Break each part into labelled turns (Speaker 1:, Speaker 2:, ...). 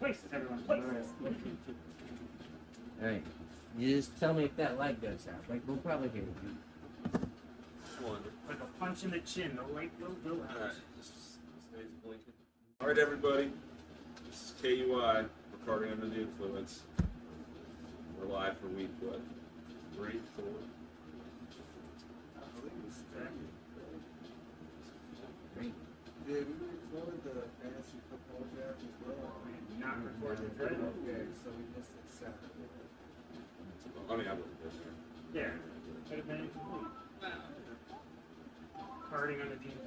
Speaker 1: places, everyone. Places.
Speaker 2: Alright. You just tell me if that light goes out. Like, we'll probably hear you.
Speaker 1: Like a punch in the chin, the light will go out.
Speaker 3: Alright, just stays blinking. Alright, everybody. This is K.U.I. We're Karting Under the Influence. We're live for week, what? 3, 4?
Speaker 1: I believe it's second.
Speaker 2: Great.
Speaker 4: Did we record the fantasy football draft as well?
Speaker 1: We did not record the draft.
Speaker 4: Okay, so we just accepted it.
Speaker 3: I mean, I wasn't there.
Speaker 1: Yeah, could have been incomplete. Karting on the team.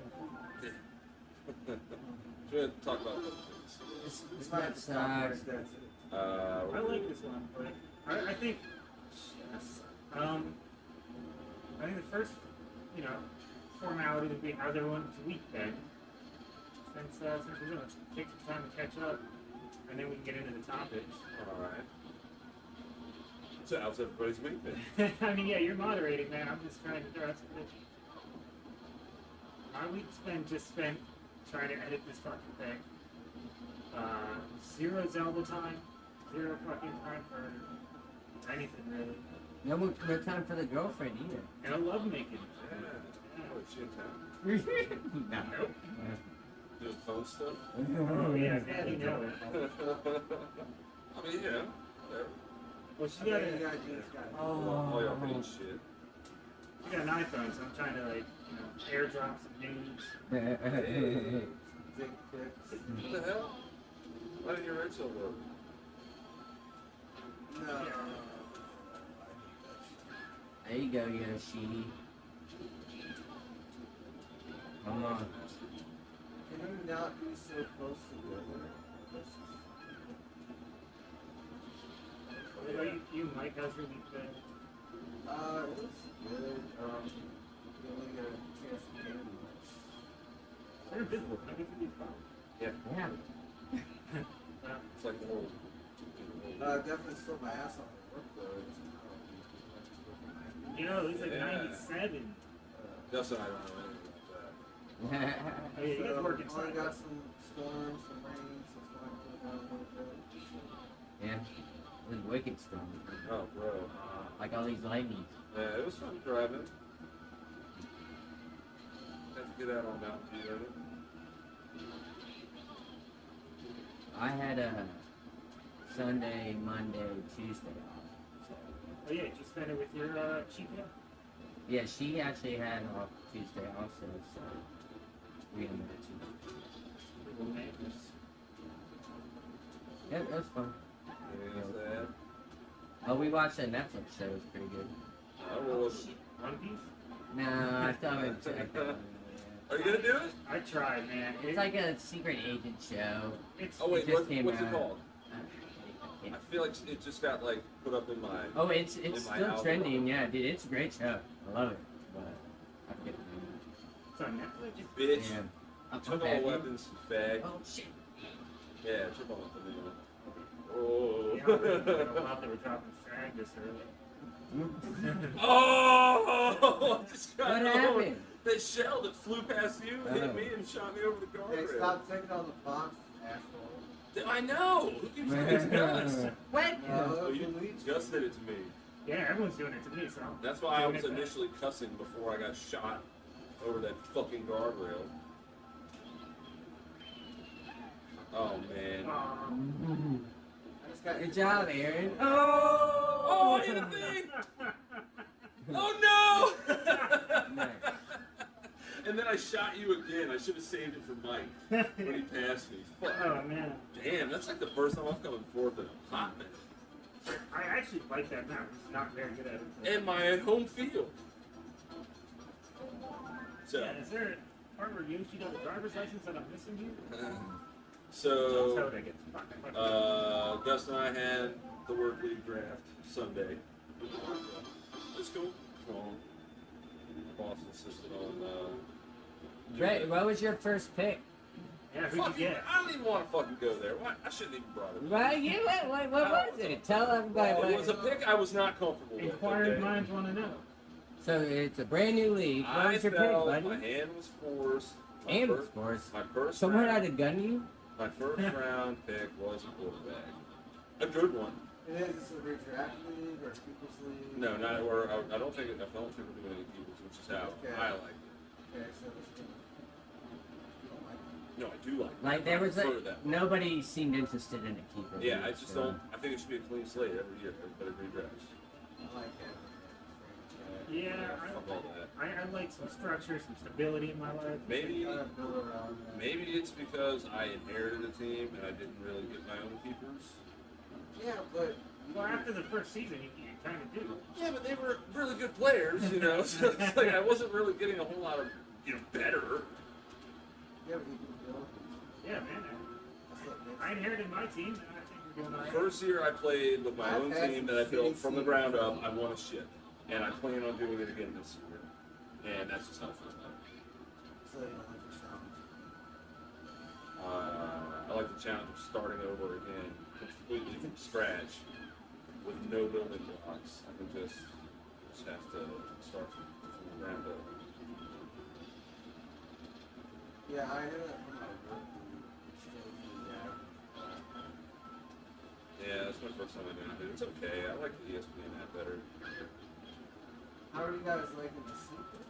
Speaker 3: Should we talk about those things?
Speaker 4: It's not
Speaker 2: sucks.
Speaker 4: that's it.
Speaker 1: I like this one, but I think, I think the first, formality would be how everyone's week then. Since we're gonna take some time to catch up, and then we can get into the topics.
Speaker 3: Alright. So, how's everybody's week then?
Speaker 1: I mean, yeah, you're moderating, man. I'm just trying to throw out some pictures. My week's been just spent trying to edit this fucking thing. Zero Zelda time, zero fucking time for anything really.
Speaker 2: No time for the girlfriend either.
Speaker 1: And I love making.
Speaker 3: Yeah. Oh, is she in town?
Speaker 2: No.
Speaker 1: Nope.
Speaker 3: Doing phone stuff?
Speaker 1: Oh yeah, you know it.
Speaker 3: I mean, yeah, whatever.
Speaker 1: Well, she got
Speaker 4: You
Speaker 1: a,
Speaker 4: gotta do this, guys.
Speaker 3: Oh, y'all hitting shit.
Speaker 1: she got an iPhone, so I'm trying to airdrop some news.
Speaker 4: Dick pics.
Speaker 3: What the hell? Why didn't your red cell work?
Speaker 4: No.
Speaker 2: There you go, Yoshi. Come on.
Speaker 4: Can you not be so close together?
Speaker 1: What about you, Mike? How's your week been?
Speaker 4: It was good. You only got a chance to game much.
Speaker 1: You're invisible. Can I get you phone?
Speaker 3: Yeah.
Speaker 2: Yeah.
Speaker 3: It's like the whole.
Speaker 4: Definitely still my ass on the work though.
Speaker 1: It was like
Speaker 3: Yeah.
Speaker 1: 97.
Speaker 3: Dustin, I don't know anything about that.
Speaker 1: Oh, yeah, you guys work
Speaker 4: Only
Speaker 1: inside.
Speaker 4: got some storms, some rain, so it's fine to cool down a little bit.
Speaker 2: Yeah. It was wicked strong.
Speaker 3: Oh, bro.
Speaker 2: Like all these lightnings.
Speaker 3: Yeah, it was fun driving. Had to get out on Mountain View, didn't it?
Speaker 2: I had a Sunday, Monday, Tuesday off. So.
Speaker 1: Oh yeah, did you spend it with your chica?
Speaker 2: Yeah, she actually had off Tuesday also, so we had another Tuesday. Yeah, that was fun.
Speaker 3: Yeah, sad.
Speaker 2: Oh, we watched that Netflix show. It was pretty good.
Speaker 3: Oh, well,
Speaker 1: One Piece?
Speaker 2: No, I thought it was
Speaker 3: are you gonna do it?
Speaker 1: I tried, man.
Speaker 2: It's like a secret agent show.
Speaker 1: It's
Speaker 3: Oh, wait,
Speaker 2: It just came
Speaker 3: what's it
Speaker 2: out.
Speaker 3: called?
Speaker 2: I
Speaker 3: I
Speaker 2: can't-
Speaker 3: feel like it just got, like, put up in my.
Speaker 2: Oh, it's
Speaker 3: in my
Speaker 2: still
Speaker 3: algorithm.
Speaker 2: trending. Yeah, dude, it's a great show. I love it. But I forget the name.
Speaker 1: It's on Netflix.
Speaker 3: Bitch.
Speaker 2: Yeah. I'm
Speaker 3: Took
Speaker 2: happy.
Speaker 3: all weapons, you fag.
Speaker 2: Oh shit.
Speaker 3: Yeah, took all weapons. Oh.
Speaker 1: Yeah, I thought they were dropping frag this early.
Speaker 3: Oh! I just got
Speaker 2: What
Speaker 3: over.
Speaker 2: happened?
Speaker 3: That shell that flew past you
Speaker 2: Oh.
Speaker 3: hit me and shot me over the
Speaker 4: Hey,
Speaker 3: guardrail.
Speaker 4: stop taking all the boxes, asshole.
Speaker 3: I know! Who keeps doing this, Gus?
Speaker 2: What?
Speaker 3: Oh, Gus did it to me.
Speaker 1: Yeah, everyone's doing it to me, so.
Speaker 3: That's why I
Speaker 1: Doing
Speaker 3: was
Speaker 1: it back.
Speaker 3: initially cussing before I got shot over that fucking guardrail. Oh, man.
Speaker 4: I just got
Speaker 2: Good job, Aaron.
Speaker 3: Oh, I hit a thing! Oh, no!
Speaker 2: Nice.
Speaker 3: And then I shot you again. I should have saved it for Mike when he passed me. Fuck.
Speaker 1: Oh man.
Speaker 3: Damn, that's like the first time I've come in fourth in a hot minute.
Speaker 1: I actually like that map. It's not very good at it.
Speaker 3: And my home field. So,
Speaker 1: Yeah, is there a part where Yoshi got a driver's license that I'm missing here?
Speaker 3: so
Speaker 1: That's how I get
Speaker 3: Gus and I had the work league draft Sunday. It's cool. Well, boss insisted on doing
Speaker 2: Right,
Speaker 3: it.
Speaker 2: what was your first pick?
Speaker 1: Yeah, who'd you
Speaker 3: Fucking,
Speaker 1: get?
Speaker 3: I don't even want to fucking go there. Why? I shouldn't even brought it up.
Speaker 2: Right, what was it? Tell everybody.
Speaker 3: Well, it was a pick I was not comfortable with.
Speaker 1: Inquiring
Speaker 3: okay?
Speaker 1: minds want to know.
Speaker 2: So it's a brand new league. What
Speaker 3: I
Speaker 2: was your pick,
Speaker 3: felt
Speaker 2: buddy?
Speaker 3: my hand was forced.
Speaker 2: And was forced.
Speaker 3: My first
Speaker 2: Someone
Speaker 3: round.
Speaker 2: had a gun you?
Speaker 3: My first round pick was a quarterback. A good one.
Speaker 4: And is this a redraft league or keepers league?
Speaker 3: No, not or I don't think we're doing any keepers, which is how
Speaker 4: Okay.
Speaker 3: I like it.
Speaker 4: Okay, so this one. You don't like it?
Speaker 3: No, I do like it.
Speaker 2: Like there was
Speaker 3: I prefer that.
Speaker 2: nobody seemed interested in a keeper.
Speaker 3: Yeah, I just
Speaker 2: so.
Speaker 3: don't. I think it should be a clean slate every year. Everybody redrafts.
Speaker 4: I like that.
Speaker 1: Yeah,
Speaker 3: Fuck all that.
Speaker 1: I like some structure, some stability in my life.
Speaker 3: Maybe
Speaker 4: Gotta build around that.
Speaker 3: maybe it's because I inherited a team and I didn't really get my own keepers.
Speaker 4: Yeah, but
Speaker 1: Well, after the first season, you kind of do.
Speaker 3: Yeah, but they were really good players, you know. So it's like I wasn't really getting a whole lot of better.
Speaker 4: yeah, but you can build.
Speaker 1: Yeah, man.
Speaker 4: That's what makes
Speaker 1: I inherited my team, and I think we're doing all
Speaker 3: The
Speaker 1: right.
Speaker 3: first year I played with my own
Speaker 4: I've had
Speaker 3: team
Speaker 4: some
Speaker 3: that I built
Speaker 4: shitty
Speaker 3: from the
Speaker 4: teams.
Speaker 3: ground up, I won a shit. And I plan on doing it again this year. And that's just how I feel about it.
Speaker 4: So you don't like the challenge.
Speaker 3: I like the challenge of starting over again completely from scratch with no building blocks. I can just have to start from the ground up.
Speaker 4: Yeah, I know that from my work.
Speaker 3: Yeah, that's my first time I did it. It's okay. I like the ESPN app better.
Speaker 4: How are you guys liking the secret?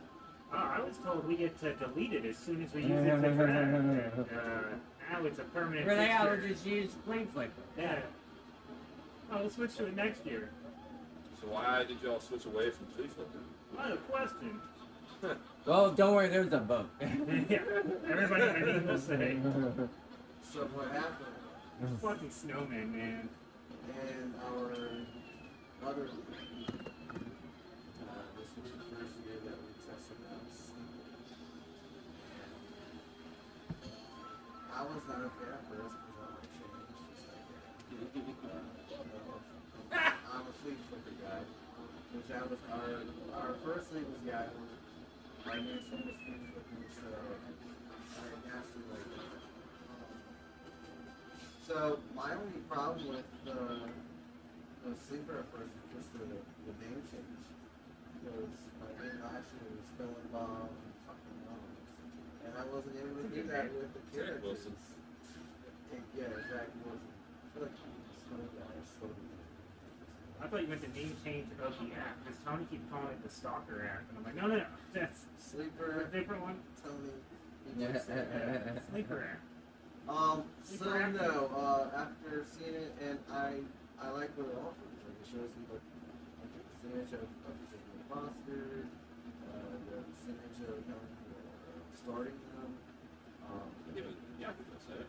Speaker 1: I was told we get to delete it as soon as we use it to draft. And, now it's a permanent
Speaker 2: Really, I would
Speaker 1: fixture.
Speaker 2: just use Flame Flicker.
Speaker 1: Yeah. Oh, we'll switch to it next year.
Speaker 3: So why did y'all switch away from Flea Flicker?
Speaker 1: What a question.
Speaker 2: Well, don't worry, there's a vote.
Speaker 1: Yeah, everybody underneath will say,
Speaker 4: So what happened?
Speaker 1: fucking snowman, man.
Speaker 4: And our other league, this was the first year that we tested out sleeper. And I was not a fan for this because I like change, just like that. I'm a Fleet Flicker guy, which that was our first league was Yahoo. Our next one was Fleet Flicker, so I naturally like that. So my only problem with the sleeper at first was just the name change. Because my name last year was Spelling Bomb and fucking Bombs. And I wasn't able to do that with the
Speaker 3: Zach
Speaker 4: characters.
Speaker 3: Wilson.
Speaker 4: Yeah, Zach Wilson. I feel like slow guy, slow guy.
Speaker 1: I thought you meant the name change of the app, because Tony keeps calling it the Stalker app. And I'm like, no, that's a
Speaker 4: Sleeper,
Speaker 1: different one.
Speaker 4: Tony.
Speaker 1: Sleeper app.
Speaker 4: So no, after seeing it, and I like what it offers. Like it shows you like the percentage of taking the roster, the percentage of starting them.
Speaker 3: Yeah, that's it.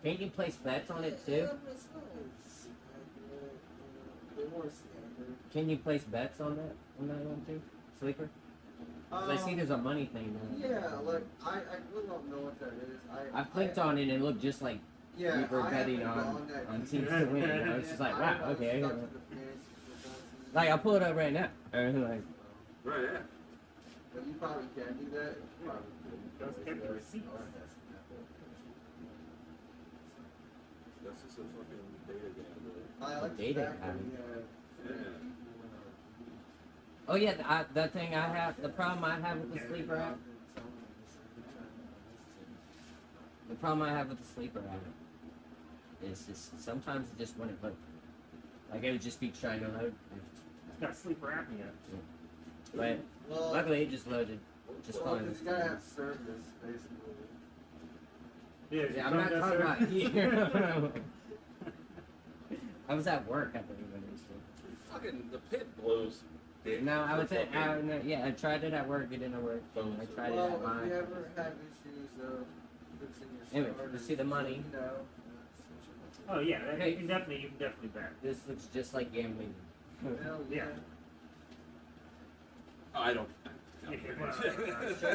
Speaker 2: Can't you place bets on it too?
Speaker 4: Yeah, but it's nice. They're more standard.
Speaker 2: Can you place bets on that one too? Sleeper? 'Cause I see there's a money thing now.
Speaker 4: Yeah, like I really don't know what that is.
Speaker 2: I clicked on it and it looked just like
Speaker 4: Yeah,
Speaker 2: we were
Speaker 4: I
Speaker 2: betting
Speaker 4: haven't
Speaker 2: on
Speaker 4: gone that
Speaker 2: teams
Speaker 4: deep.
Speaker 2: to win. I was just like, wow,
Speaker 4: I
Speaker 2: okay.
Speaker 4: stuck to the fantasy football team.
Speaker 2: Like I'll pull it up right now. Like,
Speaker 3: Right, yeah.
Speaker 4: But you probably can do that. You probably could.
Speaker 1: Those kept the receipts.
Speaker 3: That's just a fucking data game.
Speaker 4: I like the
Speaker 2: Data
Speaker 4: fact that
Speaker 2: having-
Speaker 4: we have
Speaker 3: Yeah.
Speaker 4: people in our
Speaker 2: oh yeah, the thing I have, the problem I have with the sleeper app. The problem I have with the sleeper app is just sometimes it just wouldn't load. Like it would just be trying to load.
Speaker 1: It's got sleeper apnea.
Speaker 2: But
Speaker 4: Well,
Speaker 2: luckily it just loaded just
Speaker 4: well,
Speaker 2: fine.
Speaker 4: you gotta have service, basically.
Speaker 2: Yeah, I'm not talking about here. I was at work, I believe, when it was sleeping.
Speaker 3: Fucking the pit blows. big
Speaker 2: No, I
Speaker 3: for
Speaker 2: was at,
Speaker 3: fucking-
Speaker 2: yeah, I tried it at work, it didn't work. I tried it
Speaker 4: Well,
Speaker 2: at
Speaker 4: if
Speaker 2: mine.
Speaker 4: you ever have issues of fixing your
Speaker 2: Anyway,
Speaker 4: starters,
Speaker 2: let's see the money.
Speaker 4: You know,
Speaker 1: Oh yeah,
Speaker 2: Okay.
Speaker 1: you can definitely bet.
Speaker 2: This looks just like gambling.
Speaker 4: hell
Speaker 1: Yeah.
Speaker 3: I don't.
Speaker 2: So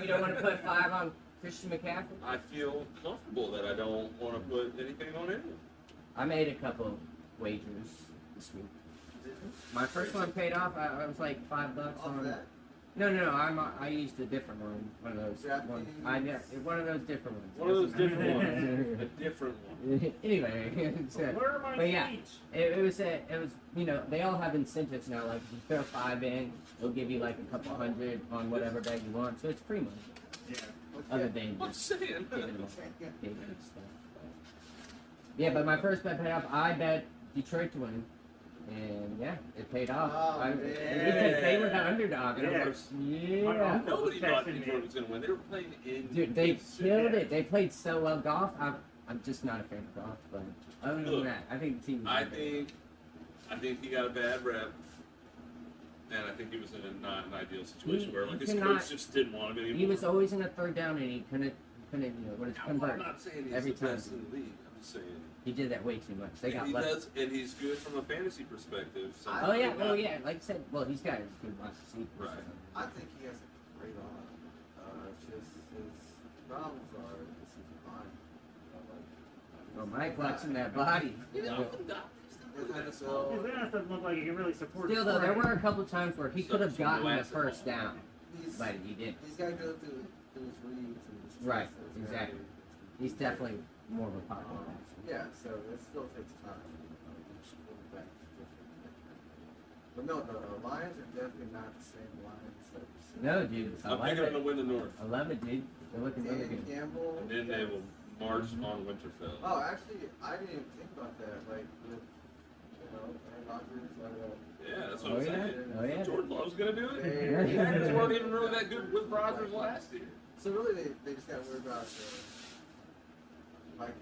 Speaker 2: you don't want to put 5 on Christian McCaffrey?
Speaker 3: I feel comfortable that I don't want to put anything on anyone.
Speaker 2: I made a couple wagers this week. My first one paid off. I was like $5
Speaker 4: Off
Speaker 2: on.
Speaker 4: that?
Speaker 2: No, I used a different one of those. One of those different ones.
Speaker 3: One of those different ones. A different one.
Speaker 2: Anyway, it's,
Speaker 1: Where are my
Speaker 2: but yeah.
Speaker 1: speech?
Speaker 2: it was they all have incentives now. Like if you throw 5 in, they'll give you like a couple hundred on whatever bag you want. So it's free money.
Speaker 1: Yeah.
Speaker 2: Other than
Speaker 3: I'm
Speaker 2: just
Speaker 3: saying.
Speaker 2: giving them giving them stuff. Yeah, but my first bet paid off. I bet Detroit to win. And yeah, it paid off.
Speaker 4: Oh, man.
Speaker 2: Because they were the underdog. And
Speaker 1: Yeah.
Speaker 2: I'm like, yeah.
Speaker 3: Nobody thought
Speaker 1: Texting
Speaker 3: Detroit
Speaker 1: me.
Speaker 3: was going to win. They were playing in.
Speaker 2: Dude, they
Speaker 3: Kansas
Speaker 2: killed
Speaker 3: City.
Speaker 2: it. They played so well. Golf, I'm just not a fan of golf. But other than
Speaker 3: Look,
Speaker 2: that, I think the team was
Speaker 3: I
Speaker 2: better.
Speaker 3: think he got a bad rep. And I think he was in a not an ideal situation
Speaker 2: He-
Speaker 3: where like
Speaker 2: he
Speaker 3: his
Speaker 2: cannot-
Speaker 3: coach just didn't want him anymore.
Speaker 2: He was always in a third down and he couldn't what is
Speaker 3: I'm
Speaker 2: convert.
Speaker 3: not saying he's
Speaker 2: every
Speaker 3: the best
Speaker 2: time.
Speaker 3: in the league. I'm just saying
Speaker 2: He did that way too much. They got
Speaker 3: he
Speaker 2: lucky.
Speaker 3: does, and he's good from a fantasy perspective. So
Speaker 2: Oh yeah. Like I said, well, he's got a good wide receiver.
Speaker 3: Right.
Speaker 2: so.
Speaker 4: I think he has a great arm. It's just his problems are this is fine.
Speaker 2: Well, Mike watching that body.
Speaker 3: You know,
Speaker 4: His
Speaker 1: His
Speaker 4: NFL,
Speaker 1: ass doesn't look like he can really support.
Speaker 2: Still
Speaker 1: his
Speaker 2: though, there
Speaker 1: frame.
Speaker 2: were a couple times where he could have gotten the first down,
Speaker 4: he's
Speaker 2: but he didn't.
Speaker 4: he's got to go through his reads and his
Speaker 2: Right,
Speaker 4: choices.
Speaker 2: exactly. He's definitely more of a pocket passer.
Speaker 4: Yeah, so it still takes time. Each quarterback is different. But no, the Lions are definitely not the same Lions that we've seen.
Speaker 2: No, dude, I
Speaker 3: I'm
Speaker 2: like
Speaker 3: picking them to
Speaker 2: it.
Speaker 3: win the North,
Speaker 2: I love it, dude. They're looking really
Speaker 4: Dan
Speaker 2: good.
Speaker 4: Campbell.
Speaker 3: and then they will march on Winterfell.
Speaker 4: Oh, actually, I didn't even think about that. Like, with, Aaron Rodgers,
Speaker 3: Yeah, that's what
Speaker 2: Oh
Speaker 3: I'm
Speaker 2: yeah,
Speaker 3: saying.
Speaker 2: oh yeah.
Speaker 3: Jordan Love's gonna do it.
Speaker 4: Yeah.
Speaker 3: The Packers weren't even really that good with Rodgers last year.
Speaker 4: So really, they just got to worry about Vikings.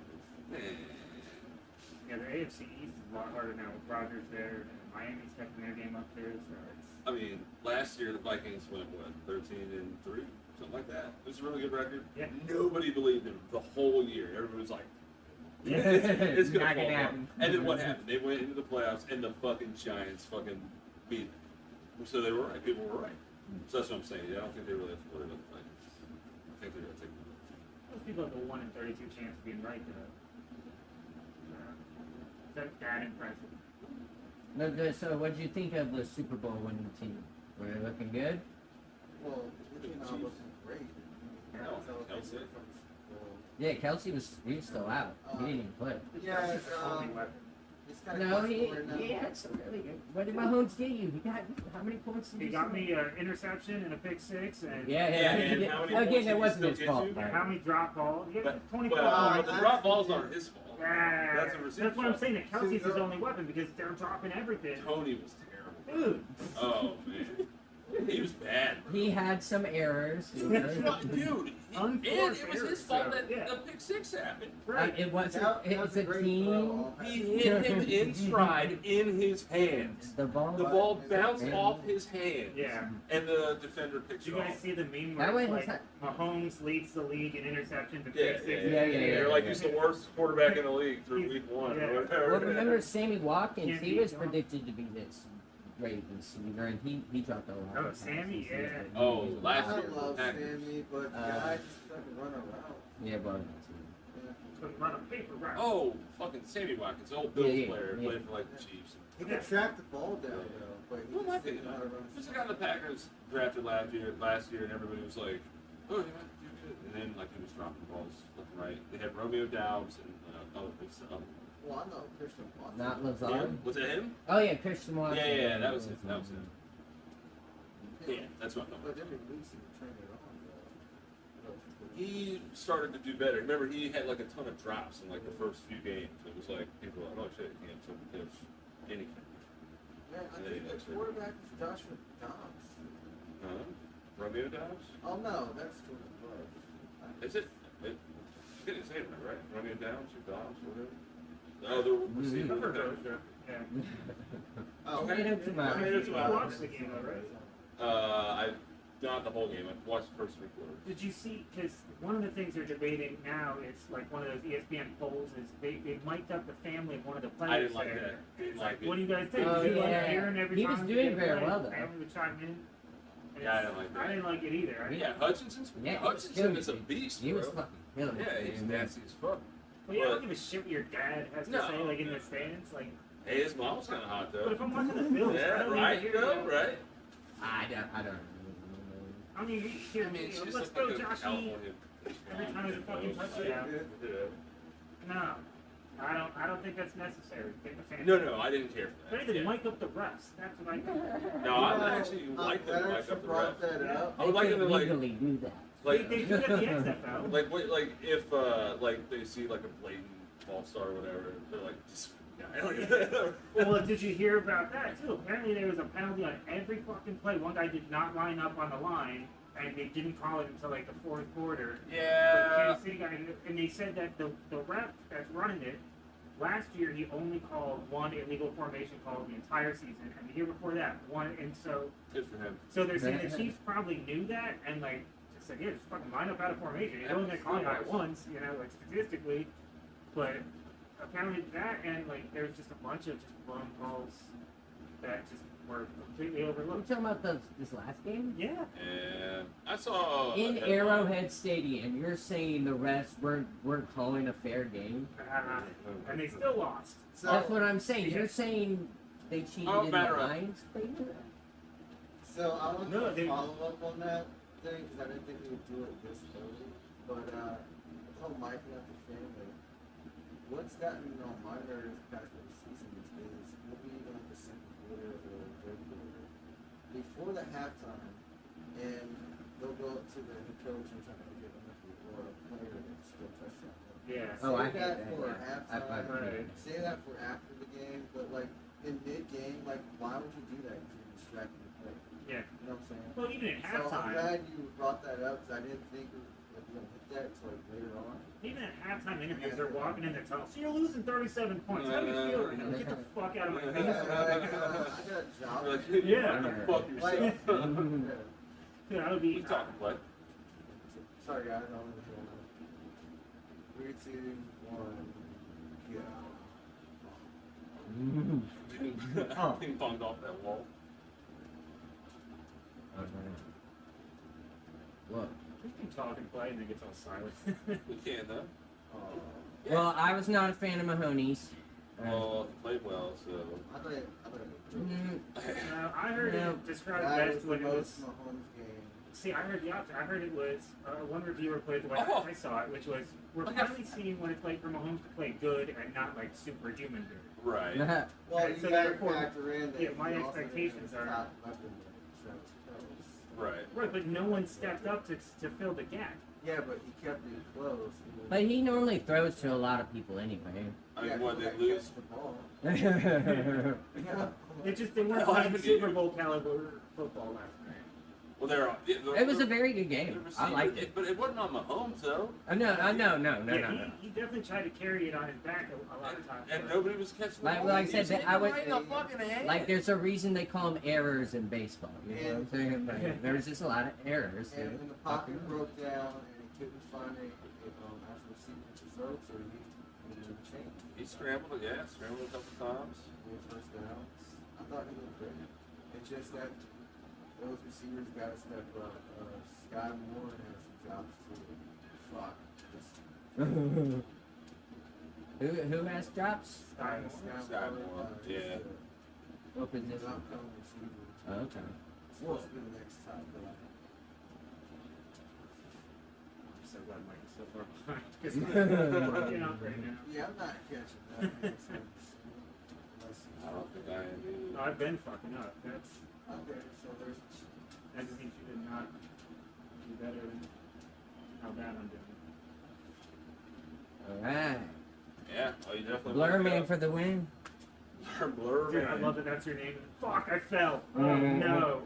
Speaker 1: Yeah, the AFC East is a lot harder now with Rodgers there. And Miami's stepping their game up there, so it's.
Speaker 3: I mean, last year the Vikings went what 13-3, something like that. It was a really good record.
Speaker 1: Yeah.
Speaker 3: Nobody believed him the whole year. Everybody was like,
Speaker 1: Yeah.
Speaker 3: it's gonna
Speaker 2: Not
Speaker 3: fall
Speaker 2: gonna
Speaker 3: apart.
Speaker 2: happen.
Speaker 3: And then what happened? They went into the playoffs, and the fucking Giants fucking beat them. So they were right. People were right. So that's what I'm saying. Yeah, I don't think they really have to worry about the Vikings. I think they're gonna take them.
Speaker 1: Most people have a 1 in 32 chance of being right, though. That impressive.
Speaker 2: So, what did you think of the Super Bowl winning team? Were they looking good?
Speaker 4: Well, it's not looking great.
Speaker 3: No,
Speaker 4: So they
Speaker 3: Kelsey.
Speaker 4: difference.
Speaker 2: Yeah, Kelsey was still out. He didn't even play.
Speaker 4: Yeah,
Speaker 1: That's the only weapon.
Speaker 4: it's kind of
Speaker 2: No, he had some really good. What did Mahomes get you? He got how many points did
Speaker 1: He
Speaker 2: you
Speaker 1: got
Speaker 2: score?
Speaker 1: me an interception and a pick six, and
Speaker 2: Yeah.
Speaker 3: and how many points
Speaker 2: Again,
Speaker 3: did
Speaker 2: it
Speaker 3: he
Speaker 2: wasn't
Speaker 3: still
Speaker 2: his
Speaker 3: get
Speaker 2: fault.
Speaker 3: you?
Speaker 2: right?
Speaker 1: how many drop balls? He had
Speaker 3: But,
Speaker 1: 24
Speaker 3: well,
Speaker 1: points.
Speaker 3: the drop balls aren't his fault.
Speaker 1: Yeah.
Speaker 3: That's a receiver.
Speaker 1: That's what I'm saying. That Kelsey's his
Speaker 4: See,
Speaker 1: only weapon because they're dropping everything.
Speaker 3: Tony was terrible.
Speaker 1: Dude.
Speaker 3: Oh man, he was bad. Bro.
Speaker 2: He had some errors.
Speaker 3: Dude, and it was his fault that
Speaker 1: Yeah.
Speaker 3: the pick six happened.
Speaker 1: Right.
Speaker 2: It wasn't.
Speaker 4: That
Speaker 2: It's
Speaker 4: was
Speaker 2: a
Speaker 4: a great
Speaker 2: team.
Speaker 4: throw.
Speaker 3: He hit him in stride in his hands.
Speaker 2: The ball.
Speaker 3: The ball bounced off his hand.
Speaker 1: Yeah.
Speaker 3: And the defender picked
Speaker 1: Did
Speaker 3: it
Speaker 1: you guys
Speaker 3: off.
Speaker 1: see the meme
Speaker 2: That
Speaker 1: where
Speaker 2: way
Speaker 1: it's like Mahomes leads the league in interceptions and
Speaker 3: Yeah,
Speaker 1: pick six?
Speaker 2: Yeah.
Speaker 3: They're like he's the worst quarterback in the league through week one
Speaker 1: Yeah.
Speaker 3: or whatever.
Speaker 2: Well, remember Sammy Watkins?
Speaker 1: Can't
Speaker 2: He
Speaker 1: beat
Speaker 2: was
Speaker 1: John.
Speaker 2: predicted to be this great receiver, and he dropped a lot.
Speaker 1: Oh,
Speaker 2: of passes.
Speaker 1: Sammy, yeah.
Speaker 3: Oh, last
Speaker 4: I
Speaker 3: year for
Speaker 4: love
Speaker 3: the Packers.
Speaker 4: Sammy, but guys just couldn't run around.
Speaker 2: Yeah, but
Speaker 1: Couldn't run a paper route.
Speaker 3: Oh, fucking Sammy Watkins, old Bills
Speaker 2: Yeah.
Speaker 3: player, played for like the Chiefs.
Speaker 4: He could track the ball down, though, but he
Speaker 3: Who am I
Speaker 4: just
Speaker 3: thinking
Speaker 4: didn't know how to
Speaker 3: of?
Speaker 4: run.
Speaker 3: Who's the guy the Packers drafted last year, and everybody was like, oh, he might do good. And then, like, he was dropping balls left and right. They had Romeo Doubs and,
Speaker 4: Well, I know Christian Watson.
Speaker 2: not Lazard.
Speaker 3: him? Was it him?
Speaker 2: Oh yeah, Christian Watson.
Speaker 3: Yeah, that was him. That was him. Yeah, that's what I'm
Speaker 4: But
Speaker 3: talking about.
Speaker 4: every week he would turn it on, though.
Speaker 3: He started to do better. Remember, he had like a ton of drops in like the first few games. It was like people were like, oh shit, he can't catch anything.
Speaker 4: Man, I think the quarterback is Joshua Dobbs.
Speaker 3: Huh? Romeo Doubs?
Speaker 4: Oh, no, that's Jordan Love.
Speaker 3: Is it? You get his name right? Romeo Doubs or Dobbs, whatever. The other receiver.
Speaker 1: I've heard those, yeah.
Speaker 4: Oh,
Speaker 2: Tomato, tomato.
Speaker 1: You watched the game, though, right?
Speaker 3: I not the whole game. I watched the first 3 quarters.
Speaker 1: Did you see? Because one of the things they're debating now is like one of those ESPN polls is they mic'd up the family of one of the players.
Speaker 3: I didn't like
Speaker 1: there.
Speaker 3: that. Didn't
Speaker 1: It's
Speaker 3: like
Speaker 1: like,
Speaker 3: it.
Speaker 1: what do you guys think?
Speaker 2: Oh,
Speaker 1: Did you like
Speaker 2: yeah.
Speaker 1: hearing every
Speaker 2: He
Speaker 1: time
Speaker 2: was
Speaker 1: they
Speaker 2: doing
Speaker 1: did a
Speaker 2: very
Speaker 1: play?
Speaker 2: well, though.
Speaker 1: Family would chime in. And
Speaker 3: Yeah, I didn't like that.
Speaker 1: I didn't like it either.
Speaker 3: Yeah, Hutchinson's.
Speaker 2: Yeah,
Speaker 3: Hutchinson is a beast,
Speaker 2: He was
Speaker 3: bro.
Speaker 2: fucking killing it.
Speaker 3: Yeah, he's nasty as fuck.
Speaker 1: Well, yeah, I don't give a shit what your dad has to
Speaker 3: No.
Speaker 1: say, like in the stands. Like,
Speaker 3: Hey, his mom's kind of hot
Speaker 1: but
Speaker 3: though.
Speaker 1: if I'm watching the Bills, I
Speaker 3: Yeah,
Speaker 1: don't
Speaker 3: right,
Speaker 1: need to hear
Speaker 3: though, right?
Speaker 2: I don't.
Speaker 1: I mean, you hear
Speaker 3: I mean,
Speaker 1: me.
Speaker 3: it's just
Speaker 1: Let's
Speaker 3: like
Speaker 1: go,
Speaker 3: a
Speaker 1: Joshy.
Speaker 3: California.
Speaker 1: Every time there's a fucking touchdown. No, I don't think that's necessary. Get the fans.
Speaker 3: No, I didn't care for
Speaker 1: If
Speaker 3: that.
Speaker 1: anything,
Speaker 3: Yeah.
Speaker 1: mic up the refs. That's what I think.
Speaker 3: No, I would actually like them to
Speaker 4: glad
Speaker 3: mic
Speaker 4: you
Speaker 3: up the
Speaker 4: brought
Speaker 3: ref.
Speaker 4: that up.
Speaker 3: I would like them to like,
Speaker 2: legally do that.
Speaker 3: like,
Speaker 1: They do that at the XFL.
Speaker 3: like if like they see like a blatant all-star or whatever. They're like, this guy.
Speaker 1: Well, did you hear about that too? Apparently there was a penalty on every fucking play. One guy did not line up on the line, and they didn't call it until like the fourth quarter. For the
Speaker 3: Yeah.
Speaker 1: Kansas City guy, and they said that the ref that's running it, last year he only called one illegal formation call the entire season, and the year before that one. And so
Speaker 3: Good for him.
Speaker 1: they're saying the Chiefs probably knew that and like just said, yeah, just fucking line up out of formation. You're only gonna call it out once, you know, like statistically, but. Apparently that and like there's just a bunch of just bum calls that just were completely
Speaker 2: We're
Speaker 1: overlooked.
Speaker 2: talking about this last game?
Speaker 1: Yeah.
Speaker 3: And I saw
Speaker 2: In Arrowhead Stadium, you're saying the refs weren't calling a fair game?
Speaker 1: And they still lost.
Speaker 4: So,
Speaker 2: That's what I'm saying.
Speaker 1: Yeah.
Speaker 2: You're saying they cheated
Speaker 3: Oh,
Speaker 2: in the
Speaker 3: matter of-
Speaker 2: lines thing?
Speaker 4: so I want
Speaker 1: No,
Speaker 4: to
Speaker 1: they-
Speaker 4: follow up on that thing because I didn't think we would do it this early. But I told Mike and the family, what's gotten on my nerves past the season is we'll be in like the second quarter or third quarter before the halftime, and they'll go up to the head coach and try to get him or a player to score a touchdown.
Speaker 1: Yeah.
Speaker 2: Oh, I
Speaker 4: Say
Speaker 2: hate
Speaker 4: that
Speaker 2: that,
Speaker 4: for
Speaker 2: yeah.
Speaker 4: halftime.
Speaker 1: Right.
Speaker 4: Say that for after the game, but like in mid-game, like why would you do that? Because you're distracting the player.
Speaker 1: Yeah.
Speaker 4: You know what I'm saying?
Speaker 1: Well, even at
Speaker 4: So I'm
Speaker 1: halftime,
Speaker 4: glad you brought that up because I didn't think we were going to hit that until like later on.
Speaker 1: even at halftime interviews, they're walking in the tunnel. So you're losing 37 points. How do you feel right now? Get the fuck out of my
Speaker 4: I
Speaker 1: face.
Speaker 4: got a job.
Speaker 3: Like,
Speaker 1: Yeah.
Speaker 3: fuck
Speaker 4: Like,
Speaker 3: yourself.
Speaker 1: Dude, I would be.
Speaker 3: We talking play.
Speaker 4: sorry guys, I don't know what's going on. 3, 2, 1, go.
Speaker 2: Oh.
Speaker 3: Ping ponged off that wall.
Speaker 2: What?
Speaker 1: We can talk and play, and then it gets all silent.
Speaker 3: We can though.
Speaker 4: Oh,
Speaker 2: Well, I was not a fan of Mahoney's.
Speaker 3: Well, he played well, so.
Speaker 4: I thought it
Speaker 1: I heard
Speaker 2: No.
Speaker 1: it described
Speaker 4: that
Speaker 1: best
Speaker 4: was the
Speaker 1: when it was.
Speaker 4: most Mahomes game.
Speaker 1: See, I heard the opposite. I heard it was one reviewer put it the way
Speaker 3: Oh.
Speaker 1: I saw it, which was we're
Speaker 3: Like a-
Speaker 1: finally seeing what it's like for Mahomes to play good and not like superhuman good.
Speaker 3: Right.
Speaker 4: Well,
Speaker 1: And
Speaker 4: you
Speaker 1: so
Speaker 4: gotta
Speaker 1: therefore,
Speaker 4: factor in that
Speaker 1: yeah, my
Speaker 4: he also
Speaker 1: expectations
Speaker 4: didn't
Speaker 1: are-
Speaker 4: have top weapon with Travis Kelce.
Speaker 3: Right.
Speaker 1: Right, but no one stepped up to fill the gap.
Speaker 4: Yeah, but he kept it close. He was-
Speaker 2: But he normally throws to a lot of people anyway.
Speaker 3: I mean,
Speaker 4: yeah,
Speaker 3: what,
Speaker 4: he
Speaker 3: they
Speaker 4: got
Speaker 3: lose?
Speaker 4: catch the ball.
Speaker 2: It
Speaker 4: Yeah.
Speaker 1: It just they weren't
Speaker 3: Oh,
Speaker 1: playing
Speaker 3: but-
Speaker 1: Super Bowl caliber football last night.
Speaker 3: Well, they're.
Speaker 2: was a very good game. I liked it.
Speaker 3: But it wasn't on Mahomes, though.
Speaker 2: No.
Speaker 1: Yeah, he definitely tried to carry it on his back a lot of times.
Speaker 3: And nobody was catching the
Speaker 2: Like-
Speaker 3: ball.
Speaker 2: like I
Speaker 3: He
Speaker 2: said,
Speaker 3: was hitting
Speaker 2: I would-
Speaker 3: right in the fucking head.
Speaker 2: Like, there's a reason they call them errors in baseball. You know what I'm saying? Like, there's just a lot of errors.
Speaker 4: And when the pocket broke down and he couldn't find a actual receiver to throw to, he changed.
Speaker 3: He scrambled, yeah, scrambled a couple times.
Speaker 4: With first downs. I thought he looked great. It's just that those receivers got to step up. Sky Moore has some jobs to fuck.
Speaker 2: Who has drops?
Speaker 1: Sky
Speaker 3: Sky Moore, yeah.
Speaker 2: What
Speaker 4: He's
Speaker 2: position?
Speaker 4: an upcoming receiver.
Speaker 2: Oh, okay.
Speaker 4: Supposed to be the next top guy.
Speaker 1: I'm so glad Mike is so far behind because I'm fucking up right now.
Speaker 4: Yeah, I'm not catching that.
Speaker 3: I don't think I am either.
Speaker 1: No, I've been fucking up. That's
Speaker 4: Okay, so there's.
Speaker 1: that just means you did not do better than how bad I'm doing.
Speaker 2: Alright.
Speaker 3: Yeah, oh, you definitely.
Speaker 2: Blur
Speaker 3: woke
Speaker 2: man
Speaker 3: up.
Speaker 2: for the win.
Speaker 3: Blur
Speaker 1: Dude, I
Speaker 3: man.
Speaker 1: love that that's your name. Fuck, I fell. Oh
Speaker 2: Mm.
Speaker 1: no.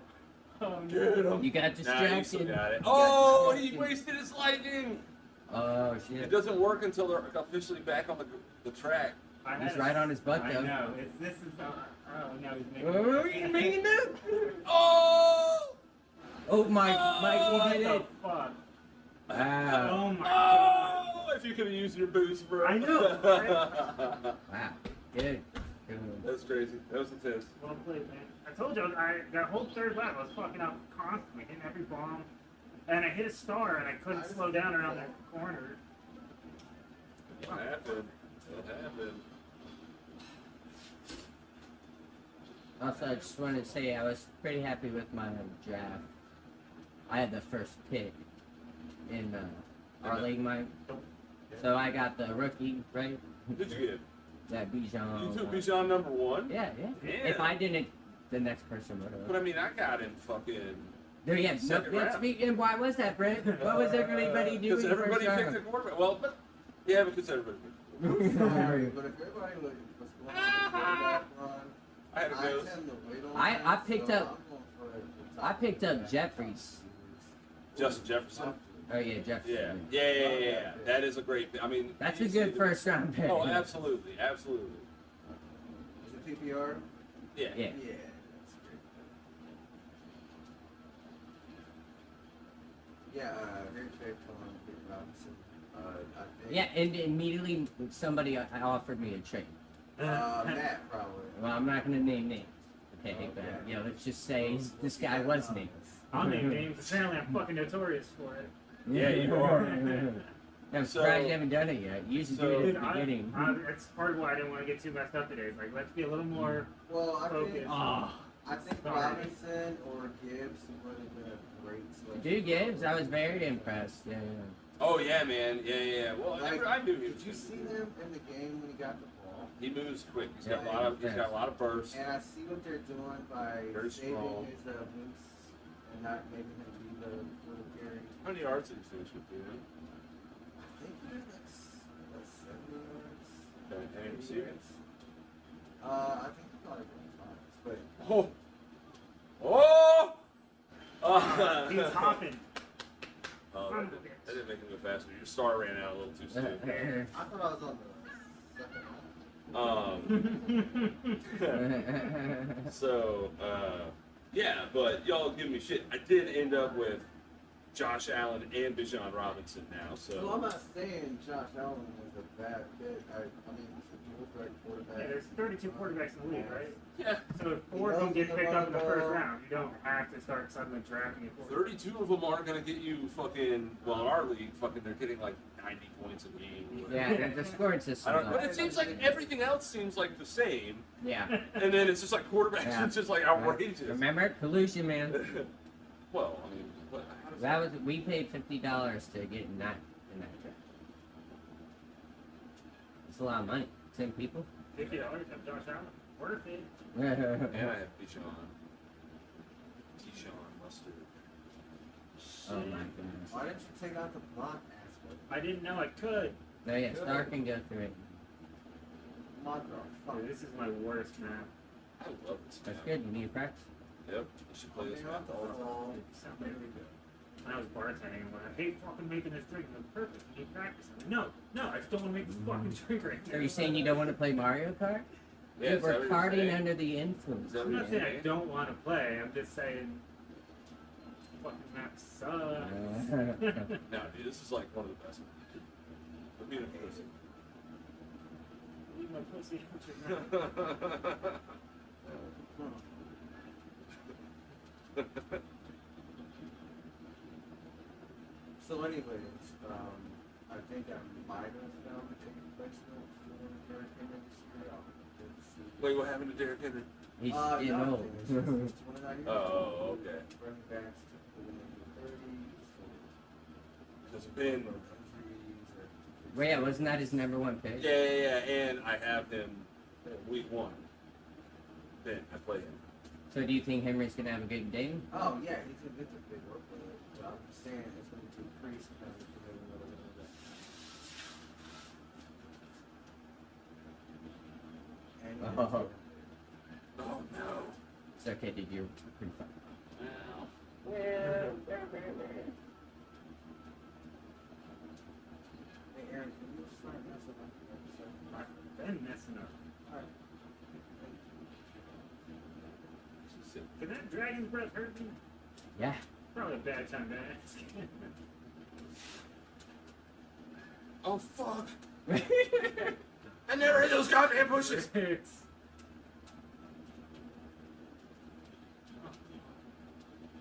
Speaker 1: Oh
Speaker 3: Get
Speaker 1: no.
Speaker 3: him.
Speaker 2: You got
Speaker 3: Nah, you still
Speaker 2: distracted.
Speaker 3: got it.
Speaker 2: You got
Speaker 3: Oh, he
Speaker 2: distracted.
Speaker 3: wasted his lightning.
Speaker 2: Oh,
Speaker 3: It
Speaker 2: shit.
Speaker 3: doesn't work until they're officially back on the track.
Speaker 1: I had
Speaker 2: He's
Speaker 1: a-
Speaker 2: right on his butt,
Speaker 1: I
Speaker 2: though.
Speaker 1: know. This is oh no, he's making.
Speaker 2: Oh, he's making it.
Speaker 3: Oh!
Speaker 2: Oh, Mike,
Speaker 1: What
Speaker 2: you did
Speaker 1: the
Speaker 2: it.
Speaker 1: fuck?
Speaker 2: Wow.
Speaker 1: Oh my god.
Speaker 3: Oh! If you could have used your boost, bro.
Speaker 1: I know, right?
Speaker 2: Wow. Good. Good one.
Speaker 3: That's crazy. That was intense.
Speaker 1: Well played, man. I told you, that whole third lap, I was fucking up constantly, hitting every bomb. And I hit a star, and I couldn't slow down around that corner.
Speaker 3: It happened. It happened.
Speaker 2: Also, I just wanted to say I was pretty happy with my draft. I had the first pick in our league, Mike. So I got the rookie, right?
Speaker 3: Did you get?
Speaker 2: That Bijan.
Speaker 3: You took Bijan number 1?
Speaker 2: Yeah.
Speaker 3: Yeah.
Speaker 2: If I didn't, the next person would
Speaker 3: But
Speaker 2: have.
Speaker 3: I mean, I got him fucking.
Speaker 2: There, yeah. No,
Speaker 3: Second round.
Speaker 2: and why was that, Brent? What was everybody doing?
Speaker 3: Because everybody
Speaker 2: first
Speaker 3: picked a
Speaker 2: round?
Speaker 3: quarterback. Well, but yeah, because everybody picked a
Speaker 4: Sorry, but if everybody was going on the quarterback run,
Speaker 3: I had to
Speaker 4: I
Speaker 3: go.
Speaker 4: tend to wait on
Speaker 2: I
Speaker 4: that,
Speaker 2: picked
Speaker 4: so
Speaker 2: up-
Speaker 4: I'm going for the
Speaker 2: I
Speaker 4: top
Speaker 2: picked up
Speaker 4: quarterback.
Speaker 2: Jeffries.
Speaker 3: Justin Jefferson.
Speaker 2: Oh yeah, Jefferson.
Speaker 3: Yeah. That is a great. I mean,
Speaker 2: That's a
Speaker 3: easy
Speaker 2: good
Speaker 3: to-
Speaker 2: first round pick.
Speaker 3: Oh, absolutely.
Speaker 4: Is it PPR?
Speaker 3: Yeah.
Speaker 2: Yeah.
Speaker 4: Yeah, that's great. Yeah, great pick on Pete Robinson. I think.
Speaker 2: Yeah, and immediately somebody offered me a trade.
Speaker 4: Matt probably.
Speaker 2: Well, I'm not gonna name names. Okay, but yeah, let's just say this guy was named.
Speaker 1: I'll name names. Apparently, I'm fucking notorious for it.
Speaker 3: Yeah, you are.
Speaker 2: I'm
Speaker 3: So-
Speaker 2: surprised you haven't done it yet. You used to do it
Speaker 1: Dude,
Speaker 2: at the beginning.
Speaker 1: it's part of why I didn't want to get too messed up today. It's like, let's be a little more
Speaker 4: Well, I think
Speaker 1: focused.
Speaker 2: Oh,
Speaker 4: I think
Speaker 1: Sorry.
Speaker 4: Robinson or Gibbs would have been a great selection.
Speaker 2: dude, Gibbs, I was very impressed. Yeah,
Speaker 3: Oh yeah, man. Yeah. Well,
Speaker 4: Like,
Speaker 3: I knew he was.
Speaker 4: Did you see him in the game when he got the ball?
Speaker 3: He moves quick. He's
Speaker 2: Yeah,
Speaker 3: got a lot of bursts.
Speaker 4: And I see what they're doing by
Speaker 3: Very
Speaker 4: saving
Speaker 3: strong.
Speaker 4: his boots and not making him be the little carry.
Speaker 3: How many yards did he finish with? You know?
Speaker 4: I think he had like 7 yards.
Speaker 3: Okay, and receiving.
Speaker 4: I think he probably went times, but
Speaker 3: Oh. Oh.
Speaker 1: He was hopping.
Speaker 3: Oh, that didn't make him go faster. Your star ran out a little too soon.
Speaker 2: yeah.
Speaker 4: I thought I was on the second one.
Speaker 3: So, yeah, but y'all give me shit. I did end up with Josh Allen and Bijan Robinson now,
Speaker 4: So I'm
Speaker 3: so.
Speaker 4: not saying Josh Allen was a bad fit. I mean, he's a dual threat quarterback.
Speaker 1: Yeah, there's 32 quarterbacks in the league, right?
Speaker 3: Yeah,
Speaker 1: So if 4 of them get picked up in the first round, you don't have to start suddenly drafting a quarterback.
Speaker 3: 32 of them aren't going to get you fucking, well, in our league, fucking, they're getting like 90 points a game.
Speaker 2: Yeah, the scoring
Speaker 3: I
Speaker 2: system.
Speaker 3: don't, but it seems like everything else seems like the same,
Speaker 2: Yeah.
Speaker 3: and then it's just like quarterbacks,
Speaker 2: Yeah.
Speaker 3: it's just like outrageous.
Speaker 2: Remember collusion, man.
Speaker 3: Well, I mean, how does
Speaker 2: That was we paid $50 to get in that draft. It's a lot of money. 10 people.
Speaker 1: $50 of Josh Allen. Worth it.
Speaker 3: And I have Bijan Mustard.
Speaker 2: Oh my goodness.
Speaker 4: Why didn't you take out the block aspect?
Speaker 1: I didn't know I could.
Speaker 2: No, yeah, Star can go through it.
Speaker 4: Motherfucker.
Speaker 1: Dude, this is my worst map.
Speaker 3: I love this
Speaker 2: That's
Speaker 3: map.
Speaker 2: good. You need to practice.
Speaker 3: Yep, you should play this map all the time.
Speaker 1: Sounds really good. When I was bartending, I'm like, I hate fucking making this drink. I'm like, perfect. You need practice. I'm like, no, I just don't want to make this fucking drink right now.
Speaker 2: Are you saying you don't want to play Mario Kart?
Speaker 3: Yeah,
Speaker 2: Dude,
Speaker 3: is that
Speaker 2: we're
Speaker 3: what you're
Speaker 2: karting
Speaker 3: saying?
Speaker 2: under the influence.
Speaker 3: Is that
Speaker 1: I'm
Speaker 3: what
Speaker 1: not
Speaker 3: you're
Speaker 1: saying I
Speaker 3: saying?
Speaker 1: don't want to play. I'm just saying fucking map sucks.
Speaker 3: No, dude, this is like one of the best. Let me in a pussy.
Speaker 1: Leave my pussy out your mouth.
Speaker 4: So, anyways, I think I might have found a ticket placement for Derrick Henry this year. I'll get to see.
Speaker 3: Wait, what happened to Derrick Henry?
Speaker 2: He's
Speaker 4: No,
Speaker 2: getting
Speaker 4: I
Speaker 2: old.
Speaker 4: think it's just- it's 29 years
Speaker 3: Oh,
Speaker 4: old.
Speaker 3: okay.
Speaker 4: Running backs typically in the 30s.
Speaker 3: Because
Speaker 4: Or
Speaker 3: Ben.
Speaker 4: injuries or
Speaker 2: Well, yeah, wasn't that his number one pick?
Speaker 3: Yeah, and I have him week 1. Ben, I play him.
Speaker 2: So do you think Henry's gonna have a good game?
Speaker 4: Oh yeah, he's gonna get the big workload. But I'm just saying it's gonna decrease kind of for him a little bit. And he's
Speaker 2: Oh.
Speaker 4: gonna-
Speaker 3: Oh, no.
Speaker 2: It's okay, dude. You're pretty fun.
Speaker 4: Hey Aaron, can you just start messing up the episode?
Speaker 1: I've been messing up.
Speaker 4: Alright.
Speaker 3: She's sitting.
Speaker 1: Can that dragon's breath hurt me?
Speaker 2: Yeah.
Speaker 1: Probably a bad time to ask.
Speaker 3: Oh, fuck. I never hit those goddamn bushes.
Speaker 1: It's...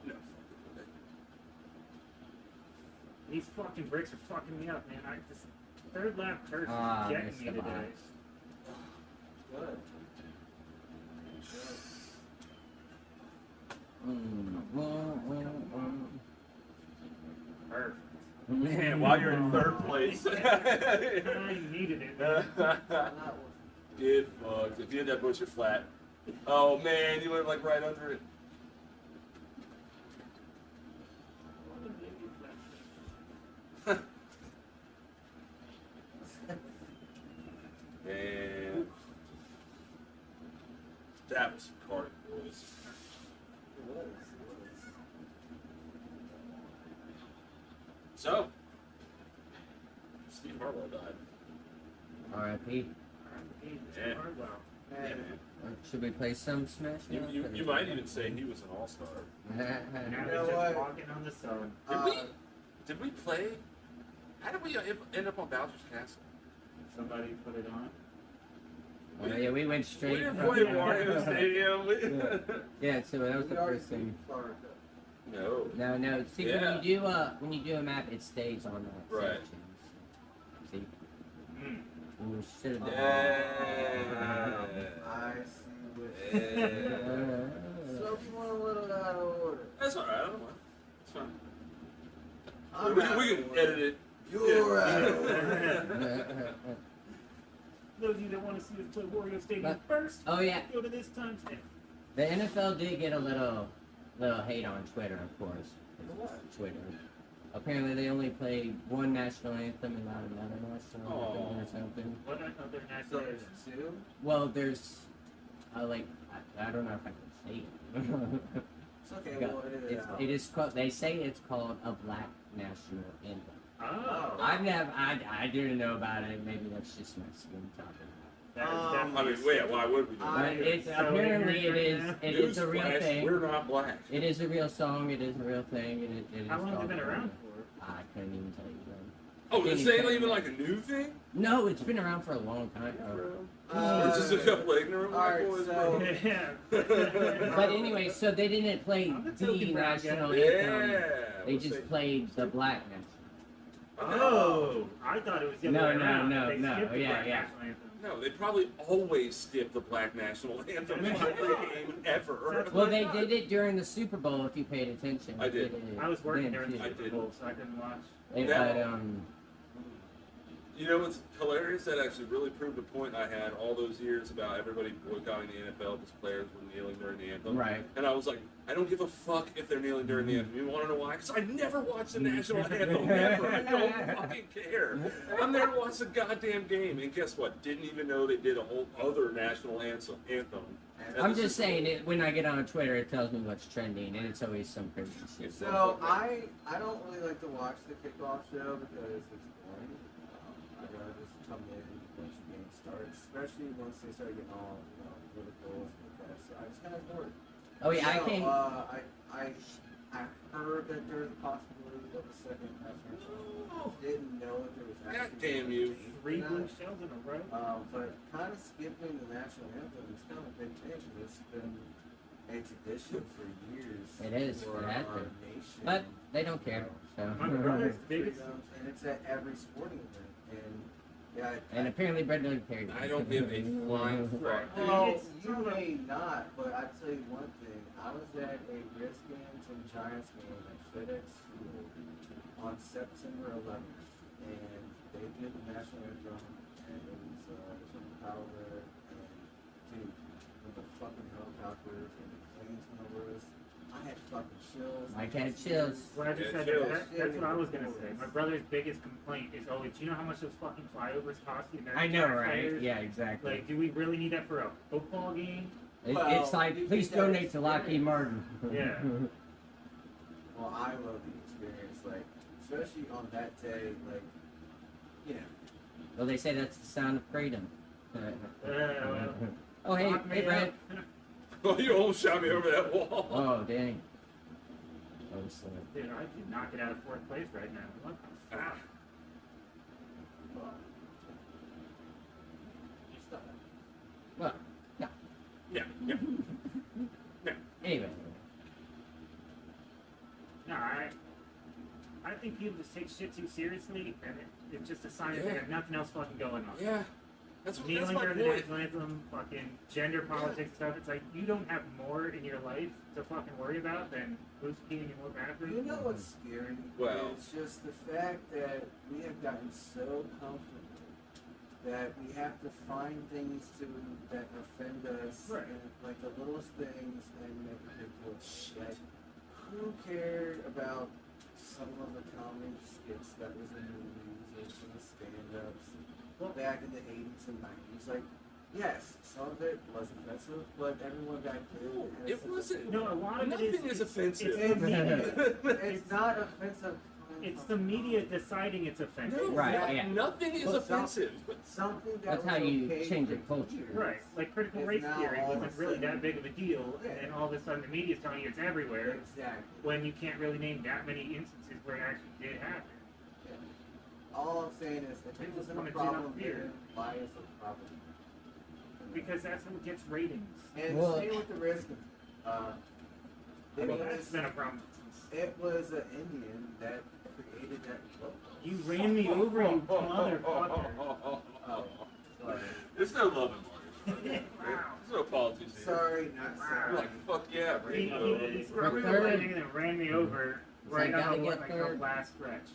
Speaker 3: No.
Speaker 1: These fucking bricks are fucking me up, man. This third lap turf
Speaker 2: Ah,
Speaker 1: is getting
Speaker 2: missed
Speaker 1: me
Speaker 2: the
Speaker 1: today.
Speaker 2: box.
Speaker 4: Good.
Speaker 1: Perfect.
Speaker 3: Man, while you're in third place.
Speaker 1: I needed it, man.
Speaker 3: Get fucked. If you had that bush, you're flat. Oh man, you went like right under it. That was some Karting, boys.
Speaker 4: It was.
Speaker 3: So, Steve Harwell died.
Speaker 2: R.I.P.
Speaker 3: Yeah.
Speaker 1: Well,
Speaker 3: Yeah,
Speaker 4: Man,
Speaker 3: man.
Speaker 2: Should we play some Smash?
Speaker 3: You might even say he was an all-star.
Speaker 1: now
Speaker 4: You
Speaker 1: he's
Speaker 4: know
Speaker 1: just
Speaker 4: what?
Speaker 1: walking on the sun.
Speaker 3: Did we play? How did we end up on Bowser's Castle?
Speaker 1: Somebody put it on.
Speaker 2: Oh, yeah, we went
Speaker 3: We
Speaker 2: straight.
Speaker 3: didn't
Speaker 2: from-
Speaker 3: play Wario Stadium.
Speaker 2: Yeah, so that was
Speaker 4: we
Speaker 2: the
Speaker 4: already
Speaker 2: first thing.
Speaker 4: beat Florida.
Speaker 3: No.
Speaker 2: No. See,
Speaker 3: Yeah.
Speaker 2: when you do a map, it stays on that
Speaker 3: Right.
Speaker 2: section. See,
Speaker 1: Mm.
Speaker 2: you should have done.
Speaker 3: Yeah.
Speaker 4: I see what.
Speaker 3: Yeah.
Speaker 4: So if you want a little out of order,
Speaker 3: That's alright, I don't mind. It's fine.
Speaker 4: I'm
Speaker 3: We
Speaker 4: out of
Speaker 3: can
Speaker 4: order.
Speaker 3: edit it.
Speaker 4: You're
Speaker 3: Yeah.
Speaker 4: out of order.
Speaker 1: Those of you that want to see us play Wario Stadium
Speaker 2: But-
Speaker 1: first,
Speaker 2: Oh yeah,
Speaker 1: go to this timestamp.
Speaker 2: the NFL did get a little hate on Twitter, of course. Twitter. Apparently, they only played one national anthem and not another national anthem or something.
Speaker 1: What other
Speaker 4: So
Speaker 1: national
Speaker 4: there's two.
Speaker 2: Well, there's, I don't know if I can say it.
Speaker 4: It's okay. Well,
Speaker 2: It is called. They say it's called a Black National Anthem.
Speaker 1: Oh,
Speaker 2: I didn't know about it. Maybe that's just my skin talking.
Speaker 1: that is
Speaker 4: I
Speaker 3: I
Speaker 1: definitely.
Speaker 3: mean, wait, why would we do
Speaker 2: But
Speaker 3: that?
Speaker 2: it's
Speaker 1: So
Speaker 2: apparently it
Speaker 1: ignorant
Speaker 2: is.
Speaker 1: right
Speaker 2: It is a real
Speaker 3: Newsflash,
Speaker 2: thing.
Speaker 3: We're not black.
Speaker 2: It is a real song. It is a real thing. It is
Speaker 1: How long has it
Speaker 2: called
Speaker 1: been
Speaker 2: a-
Speaker 1: around for?
Speaker 2: I couldn't even tell you that.
Speaker 3: Oh, this ain't even like a new thing?
Speaker 2: No, it's been around for a long time.
Speaker 3: We're just a couple of ignorant white
Speaker 4: alright,
Speaker 3: boys,
Speaker 4: so-
Speaker 3: bro.
Speaker 1: Yeah.
Speaker 2: But anyway, so they didn't play
Speaker 1: I'm a
Speaker 2: the
Speaker 1: token brown guy.
Speaker 2: national
Speaker 3: Yeah.
Speaker 2: anthem. They
Speaker 3: we'll
Speaker 2: just
Speaker 3: say-
Speaker 2: played the Black national.
Speaker 1: Oh, I thought it was the other
Speaker 2: No,
Speaker 1: way
Speaker 2: no,
Speaker 1: around.
Speaker 2: no,
Speaker 1: They
Speaker 2: no,
Speaker 1: skipped the
Speaker 2: yeah,
Speaker 1: Black
Speaker 2: yeah.
Speaker 1: national anthem.
Speaker 3: No, they probably always skip the black national anthem in every game ever.
Speaker 2: Well, they did it during the Super Bowl. If you paid attention,
Speaker 3: I did.
Speaker 2: They it
Speaker 1: I was working
Speaker 2: then,
Speaker 1: during the
Speaker 2: too.
Speaker 3: I
Speaker 1: Super
Speaker 3: did.
Speaker 1: Bowl, so I couldn't watch.
Speaker 3: That- You know what's hilarious? That actually really proved a point I had all those years about everybody boycotting the NFL because players were kneeling during the anthem.
Speaker 2: Right.
Speaker 3: And I was like, I don't give a fuck if they're kneeling during the anthem. You want to know why? Because I never watched the national anthem ever. I don't fucking care. I'm there to watch the goddamn game. And guess what? Didn't even know they did a whole other national anthem.
Speaker 2: I'm just saying it. When I get on Twitter, it tells me what's trending, and it's always some crazy shit.
Speaker 4: So I don't really like to watch the kickoff show because it's boring. I'd rather just come in once the game starts, especially once they start getting all political and stuff like that. So I just kind of bored.
Speaker 2: Oh yeah, I
Speaker 4: So,
Speaker 2: came.
Speaker 4: I heard that there was a possibility of a second national show. Didn't know that there was
Speaker 3: God
Speaker 4: actually
Speaker 3: damn you.
Speaker 1: Three
Speaker 4: for
Speaker 1: blue
Speaker 4: that.
Speaker 1: shells in a row.
Speaker 4: But kind of skipping the national anthem is kind of a big thing. It's been a tradition for years.
Speaker 2: It is,
Speaker 4: for
Speaker 2: it has
Speaker 4: our
Speaker 2: been.
Speaker 4: nation.
Speaker 2: But they don't care. So.
Speaker 1: My brother's biggest.
Speaker 4: And it's at every sporting event. And yeah,
Speaker 2: And apparently, Brett doesn't care.
Speaker 3: I don't give a flying fuck.
Speaker 4: well,
Speaker 1: It's
Speaker 4: you
Speaker 1: sort of-
Speaker 4: may not, but I'll tell you one thing. I was at a Redskins and Giants game at FedEx Field on September 11th, and they did the national anthem, and it was some power there, and dude, with the fucking helicopters and the planes went over us, I had fucking chills.
Speaker 2: Mike had chills.
Speaker 1: What I just
Speaker 3: Yeah,
Speaker 1: said,
Speaker 3: chills.
Speaker 1: that's what I was gonna say. My brother's biggest complaint is always, do you know how much those fucking flyovers cost the American
Speaker 2: I know, right?
Speaker 1: taxpayers?
Speaker 2: Yeah, exactly.
Speaker 1: Like, do we really need that for a football game?
Speaker 2: It's like,
Speaker 4: you
Speaker 2: please
Speaker 4: get that
Speaker 2: donate to Lockheed Martin.
Speaker 1: Yeah.
Speaker 4: Well, I love the experience, like, especially on that day, like, you know.
Speaker 2: Well, they say that's the sound of freedom.
Speaker 1: Well,
Speaker 2: Oh, hey,
Speaker 1: lock me
Speaker 2: hey, Brett.
Speaker 1: up.
Speaker 3: Oh, you almost shot me over that wall.
Speaker 2: Oh, dang. That was
Speaker 1: Dude, I could not get out of fourth place right now. What the fuck?
Speaker 4: You stop.
Speaker 2: Well, no.
Speaker 3: Yeah, yeah.
Speaker 2: Anyway.
Speaker 1: No, I think people just take shit too seriously, and it's just a sign that
Speaker 3: Yeah.
Speaker 1: they have nothing else fucking going on.
Speaker 3: Yeah. That's
Speaker 1: Kneeling
Speaker 3: my
Speaker 1: during the
Speaker 3: point.
Speaker 1: national anthem, fucking gender politics stuff. It's like you don't have more in your life to fucking worry about than who's peeing in what bathroom.
Speaker 4: You know what's scary?
Speaker 3: Well-
Speaker 4: It's just the fact that we have gotten so comfortable that we have to find things that offend us,
Speaker 1: Right.
Speaker 4: and like the littlest things, and make a big deal of shit. Who cared about some of the comedy skits that was in the movies or some of the stand-ups
Speaker 1: Well-
Speaker 4: back in the 80s and 90s? Like, Yes, some of it was offensive, but everyone got clear.
Speaker 3: It wasn't.
Speaker 1: No, a lot of
Speaker 3: Nothing
Speaker 1: it
Speaker 3: is offensive.
Speaker 1: It's the media.
Speaker 4: It's not offensive.
Speaker 1: It's the media deciding it's offensive.
Speaker 3: No,
Speaker 2: Right, yeah.
Speaker 3: nothing is
Speaker 4: But
Speaker 3: offensive.
Speaker 4: Something that
Speaker 2: That's
Speaker 4: was
Speaker 2: how you
Speaker 4: okay
Speaker 2: change
Speaker 4: for
Speaker 2: a culture.
Speaker 4: years.
Speaker 1: Right, like critical
Speaker 4: It's
Speaker 1: race
Speaker 4: now
Speaker 1: theory
Speaker 4: all of
Speaker 1: wasn't
Speaker 4: a
Speaker 1: really
Speaker 4: sudden-
Speaker 1: that big of a deal,
Speaker 4: Yeah.
Speaker 1: and then all of a sudden the media's telling you it's everywhere,
Speaker 4: Exactly.
Speaker 1: when you can't really name that many instances where it actually did happen.
Speaker 4: All I'm saying is, if it
Speaker 1: People
Speaker 4: wasn't
Speaker 1: wanna
Speaker 4: a
Speaker 1: do that
Speaker 4: problem
Speaker 1: here.
Speaker 4: here, why is it a problem?
Speaker 1: Because that's what gets ratings.
Speaker 4: And
Speaker 2: Well-
Speaker 4: same with the risk.
Speaker 1: Well, that's been a problem since.
Speaker 4: It was an Indian that created that logo.
Speaker 1: You ran me over, you motherfucker.
Speaker 4: Oh, sorry.
Speaker 3: There's no love in Mario.
Speaker 1: Wow.
Speaker 3: There's no politics here.
Speaker 4: Sorry, not
Speaker 1: Wow.
Speaker 4: sorry.
Speaker 3: Like, fuck yeah,
Speaker 1: He
Speaker 3: Rainbow.
Speaker 1: screwed me
Speaker 2: third.
Speaker 1: over and then ran me over right
Speaker 2: gotta
Speaker 1: on the,
Speaker 2: get
Speaker 1: like,
Speaker 2: third.
Speaker 1: the last stretch.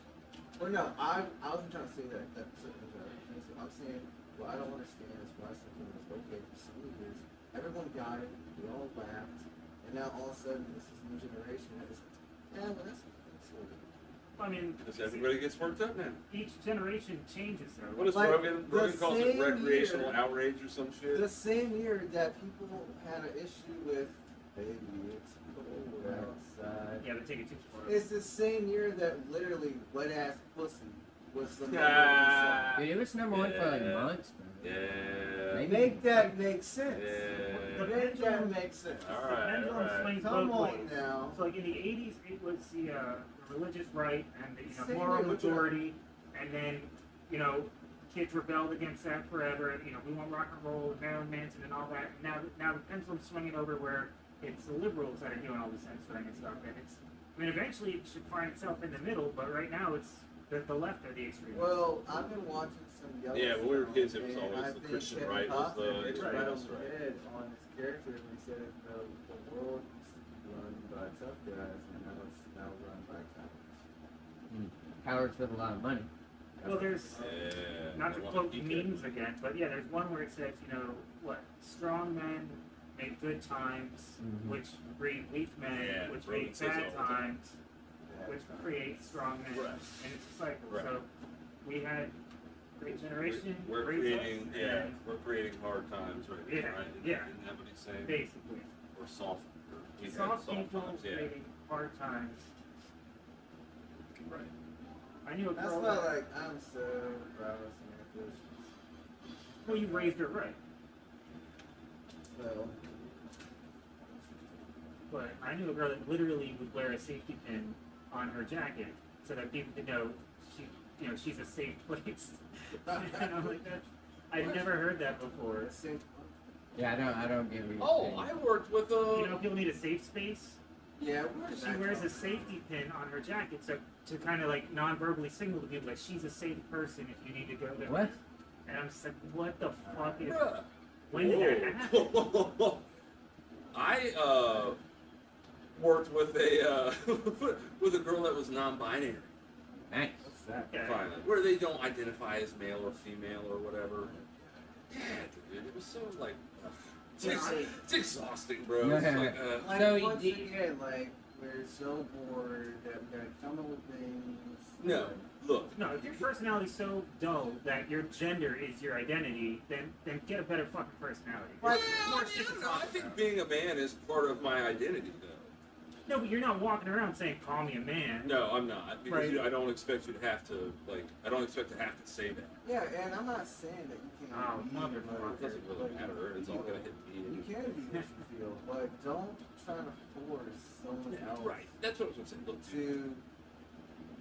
Speaker 4: Well, no, I wasn't trying to say that certain things are offensive. I'm saying what I don't understand is why something was okay for so many years. Everyone got it, we all laughed, and now all of a sudden this is new generation that is, yeah, well that's offensive.
Speaker 1: I mean,
Speaker 3: Because everybody gets worked up now.
Speaker 1: each generation changes though.
Speaker 3: What is
Speaker 4: Like,
Speaker 3: Rogan?
Speaker 4: the
Speaker 3: Rogan calls it
Speaker 4: same
Speaker 3: recreational
Speaker 4: year-
Speaker 3: outrage or some shit.
Speaker 4: The same year that people had an issue with, baby, it's cold outside.
Speaker 1: Yeah, they take it too far.
Speaker 4: It's the same year that literally wet ass pussy was the
Speaker 3: Ah.
Speaker 2: Dude, it was number one for like
Speaker 3: Yeah.
Speaker 2: months, bro.
Speaker 3: Yeah.
Speaker 2: Maybe.
Speaker 4: Make that make sense.
Speaker 3: Yeah.
Speaker 4: Make that make sense.
Speaker 3: All
Speaker 1: The
Speaker 3: right,
Speaker 1: pendulum
Speaker 3: all right.
Speaker 1: swings
Speaker 4: Come
Speaker 1: both
Speaker 4: on
Speaker 1: ways.
Speaker 4: now.
Speaker 1: So like in the 80s, it was the religious right and the
Speaker 4: Same
Speaker 1: moral
Speaker 4: religion.
Speaker 1: majority, and then kids rebelled against that forever. We want rock and roll, Marilyn Manson, and all that. And now the pendulum's swinging over where it's the liberals that are doing all the censoring and stuff. And eventually it should find itself in the middle, but right now it's the left are the extreme.
Speaker 4: Well, I've been watching some yellow.
Speaker 3: Yeah, when we were kids, it was
Speaker 4: and
Speaker 3: always
Speaker 4: I
Speaker 3: the
Speaker 4: think
Speaker 3: Christian
Speaker 4: Kevin
Speaker 3: right was the
Speaker 4: Costner hit it right on
Speaker 3: extremist
Speaker 4: the
Speaker 3: right.
Speaker 4: head on his character when he said the world used to be run by tough guys and now it's now run by cowards.
Speaker 2: Cowards with a lot of money.
Speaker 1: Well, there's
Speaker 3: Yeah.
Speaker 1: not to
Speaker 3: I wanna
Speaker 1: quote
Speaker 3: keep it.
Speaker 1: memes again, but yeah, there's one where it says, strong men make good times,
Speaker 2: Mhm.
Speaker 1: which breed weak men,
Speaker 3: Yeah,
Speaker 1: which
Speaker 3: Rogan
Speaker 1: make
Speaker 3: says it
Speaker 1: bad
Speaker 3: all the time.
Speaker 1: times, which create strong men,
Speaker 3: Right.
Speaker 1: and it's a cycle.
Speaker 3: Right.
Speaker 1: So we had great generation,
Speaker 3: We're
Speaker 1: great
Speaker 3: creating,
Speaker 1: us,
Speaker 3: yeah,
Speaker 1: and
Speaker 3: we're creating hard times right now,
Speaker 1: Yeah,
Speaker 3: right?
Speaker 1: yeah.
Speaker 3: Isn't that what he's saying?
Speaker 1: basically,
Speaker 3: Or soft. Or we had
Speaker 1: soft people
Speaker 3: times, yeah.
Speaker 1: creating hard times.
Speaker 3: Right.
Speaker 1: I knew a
Speaker 4: That's
Speaker 1: girl.
Speaker 4: why, like, I'm so proud of Samantha.
Speaker 1: Well, you raised her right,
Speaker 4: Well,
Speaker 1: but I knew a girl that literally would wear a safety pin on her jacket so that people could know she's a safe place. And I'm like, I'd never heard that before.
Speaker 2: Yeah, I don't get what you're
Speaker 3: Oh,
Speaker 2: saying.
Speaker 3: I worked with
Speaker 1: People need a safe space.
Speaker 4: yeah, where did
Speaker 1: She
Speaker 4: that
Speaker 1: wears
Speaker 4: come
Speaker 1: a
Speaker 4: from?
Speaker 1: safety pin on her jacket to kind of like non-verbally signal to people that she's a safe person if you need to go there.
Speaker 2: What?
Speaker 1: And I'm just like, what the fuck is?
Speaker 3: Bruh.
Speaker 1: When did that happen?
Speaker 3: Whoa. I worked with a with a girl that was non-binary.
Speaker 2: Nice.
Speaker 4: What's that?
Speaker 1: Yeah.
Speaker 3: Finally, where they don't identify as male or female or whatever. Yeah, dude, it was so like it's exhausting, bro. It's like,
Speaker 4: Like,
Speaker 2: So,
Speaker 4: once
Speaker 2: you-
Speaker 4: again, like, we're so bored that we gotta come up with things.
Speaker 3: no, look,
Speaker 1: No, if your personality's so dull that your gender is your identity, then get a better fucking personality.
Speaker 3: well,
Speaker 1: There's more
Speaker 3: I
Speaker 1: shit to
Speaker 3: mean,
Speaker 1: talk
Speaker 3: I think
Speaker 1: about.
Speaker 3: being a man is part of my identity, though.
Speaker 1: No, but you're not walking around saying, call me a man.
Speaker 3: No, I'm not because
Speaker 1: Right.
Speaker 3: I don't expect you to have to I don't expect to have to say that.
Speaker 4: Yeah, and I'm not saying that you can't
Speaker 1: Oh,
Speaker 4: be
Speaker 1: motherfucker.
Speaker 3: It doesn't really matter. It's all gonna hit
Speaker 4: You
Speaker 3: me.
Speaker 4: can be what you feel, but don't try to force someone else
Speaker 3: Right. That's what I was saying. Look,
Speaker 4: to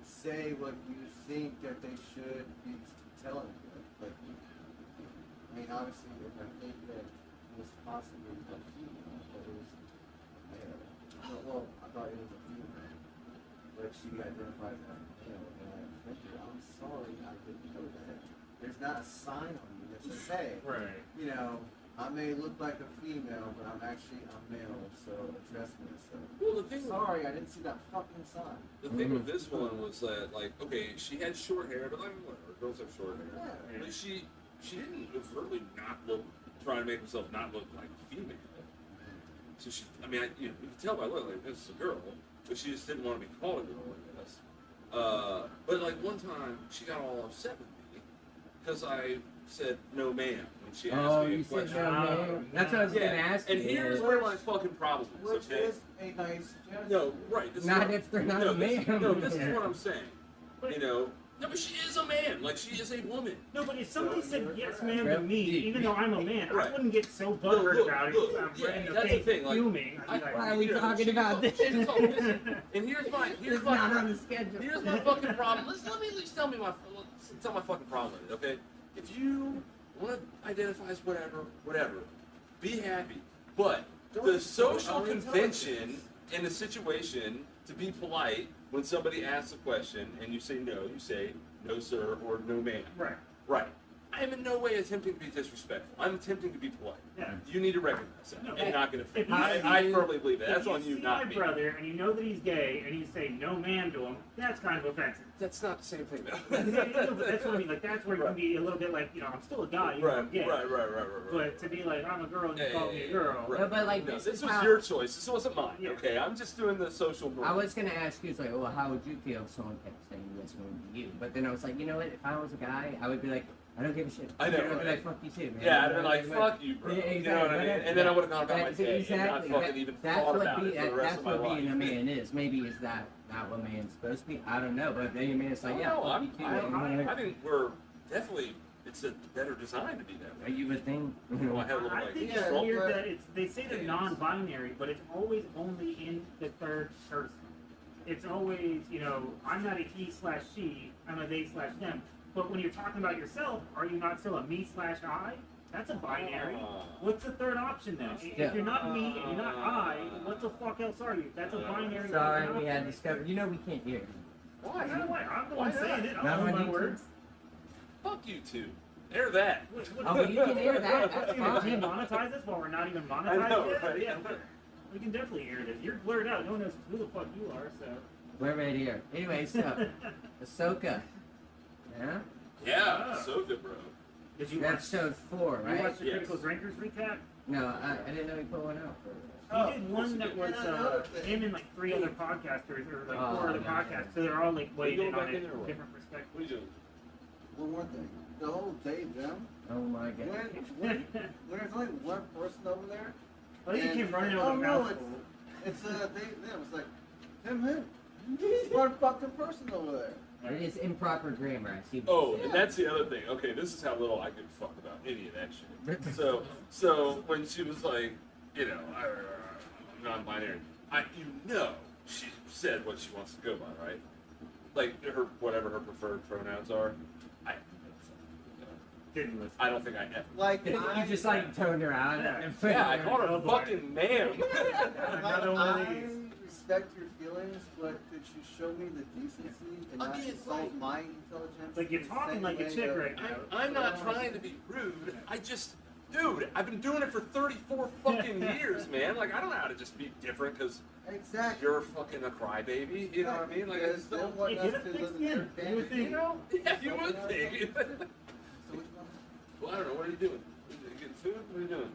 Speaker 4: say what you think that they should be telling you. Like, I mean, obviously, if I think that it was possibly a female, but it was male. Well, I thought it was a female, but she identified as male, and I offended her. I'm sorry, I didn't know that. There's not a sign on you that says, hey,
Speaker 1: Right.
Speaker 4: I may look like a female, but I'm actually a male, so address me as so.
Speaker 3: well, the thing.
Speaker 4: Sorry, I didn't see that fucking sign.
Speaker 3: The thing with this one was that, like, okay, she had short hair, but I mean, whatever. Girls have short hair.
Speaker 4: Yeah.
Speaker 3: But she didn't overtly not look, try to make herself not look like a female. So she, I mean, you can tell by look, like, this is a girl, but she just didn't want to be called a girl, I guess. But like one time, she got all upset with me because I said no, ma'am, and she asked me a
Speaker 2: you said
Speaker 3: question.
Speaker 2: no, man. That's what I was gonna ask
Speaker 3: And
Speaker 2: you.
Speaker 3: here's where my fucking problem is,
Speaker 4: Which
Speaker 3: okay?
Speaker 4: is a nice gesture.
Speaker 3: No, right. This is
Speaker 2: Not
Speaker 3: what-
Speaker 2: if they're not
Speaker 3: no,
Speaker 2: a man.
Speaker 3: No, this is what I'm saying. You know, no, but she is a man. Like, she is a woman.
Speaker 1: No, but if somebody said yes, ma'am, to
Speaker 2: Well,
Speaker 1: me, even though I'm a man,
Speaker 3: Right.
Speaker 1: I wouldn't get so
Speaker 3: Look,
Speaker 1: butthurt about it.
Speaker 3: look,
Speaker 1: I'm
Speaker 3: yeah,
Speaker 1: right in the
Speaker 3: that's the
Speaker 1: face,
Speaker 3: thing, like,
Speaker 1: fuming. I'd be
Speaker 3: I-
Speaker 2: Why
Speaker 1: like,
Speaker 2: are we
Speaker 3: you know,
Speaker 2: talking
Speaker 3: she's
Speaker 2: about
Speaker 3: all-
Speaker 2: this?
Speaker 3: she's all this. And here's my
Speaker 2: It's not on the schedule.
Speaker 3: Here's my fucking problem. Let me at least tell my fucking problem with it, okay? If you want to identify as whatever, be happy. But the social convention in a situation to be polite when somebody asks a question and you say no, sir, or no, ma'am.
Speaker 1: right.
Speaker 3: Right. I am in no way attempting to be disrespectful. I'm attempting to be polite.
Speaker 1: Yeah.
Speaker 3: You need to recognize that
Speaker 1: No,
Speaker 3: and not get offended.
Speaker 1: if you
Speaker 3: I
Speaker 1: see-
Speaker 3: firmly believe that.
Speaker 1: If
Speaker 3: That's on you,
Speaker 1: see
Speaker 3: not
Speaker 1: my
Speaker 3: me.
Speaker 1: brother and you know that he's gay and you say no man to him, that's kind of offensive.
Speaker 3: That's not the same thing, though.
Speaker 1: That's what I mean. Like that's where you can be a little bit like, I'm still a guy, even though I'm gay.
Speaker 3: Right.
Speaker 1: But to be like, I'm a girl and you call me a girl.
Speaker 3: Right.
Speaker 2: No, but like
Speaker 3: No,
Speaker 2: this
Speaker 3: this
Speaker 2: is
Speaker 3: was
Speaker 2: how-
Speaker 3: your choice. This wasn't mine.
Speaker 1: Yeah.
Speaker 3: Okay, I'm just doing the social norm.
Speaker 2: I was gonna ask you, it's like, well, how would you feel if someone kept saying yes woman to you? But then I was like, you know what? If I was a guy, I would be like, I don't give a shit.
Speaker 3: I know,
Speaker 2: I'd be
Speaker 3: right?
Speaker 2: like, fuck you too, man.
Speaker 3: Yeah, I'd been like, fuck you, bro.
Speaker 2: Yeah,
Speaker 3: You know what I mean?
Speaker 2: exactly.
Speaker 3: And then I would have gone about my
Speaker 2: That's
Speaker 3: day and not
Speaker 2: exactly.
Speaker 3: fucking even
Speaker 2: That's
Speaker 3: thought
Speaker 2: what
Speaker 3: about it for the rest
Speaker 2: that's
Speaker 3: of my
Speaker 2: what
Speaker 3: life.
Speaker 2: being a man is. Maybe is that not what man's supposed to be? I don't know, but being a man is like, yeah,
Speaker 3: No,
Speaker 2: fuck you too, man.
Speaker 3: I think we're definitely, it's a better design to be that way.
Speaker 2: You would think.
Speaker 3: You know, I have a little
Speaker 1: I
Speaker 3: like,
Speaker 1: think
Speaker 4: Yeah,
Speaker 1: it's
Speaker 3: strong-
Speaker 1: weird that they say they're non-binary, but it's always only in the third person. It's always, I'm not a he/she, I'm a they/them. But when you're talking about yourself, are you not still a me/I? That's a binary. What's the third option then? If you're not me and you're not I, what the fuck else are you? That's a binary.
Speaker 2: Sorry, we
Speaker 1: option.
Speaker 2: had discovered. You know we can't hear.
Speaker 3: Why?
Speaker 1: No, why? I'm the
Speaker 3: Why
Speaker 1: one saying
Speaker 3: not?
Speaker 1: it.
Speaker 2: Not
Speaker 1: I'll
Speaker 2: on
Speaker 1: know my
Speaker 2: YouTube?
Speaker 1: words.
Speaker 3: Fuck you two. Air that.
Speaker 2: Oh, but you can hear that. That's
Speaker 1: Can we
Speaker 2: fine.
Speaker 1: monetize this while we're not even
Speaker 3: I
Speaker 1: monetized
Speaker 3: know,
Speaker 1: yet?
Speaker 3: right?
Speaker 1: Yeah, we can definitely hear this. You're blurred out. No one knows who the fuck you are, so.
Speaker 2: We're right here. Anyway, so Ahsoka. Yeah?
Speaker 3: Yeah,
Speaker 1: Oh.
Speaker 3: so good, bro.
Speaker 1: Did you
Speaker 2: That's
Speaker 1: watch,
Speaker 2: episode 4,
Speaker 1: you
Speaker 2: right?
Speaker 1: watch the
Speaker 3: Yes.
Speaker 1: Critical Drinkers recap?
Speaker 2: No, I didn't know he put one out for
Speaker 1: He did one that was him and like 3 other podcasters, or like 4 other
Speaker 2: no.
Speaker 1: podcasts, so they're all like
Speaker 3: Are you
Speaker 1: weighed
Speaker 3: going
Speaker 1: in on
Speaker 3: back
Speaker 1: it,
Speaker 3: in there or what?
Speaker 1: different perspectives.
Speaker 3: What are you doing?
Speaker 4: One more thing. The whole Dave Jam.
Speaker 2: Oh my god.
Speaker 4: When there's only one person over there.
Speaker 1: I think he came running
Speaker 4: oh
Speaker 1: out of the
Speaker 4: no,
Speaker 1: mouth.
Speaker 4: it's Dave Jam. It's like Tim who? One fucking person over there.
Speaker 2: It is improper grammar. I see.
Speaker 3: Oh, and that's the other thing. Okay, this is how little I give a fuck about any of that shit. So when she was like, I'm non-binary, she said what she wants to go by, right? Like whatever her preferred pronouns are.
Speaker 1: Didn't listen.
Speaker 3: I don't think I ever.
Speaker 4: Like
Speaker 2: You just like toned her out.
Speaker 1: Yeah.
Speaker 2: and put
Speaker 3: Yeah, I
Speaker 2: her-
Speaker 3: called her
Speaker 1: Oh,
Speaker 3: a
Speaker 1: boy.
Speaker 3: fucking ma'am.
Speaker 1: Another one of
Speaker 4: I
Speaker 1: these.
Speaker 4: respect your feelings, but could you show me the decency and not
Speaker 3: Again,
Speaker 4: insult
Speaker 3: right.
Speaker 4: my intelligence?
Speaker 1: Like you're
Speaker 4: the
Speaker 1: talking
Speaker 4: same
Speaker 1: like a
Speaker 4: way
Speaker 1: chick
Speaker 4: of-
Speaker 1: right now.
Speaker 3: I'm not trying to be rude. Dude, I've been doing it for 34 fucking years, man. Like, I don't know how to just be different because
Speaker 4: Exactly.
Speaker 3: you're fucking a crybaby. You know what I mean? Like, I just
Speaker 4: Because
Speaker 3: don't.
Speaker 4: they want
Speaker 1: Hey,
Speaker 4: us
Speaker 1: get
Speaker 4: to
Speaker 1: it
Speaker 4: live
Speaker 1: fixed
Speaker 4: in their
Speaker 1: in. You would
Speaker 4: fantasy.
Speaker 1: think.
Speaker 3: You know? Yeah, you would think.
Speaker 4: So which one?
Speaker 3: Well, I don't know. What are you doing? Are you getting food? What are you doing?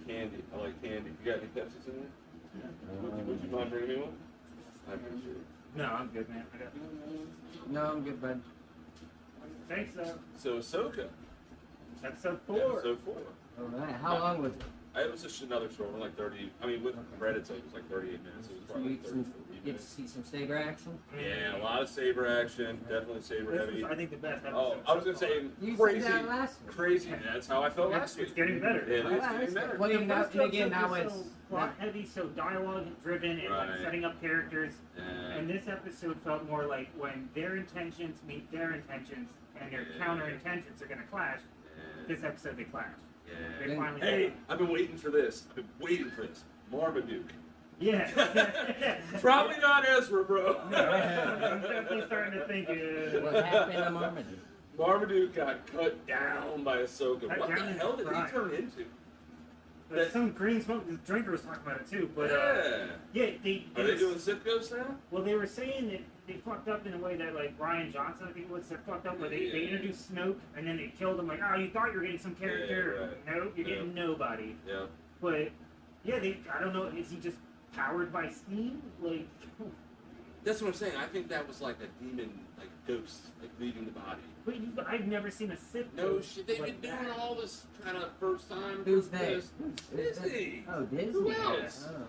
Speaker 3: Candy. I like candy. You got any Pepsis in there? Would you mind bringing me one? I appreciate it.
Speaker 1: No, I'm good, man. I got
Speaker 2: No, I'm good, bud.
Speaker 1: Thanks,
Speaker 3: So, Ahsoka.
Speaker 1: episode 4.
Speaker 3: Episode 4.
Speaker 2: All right. How long was it?
Speaker 3: It was just another short one, like 30. I mean, with credits, it was like 38 minutes. It was probably like 30, 40
Speaker 2: Get to
Speaker 3: minutes.
Speaker 2: see some saber action.
Speaker 3: Yeah, a lot of saber action. Definitely saber
Speaker 1: This
Speaker 3: heavy.
Speaker 1: is, I think, the best episode.
Speaker 3: Oh, I was gonna
Speaker 1: so
Speaker 3: say
Speaker 2: You
Speaker 3: crazy,
Speaker 2: said that last week.
Speaker 3: crazy. That's how I felt
Speaker 1: far.
Speaker 3: last week.
Speaker 1: It's getting better.
Speaker 3: Yeah, it is
Speaker 2: Well,
Speaker 3: getting
Speaker 2: that's-
Speaker 3: better.
Speaker 2: well,
Speaker 1: The
Speaker 2: you know,
Speaker 1: first
Speaker 2: and again,
Speaker 1: episode
Speaker 2: now
Speaker 1: was
Speaker 2: it's
Speaker 1: so plot heavy, so dialogue driven, and like
Speaker 3: Right.
Speaker 1: setting up characters.
Speaker 3: Yeah.
Speaker 1: And this episode felt more like when their intentions meet their intentions, and their
Speaker 3: Yeah.
Speaker 1: counter intentions are gonna clash. This episode they clash. They
Speaker 3: Yeah.
Speaker 1: finally.
Speaker 3: Hey, I've been waiting for this. I've been waiting for this. Marmaduke.
Speaker 1: Yeah.
Speaker 3: Probably not Ezra, bro.
Speaker 1: No, I'm definitely starting to think.
Speaker 2: What happened to Marmaduke?
Speaker 3: Marmaduke got cut down by Ahsoka.
Speaker 1: Cut
Speaker 3: What the
Speaker 1: down and
Speaker 3: hell did he
Speaker 1: fried.
Speaker 3: turn into?
Speaker 1: There's some green smoke. The drinker was talking about it too, but
Speaker 3: Yeah.
Speaker 1: yeah,
Speaker 3: Are they doing Sith Ghost now?
Speaker 1: Well, they were saying that they fucked up in a way that, like, Ryan Johnson, I think it was, that fucked up where they
Speaker 3: Yeah.
Speaker 1: introduced Snoke and then they killed him. Like, oh, you thought you were getting some character.
Speaker 3: Yeah, right.
Speaker 1: Nope, you're
Speaker 3: Yeah.
Speaker 1: getting nobody.
Speaker 3: Yeah.
Speaker 1: But, yeah, I don't know, is he just powered by steam? Like,
Speaker 3: That's what I'm saying. I think that was like a demon, like ghost, like leaving the body.
Speaker 1: But I've never seen a Sith.
Speaker 3: No shit, they've
Speaker 1: like
Speaker 3: been doing
Speaker 1: that.
Speaker 3: all this kind of first time.
Speaker 2: Who's they?
Speaker 3: Disney.
Speaker 2: Oh, Disney.
Speaker 3: Who else?
Speaker 2: Oh, okay.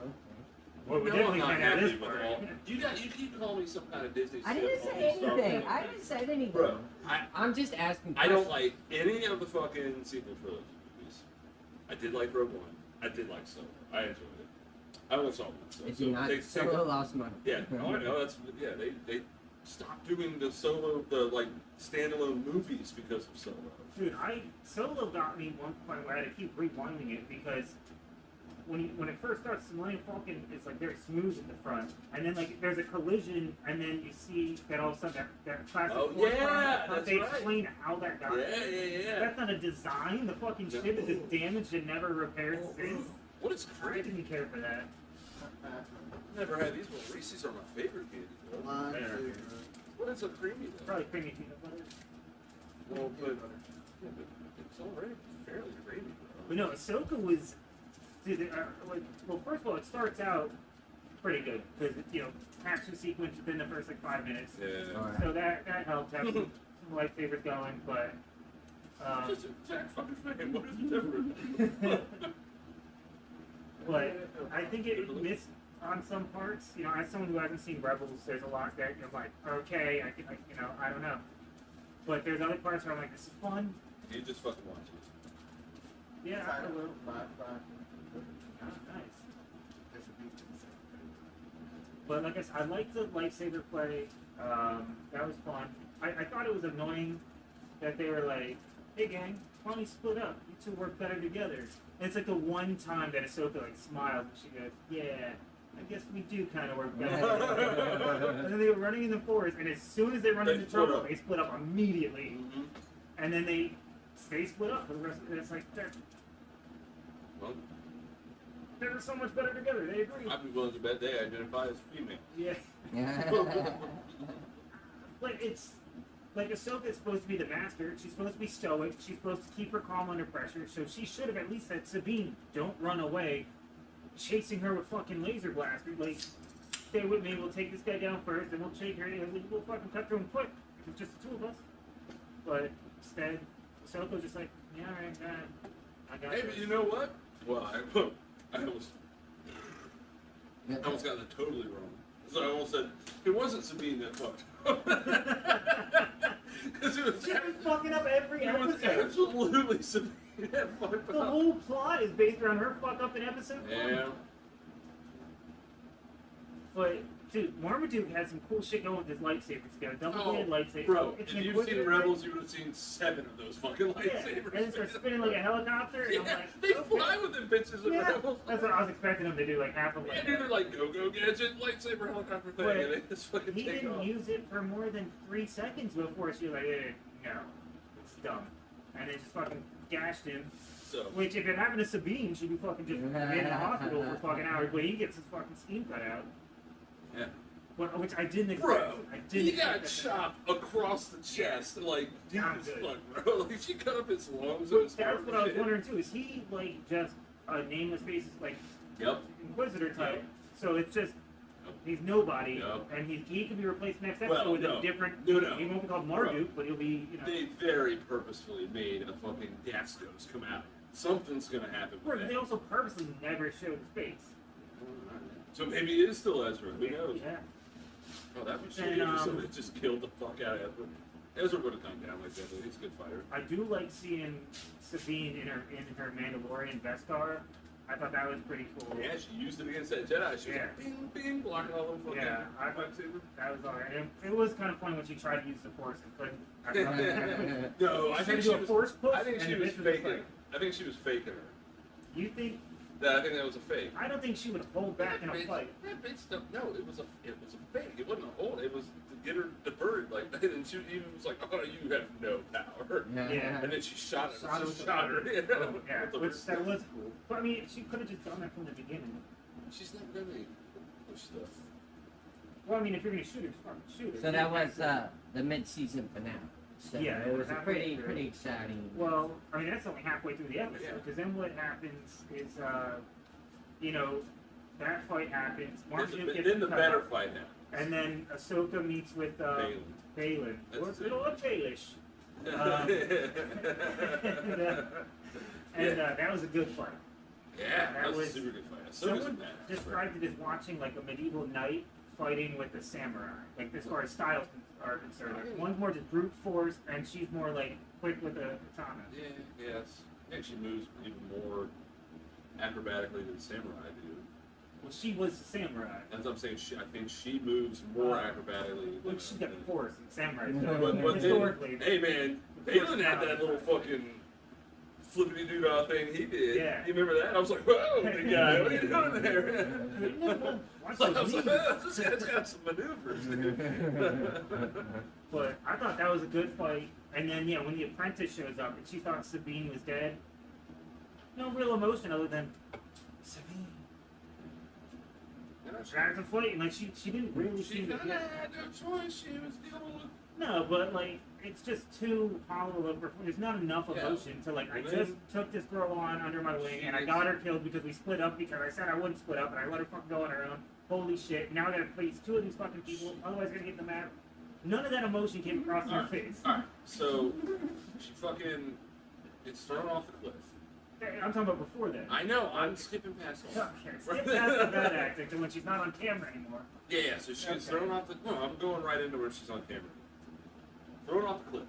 Speaker 1: Well, we
Speaker 3: No,
Speaker 1: definitely
Speaker 3: I'm not
Speaker 1: can't have
Speaker 3: happy
Speaker 1: this
Speaker 3: with
Speaker 1: part.
Speaker 3: all. You keep calling me some kind of Disney.
Speaker 2: I didn't
Speaker 3: Sith,
Speaker 2: say
Speaker 3: all this stuff.
Speaker 2: anything. I didn't say anything.
Speaker 3: Bro,
Speaker 2: I'm just asking.
Speaker 3: I don't like any of the fucking sequel trilogy movies. I did like Rogue One. I did like Solo. I enjoyed it. I only saw one. So,
Speaker 2: If you not Solo lost money.
Speaker 3: Yeah, no, I know. They stopped doing the like standalone movies because of Solo.
Speaker 1: Dude, Solo got me one point where I had to keep rewinding it because when it first starts, the Millennium Falcon is like very smooth in the front, and then like there's a collision, and then you see that all of a sudden that classic.
Speaker 3: Oh,
Speaker 1: force
Speaker 3: yeah,
Speaker 1: field,
Speaker 3: that's
Speaker 1: they
Speaker 3: right.
Speaker 1: explain how that got.
Speaker 3: Yeah.
Speaker 1: That's not a design. The fucking
Speaker 3: No.
Speaker 1: ship is just damaged and never repaired since.
Speaker 3: What is
Speaker 1: I
Speaker 3: crazy?
Speaker 1: didn't care for that.
Speaker 3: I've never had these ones. Reese's are my favorite candy. though.
Speaker 4: Mine
Speaker 1: There.
Speaker 4: too.
Speaker 3: What is so creamy though?
Speaker 1: Probably creamy peanut butter.
Speaker 3: Well, but it's already fairly creamy.
Speaker 1: But no, Ahsoka was. Dude, well, first of all, it starts out pretty good because action sequence within the first like 5 minutes.
Speaker 3: Yeah.
Speaker 2: Alright.
Speaker 1: So that helped have some lightsabers going, but
Speaker 3: Just exact fucking thing. What is the difference?
Speaker 1: but I think it missed on some parts. As someone who hasn't seen Rebels, there's a lot that you're like, okay, I don't know. But there's other parts where I'm like, this is fun.
Speaker 3: You just fucking watch it.
Speaker 1: Yeah, I will.
Speaker 4: Five.
Speaker 1: Oh, nice.
Speaker 4: There should be two.
Speaker 1: But like I said, I liked the lightsaber play. That was fun. I thought it was annoying that they were like, hey gang, why don't we split up? You two work better together. And it's like the one time that Ahsoka like smiled and she goes, yeah, I guess we do kind of work better together. And then they were running in the forest, and as soon as they run
Speaker 3: They
Speaker 1: into
Speaker 3: split
Speaker 1: trouble,
Speaker 3: up.
Speaker 1: they split up immediately.
Speaker 3: Mm-hmm.
Speaker 1: And then they stay split up for the rest of it. It's like,
Speaker 3: Well,
Speaker 1: they're so much better together. They agree.
Speaker 3: I'd be willing to bet they identify as female.
Speaker 1: Yeah. But it's like Ahsoka's supposed to be the master. She's supposed to be stoic. She's supposed to keep her calm under pressure. So she should have at least said, Sabine, don't run away. Chasing her with fucking laser blasters. Like, stay with me. We'll take this guy down first, and we'll shake her. And we'll fucking cut through him quick. It's just the two of us. But instead, Ahsoka's just like, yeah, all right, I got
Speaker 3: Hey,
Speaker 1: this.
Speaker 3: but you know what? Well, I almost got that totally wrong. So I almost said it wasn't Sabine that fucked up. Because it was
Speaker 1: She's been fucking up every
Speaker 3: it was
Speaker 1: episode.
Speaker 3: absolutely Sabine that fucked
Speaker 1: The
Speaker 3: up.
Speaker 1: whole plot is based around her fuck up in episode 1.
Speaker 3: Yeah.
Speaker 1: But, dude, Marmaduke had some cool shit going with his lightsabers. He's got a double-bladed lightsaber.
Speaker 3: Bro,
Speaker 1: It's
Speaker 3: if
Speaker 1: an
Speaker 3: you've
Speaker 1: Inquisitor
Speaker 3: seen Rebels, you would have seen 7 of those fucking
Speaker 1: type. Yeah,
Speaker 3: lightsabers.
Speaker 1: and it starts spinning like a helicopter, and I'm
Speaker 3: Yeah,
Speaker 1: like,
Speaker 3: they
Speaker 1: okay.
Speaker 3: fly with them bitches in
Speaker 1: Yeah,
Speaker 3: Rebels.
Speaker 1: that's what I was expecting them to do, like half of
Speaker 3: Yeah,
Speaker 1: like
Speaker 3: dude, they're like go-go gadget lightsaber helicopter thing,
Speaker 1: But
Speaker 3: and they just fucking
Speaker 1: He
Speaker 3: take
Speaker 1: didn't
Speaker 3: off.
Speaker 1: use it for more than 3 seconds before she was like, no, it's dumb. And they just fucking gashed him.
Speaker 3: So,
Speaker 1: Which, if it happened to Sabine, she'd be fucking just in the hospital for fucking hours, but he gets his fucking steam cut out.
Speaker 3: yeah.
Speaker 1: But, which I didn't expect.
Speaker 3: Bro,
Speaker 1: I didn't
Speaker 3: he got
Speaker 1: expect that.
Speaker 3: chopped across the chest, like deep
Speaker 1: Damn
Speaker 3: as
Speaker 1: good.
Speaker 3: fuck, bro. Like she cut up his lungs and his
Speaker 1: That's
Speaker 3: heart
Speaker 1: what I was
Speaker 3: and shit.
Speaker 1: wondering too. Is he like just a nameless faceless like
Speaker 3: Yep.
Speaker 1: Inquisitor type?
Speaker 3: Yep.
Speaker 1: So it's just
Speaker 3: Yep.
Speaker 1: he's nobody,
Speaker 3: Yep.
Speaker 1: and he can be replaced next episode
Speaker 3: Well,
Speaker 1: with
Speaker 3: no.
Speaker 1: a different.
Speaker 3: No, no.
Speaker 1: He won't be called Marduk, but he'll be
Speaker 3: They very purposefully made a fucking gas ghost come out. Something's gonna happen with
Speaker 1: Right, but
Speaker 3: that.
Speaker 1: they also purposely never showed his face.
Speaker 3: So maybe it is still Ezra. Who knows?
Speaker 1: Yeah.
Speaker 3: Oh, that'd be
Speaker 1: And,
Speaker 3: shitty if somebody just killed the fuck out of Ezra. Ezra would have gone down like that, but he's a good fighter.
Speaker 1: I do like seeing Sabine in her Mandalorian Vestar. I thought that was pretty cool.
Speaker 3: Yeah, she used it against that Jedi. She was
Speaker 1: Yeah.
Speaker 3: like, bing, bing, blocking all them fucking
Speaker 1: Yeah, I thought
Speaker 3: lightsabers.
Speaker 1: that was alright. It was kind of funny when she tried to use the Force and couldn't. I thought-
Speaker 3: No, I
Speaker 1: She tried
Speaker 3: think
Speaker 1: to
Speaker 3: she
Speaker 1: do a
Speaker 3: was.
Speaker 1: Force push.
Speaker 3: I think she
Speaker 1: and
Speaker 3: was
Speaker 1: the bitch just
Speaker 3: faking.
Speaker 1: like-
Speaker 3: I think she was faking her.
Speaker 1: You think?
Speaker 3: I think that was a fake.
Speaker 1: I don't think she would hold back in a fight.
Speaker 3: That bitch don't, no, it was a fake. It wasn't a hold. It was to get her diverted like that. And she even was like, "Oh, you have no power."
Speaker 1: Yeah.
Speaker 3: And then she shot her.
Speaker 1: Shot her with
Speaker 3: She
Speaker 1: the
Speaker 3: shot her.
Speaker 1: powder.
Speaker 3: Yeah.
Speaker 1: Oh, yeah,
Speaker 3: With the
Speaker 1: which
Speaker 3: wrist.
Speaker 1: that was cool. But I mean, she could have just done that from the beginning.
Speaker 3: She's not really push stuff.
Speaker 1: Well, I mean, if you're gonna shoot her, just fucking shoot her.
Speaker 2: So that was the mid-season finale. So
Speaker 1: Yeah,
Speaker 2: it was a
Speaker 1: halfway through.
Speaker 2: pretty exciting.
Speaker 1: Well, I mean, that's only halfway through the episode.
Speaker 3: Yeah.
Speaker 1: Because then what happens is, that fight happens. Marmaduke gets
Speaker 3: Then the
Speaker 1: cut
Speaker 3: better
Speaker 1: up,
Speaker 3: fight now.
Speaker 1: and then Ahsoka meets with
Speaker 3: Balin.
Speaker 1: Balin.
Speaker 3: That's
Speaker 1: Or
Speaker 3: it.
Speaker 1: little Baelish. That was a good fight.
Speaker 3: Yeah, that was a
Speaker 1: was-
Speaker 3: super good fight.
Speaker 1: Someone described it as watching like a medieval knight fighting with a samurai. Like as far as styles are concerned, like, one's more just brute force, and she's more like quick with a katana.
Speaker 3: Yeah, yes. And she moves even more acrobatically than samurai do.
Speaker 1: Well, she was a samurai.
Speaker 3: As I'm saying, I think she moves more acrobatically.
Speaker 1: Well, she's got force and samurai.
Speaker 3: But
Speaker 1: Historically,
Speaker 3: hey man, Balin had that little fucking flippity doo dah thing he did.
Speaker 1: Yeah.
Speaker 3: You remember that? I was like, whoa, big guy, what are you doing there?
Speaker 1: Watch
Speaker 3: I
Speaker 1: those
Speaker 3: was like,
Speaker 1: knees.
Speaker 3: it's got some maneuvers, dude.
Speaker 1: But I thought that was a good fight. And then, yeah, when the apprentice shows up and she thought Sabine was dead, no real emotion other than Sabine. Trying to fight, and like she didn't really
Speaker 3: She
Speaker 1: seem to
Speaker 3: kind of
Speaker 1: get.
Speaker 3: had no choice. She was dealing with.
Speaker 1: No, but like it's just too hollow of. There's not enough
Speaker 3: Yeah.
Speaker 1: emotion to like. I
Speaker 3: Well,
Speaker 1: just
Speaker 3: then-
Speaker 1: took this girl on under my wing, and I
Speaker 3: She
Speaker 1: got
Speaker 3: is-
Speaker 1: her killed because we split up because I said I wouldn't split up, and I let her fucking go on her own. Holy shit! Now I gotta face two of these fucking people. Otherwise, I'm gonna get the map. None of that emotion came across her face.
Speaker 3: Alright, so she fucking gets thrown off the cliff.
Speaker 1: I'm talking about before that.
Speaker 3: I know, I'm skipping past all that.
Speaker 1: Okay, skip past the bad acting to when she's not on camera anymore.
Speaker 3: Yeah, so she gets
Speaker 1: Okay.
Speaker 3: thrown off the. No, I'm going right into where she's on camera. Thrown off the cliff.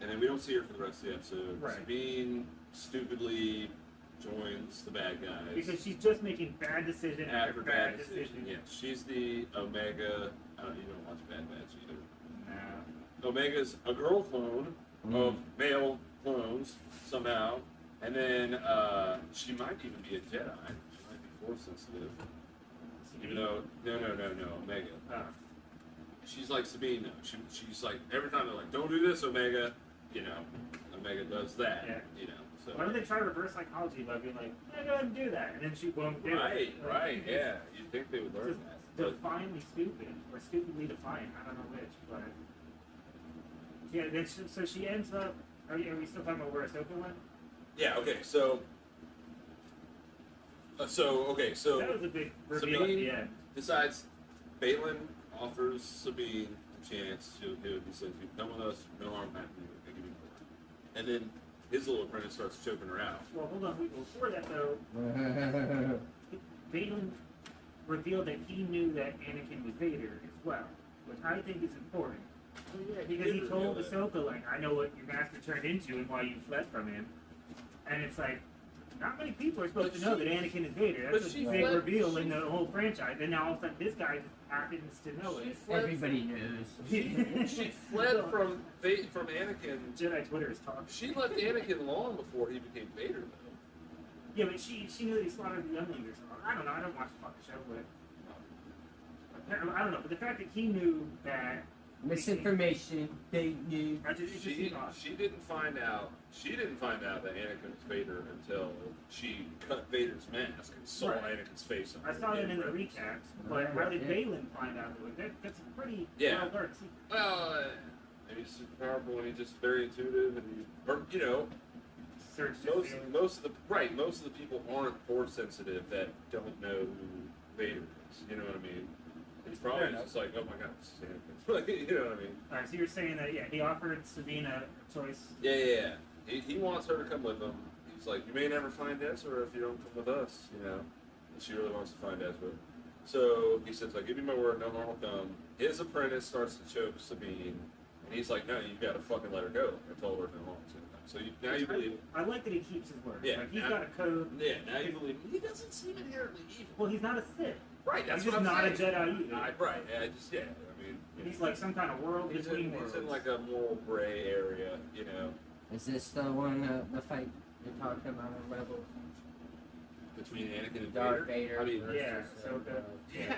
Speaker 3: And then we don't see her for the rest of the episode.
Speaker 1: Right.
Speaker 3: Sabine stupidly joins the bad guys.
Speaker 1: Because she's just making bad decision after bad decision.
Speaker 3: Yeah, she's the Omega. You don't watch Bad Batch either.
Speaker 1: Nah.
Speaker 3: Omega's a girl clone of male clones somehow, and then she might even be a Jedi. She might be force sensitive. Even though no, Omega.
Speaker 1: Oh.
Speaker 3: She's like Sabine though. She's like every time they're like, "Don't do this, Omega," Omega does that.
Speaker 1: Yeah.
Speaker 3: So.
Speaker 1: Why don't they try reverse psychology by being like, yeah, go ahead and do that, and then she won't do it.
Speaker 3: Right,
Speaker 1: Like,
Speaker 3: right,
Speaker 1: it's
Speaker 3: yeah. You'd think they would learn
Speaker 1: Just
Speaker 3: that. But
Speaker 1: defiantly stupid, or stupidly defiant. I don't know which, but yeah. Then so she ends up. Are we still talking about where Ahsoka went?
Speaker 3: yeah, okay, so
Speaker 1: That was a big reveal at the end.
Speaker 3: decides Balin offers Sabine a chance. He says, "You come with us, no harm happening. We'll give you more." And then his little apprentice starts choking her out.
Speaker 1: Well, hold on. Before that though, Balin revealed that he knew that Anakin was Vader as well, which I think is important. Because he told Ahsoka, like, I know what your master turned into and why you fled from him. And it's like, not many people are supposed
Speaker 3: But
Speaker 1: to know
Speaker 3: she-
Speaker 1: that Anakin is Vader.
Speaker 3: but
Speaker 1: That's a
Speaker 3: she
Speaker 1: big
Speaker 3: fled-
Speaker 1: reveal in
Speaker 3: she-
Speaker 1: the whole franchise. And now all of a sudden this guy just happens to know it.
Speaker 2: Everybody knows.
Speaker 3: She fled from Anakin.
Speaker 1: Jedi Twitter is talking.
Speaker 3: She left Anakin long before he became Vader, though.
Speaker 1: Yeah, but she knew that he slaughtered the younglings or something. I don't know. I don't watch the fucking show, but I don't know. But the fact that he knew that
Speaker 2: Misinformation, fake news.
Speaker 1: I just, it just seemed odd.
Speaker 3: She didn't find out. She didn't find out that Anakin was Vader until she cut Vader's mask and saw
Speaker 1: Right.
Speaker 3: Anakin's face.
Speaker 1: I saw that in the
Speaker 3: credits.
Speaker 1: recaps, but how did Balin find out? That's a pretty
Speaker 3: Yeah.
Speaker 1: well learned secret.
Speaker 3: Well, maybe he's super powerful and he's just very intuitive, and
Speaker 1: Search
Speaker 3: most of the people aren't force sensitive that don't know who Vader is. You know what I mean? He's probably
Speaker 1: Fair enough.
Speaker 3: just like, oh my god, this is Anakin. Like, you know what I mean?
Speaker 1: Alright, so you're saying that, yeah, he offered Sabine a choice.
Speaker 3: Yeah. He wants her to come with him. He's like, you may never find Ezra if you don't come with us, And she really wants to find Ezra. So he says, I give you my word, no harm will come. His apprentice starts to choke Sabine, and he's like, no, you gotta fucking let her go. I told her no harm's gonna come. So now you believe him.
Speaker 1: I like that he keeps his word.
Speaker 3: Yeah,
Speaker 1: Like, he's
Speaker 3: now-
Speaker 1: got a code.
Speaker 3: Yeah, now you believe him. He doesn't seem inherently evil.
Speaker 1: Well, he's not a Sith.
Speaker 3: Right, that's
Speaker 1: He's
Speaker 3: what
Speaker 1: just
Speaker 3: I'm
Speaker 1: not
Speaker 3: saying.
Speaker 1: a Jedi either.
Speaker 3: Right, I mean...
Speaker 1: He's like some kind of world
Speaker 3: He's
Speaker 1: between
Speaker 3: in,
Speaker 1: worlds.
Speaker 3: he's in like a moral gray area,
Speaker 2: Is this the one, the fight you're talking about in Rebels?
Speaker 3: between Anakin and
Speaker 2: Darth
Speaker 3: Vader.
Speaker 2: Vader.
Speaker 3: I mean,
Speaker 2: versus,
Speaker 1: Yeah, Ahsoka.
Speaker 3: yeah.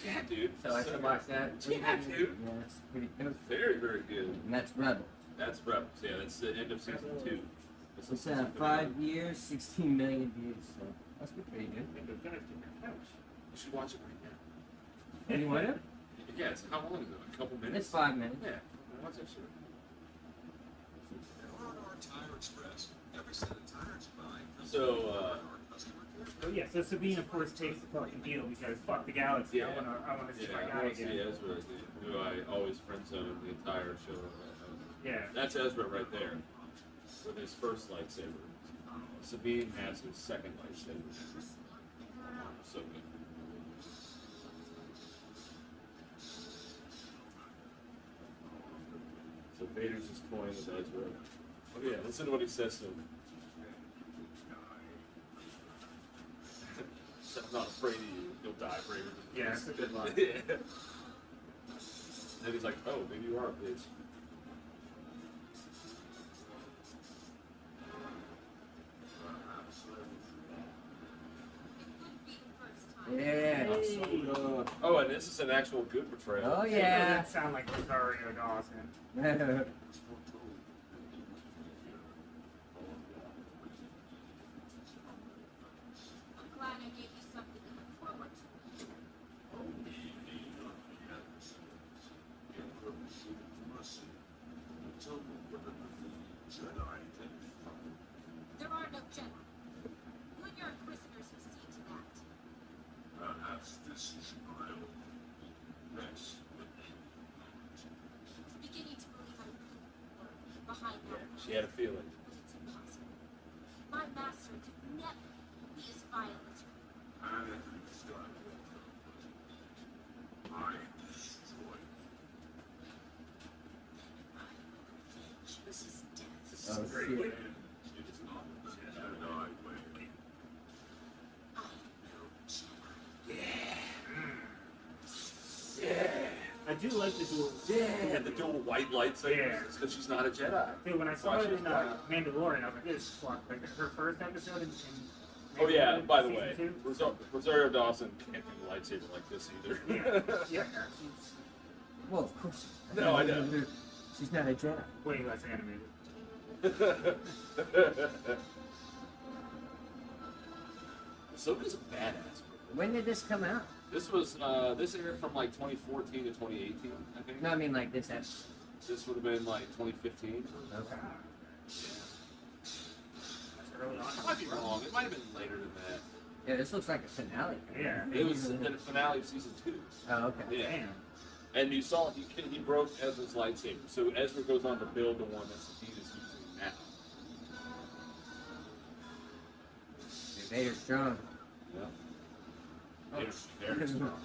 Speaker 3: Yeah, dude.
Speaker 2: So I should watch that.
Speaker 3: Yeah, dude.
Speaker 2: Yeah, it's pretty good.
Speaker 3: Very, very good.
Speaker 2: And that's Rebels.
Speaker 3: That's Rebels. Yeah, that's the end of season 2. This is
Speaker 2: It's
Speaker 3: season
Speaker 2: 5 years, 16 million views, so that's pretty good.
Speaker 1: I think those guys took their couch.
Speaker 3: You should watch it right now.
Speaker 2: You want it?
Speaker 3: Yeah, it's how long is it? A couple minutes?
Speaker 2: It's 5 minutes.
Speaker 3: Yeah, watch that shit. So,
Speaker 1: Oh yeah, so Sabine of course takes the fucking deal because fuck the galaxy.
Speaker 3: Yeah.
Speaker 1: I wanna see my
Speaker 3: I
Speaker 1: guy
Speaker 3: want to see
Speaker 1: again.
Speaker 3: Ezra, dude, who I always friend zoned the entire show.
Speaker 1: Yeah.
Speaker 3: That's Ezra right there with his first lightsaber. Sabine has his second lightsaber. So good. So Vader's just toying with Ezra. Oh yeah, listen to what he says to him. I'm not afraid of you. You'll die braver than
Speaker 1: Yeah, that's a good line.
Speaker 3: Yeah. And he's like, oh, maybe you are a bitch.
Speaker 2: Yeah.
Speaker 3: Oh, and this is an actual good portrayal.
Speaker 2: Oh
Speaker 1: It
Speaker 2: yeah.
Speaker 1: doesn't sound like Rosario Dawson.
Speaker 5: I'm glad I gave you something to look forward to. There are no Jedi. You and your Inquisitors have seen to that.
Speaker 6: Perhaps this is my own mess.
Speaker 5: It's beginning to believe I'm behind
Speaker 3: Yeah,
Speaker 5: that.
Speaker 3: she had a feeling.
Speaker 5: But it's impossible. My master could never be as violent as you.
Speaker 6: Anakin Skywalker. I destroyed
Speaker 5: This is death.
Speaker 3: This
Speaker 2: Oh,
Speaker 3: is great.
Speaker 2: shit.
Speaker 6: it. It is not the Jedi way.
Speaker 5: I am no Jedi.
Speaker 3: Yeah.
Speaker 1: I do like the dual.
Speaker 3: Yeah, the dual white lightsabers.
Speaker 1: Yeah.
Speaker 3: It's because she's not a Jedi.
Speaker 1: Dude, when I saw
Speaker 3: Watch
Speaker 1: it
Speaker 3: this
Speaker 1: in
Speaker 3: white.
Speaker 1: Mandalorian, I was like, this is fucked. Like her first episode in
Speaker 3: Oh yeah,
Speaker 1: Mandalorian
Speaker 3: by the
Speaker 1: season
Speaker 3: way,
Speaker 1: 2.
Speaker 3: Rosario Dawson can't do a lightsaber like this either.
Speaker 1: Yeah, yeah. She's
Speaker 2: Well, of course.
Speaker 3: No, I know.
Speaker 2: She's not a Jedi.
Speaker 1: way less animated.
Speaker 3: Ahsoka's a badass.
Speaker 2: When did this come out?
Speaker 3: This was this aired from like 2014 to 2018, I think.
Speaker 2: No, I mean like this episode.
Speaker 3: This would have been like 2015.
Speaker 2: Okay.
Speaker 1: That's early on.
Speaker 3: I might be wrong. It might have been later than that.
Speaker 2: Yeah, this looks like a finale.
Speaker 1: Yeah.
Speaker 3: It was the finale of season 2.
Speaker 2: Oh, okay.
Speaker 3: Yeah.
Speaker 1: Damn.
Speaker 3: And you saw he broke Ezra's lightsaber. So Ezra goes on to build the one that Sabine is using now.
Speaker 2: Vader's strong.
Speaker 3: Yeah. It's very strong.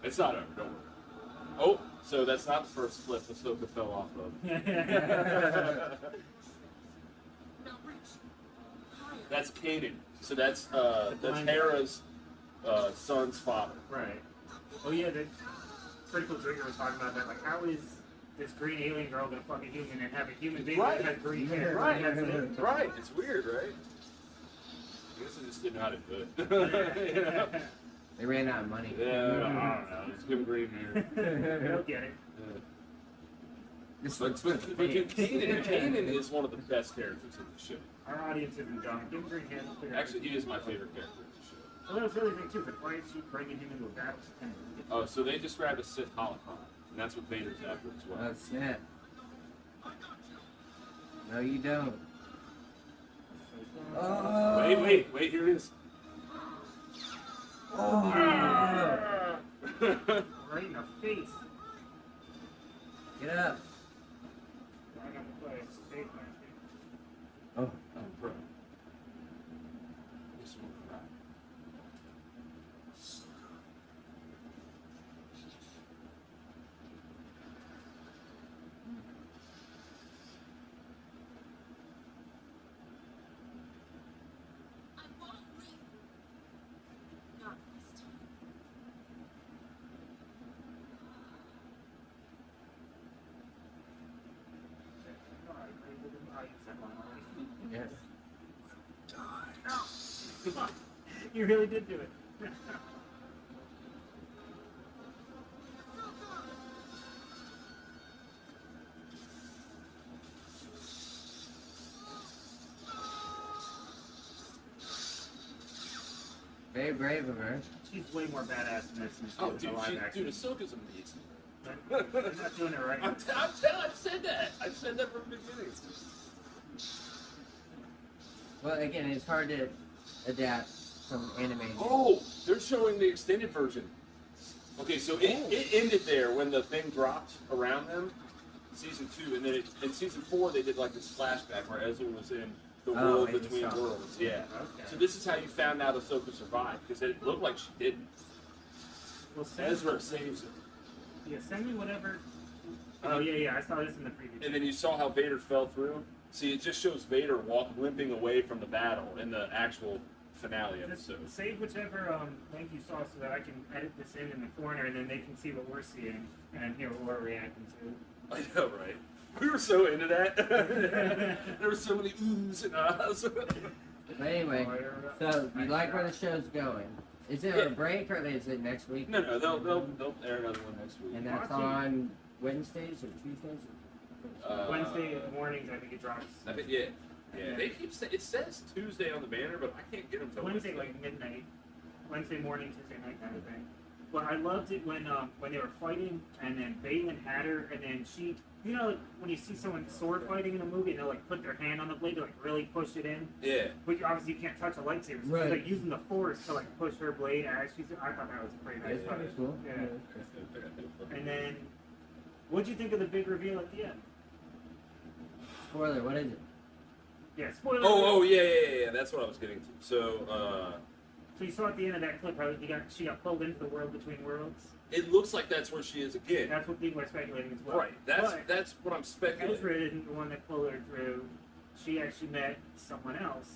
Speaker 3: It's not over, don't worry. Oh, so that's not the first cliff Ahsoka fell off of.
Speaker 5: No reach. Higher.
Speaker 3: That's Kanan. So that's Hera's son's father.
Speaker 1: Right. Oh yeah, the Critical Trigger was talking about that. Like, how is this green alien girl gonna fuck a human and have a human baby
Speaker 3: Right.
Speaker 1: that has green hair?
Speaker 3: Right.
Speaker 1: That's it.
Speaker 3: Right. It's weird, right? I guess I just didn't know how to do it. You know?
Speaker 2: They ran out of money.
Speaker 3: Yeah, I don't know. Just give him green hair.
Speaker 1: I don't get it.
Speaker 3: Yeah.
Speaker 2: This
Speaker 3: But
Speaker 2: looks
Speaker 3: dude, Kanan is one of the best characters in the show.
Speaker 1: Our audience isn't dumb. Give him green hair. We'll figure it out.
Speaker 3: Actually, he is my favorite character in the show.
Speaker 1: Well, that was really big too. But why is she bringing him into a battle?
Speaker 3: Oh, so they describe a Sith holocron, and that's what Vader's after as well.
Speaker 2: Oh, snap. No, you don't. Oh.
Speaker 3: Wait, here it is.
Speaker 2: Oh.
Speaker 1: Right in the face.
Speaker 2: Get up.
Speaker 1: I got to play safe last game.
Speaker 2: Oh.
Speaker 3: Oh, bro. This one cry.
Speaker 5: I won't leave. Not this time.
Speaker 2: Yes.
Speaker 1: You really did do it.
Speaker 2: Very brave of her.
Speaker 1: She's way more badass than this.
Speaker 3: Oh,
Speaker 1: in the
Speaker 3: dude,
Speaker 1: live action.
Speaker 3: Ahsoka's amazing.
Speaker 1: But they're not doing it right.
Speaker 3: I've said that. I've said that from the beginning.
Speaker 2: Well, again, it's hard to adapt from animation.
Speaker 3: Oh, they're showing the extended version. Okay, so it ended there when the thing dropped around them. season 2, and then in season 4 they did like this flashback where Ezra was in the
Speaker 2: Oh,
Speaker 3: world
Speaker 2: I
Speaker 3: between
Speaker 2: saw.
Speaker 3: worlds. Yeah.
Speaker 1: Okay.
Speaker 3: So this is how you found out Ahsoka survived, because it looked like she didn't.
Speaker 1: Well, send,
Speaker 3: Ezra saves her.
Speaker 1: yeah, send me whatever. Oh yeah, I saw this in the preview.
Speaker 3: And then you saw how Vader fell through. See, it just shows Vader limping away from the battle in the actual finale
Speaker 1: Just
Speaker 3: episode.
Speaker 1: save whichever link you saw so that I can edit this in the corner, and then they can see what we're seeing and hear what we're reacting to.
Speaker 3: I know, right? We were so into that. There were so many oohs and ahs.
Speaker 2: But anyway, so you like where the show's going? Is it
Speaker 3: Yeah.
Speaker 2: a break or is it next week?
Speaker 3: No, they'll air another one next week.
Speaker 2: And that's on Wednesdays or Tuesdays?
Speaker 1: Wednesday mornings, I think it drops.
Speaker 3: I think, yeah. They keep it says Tuesday on the banner, but I can't get them till
Speaker 1: Wednesday, like midnight. Wednesday morning, Tuesday night kind of thing. But I loved it when they were fighting, and then Balin had her, and then she, you know, like when you see someone sword fighting in a movie, and they'll like put their hand on the blade to like really push it in.
Speaker 3: Yeah.
Speaker 1: But you obviously can't touch a lightsaber, so
Speaker 2: Right.
Speaker 1: she's like using the force to like push her blade as she's. I thought that was a pretty nice
Speaker 2: That's
Speaker 1: touch.
Speaker 2: pretty cool.
Speaker 1: Yeah. And then, what'd you think of the big reveal at the end?
Speaker 2: Spoiler, what is it?
Speaker 1: Yeah, spoiler.
Speaker 3: Oh, yeah. That's what I was getting to. So,
Speaker 1: So you saw at the end of that clip how she got pulled into the world between worlds.
Speaker 3: it looks like that's where she is again.
Speaker 1: That's what people are speculating as well.
Speaker 3: Right. That's what I'm speculating.
Speaker 1: Ezra isn't the one that pulled her through. She actually met someone else.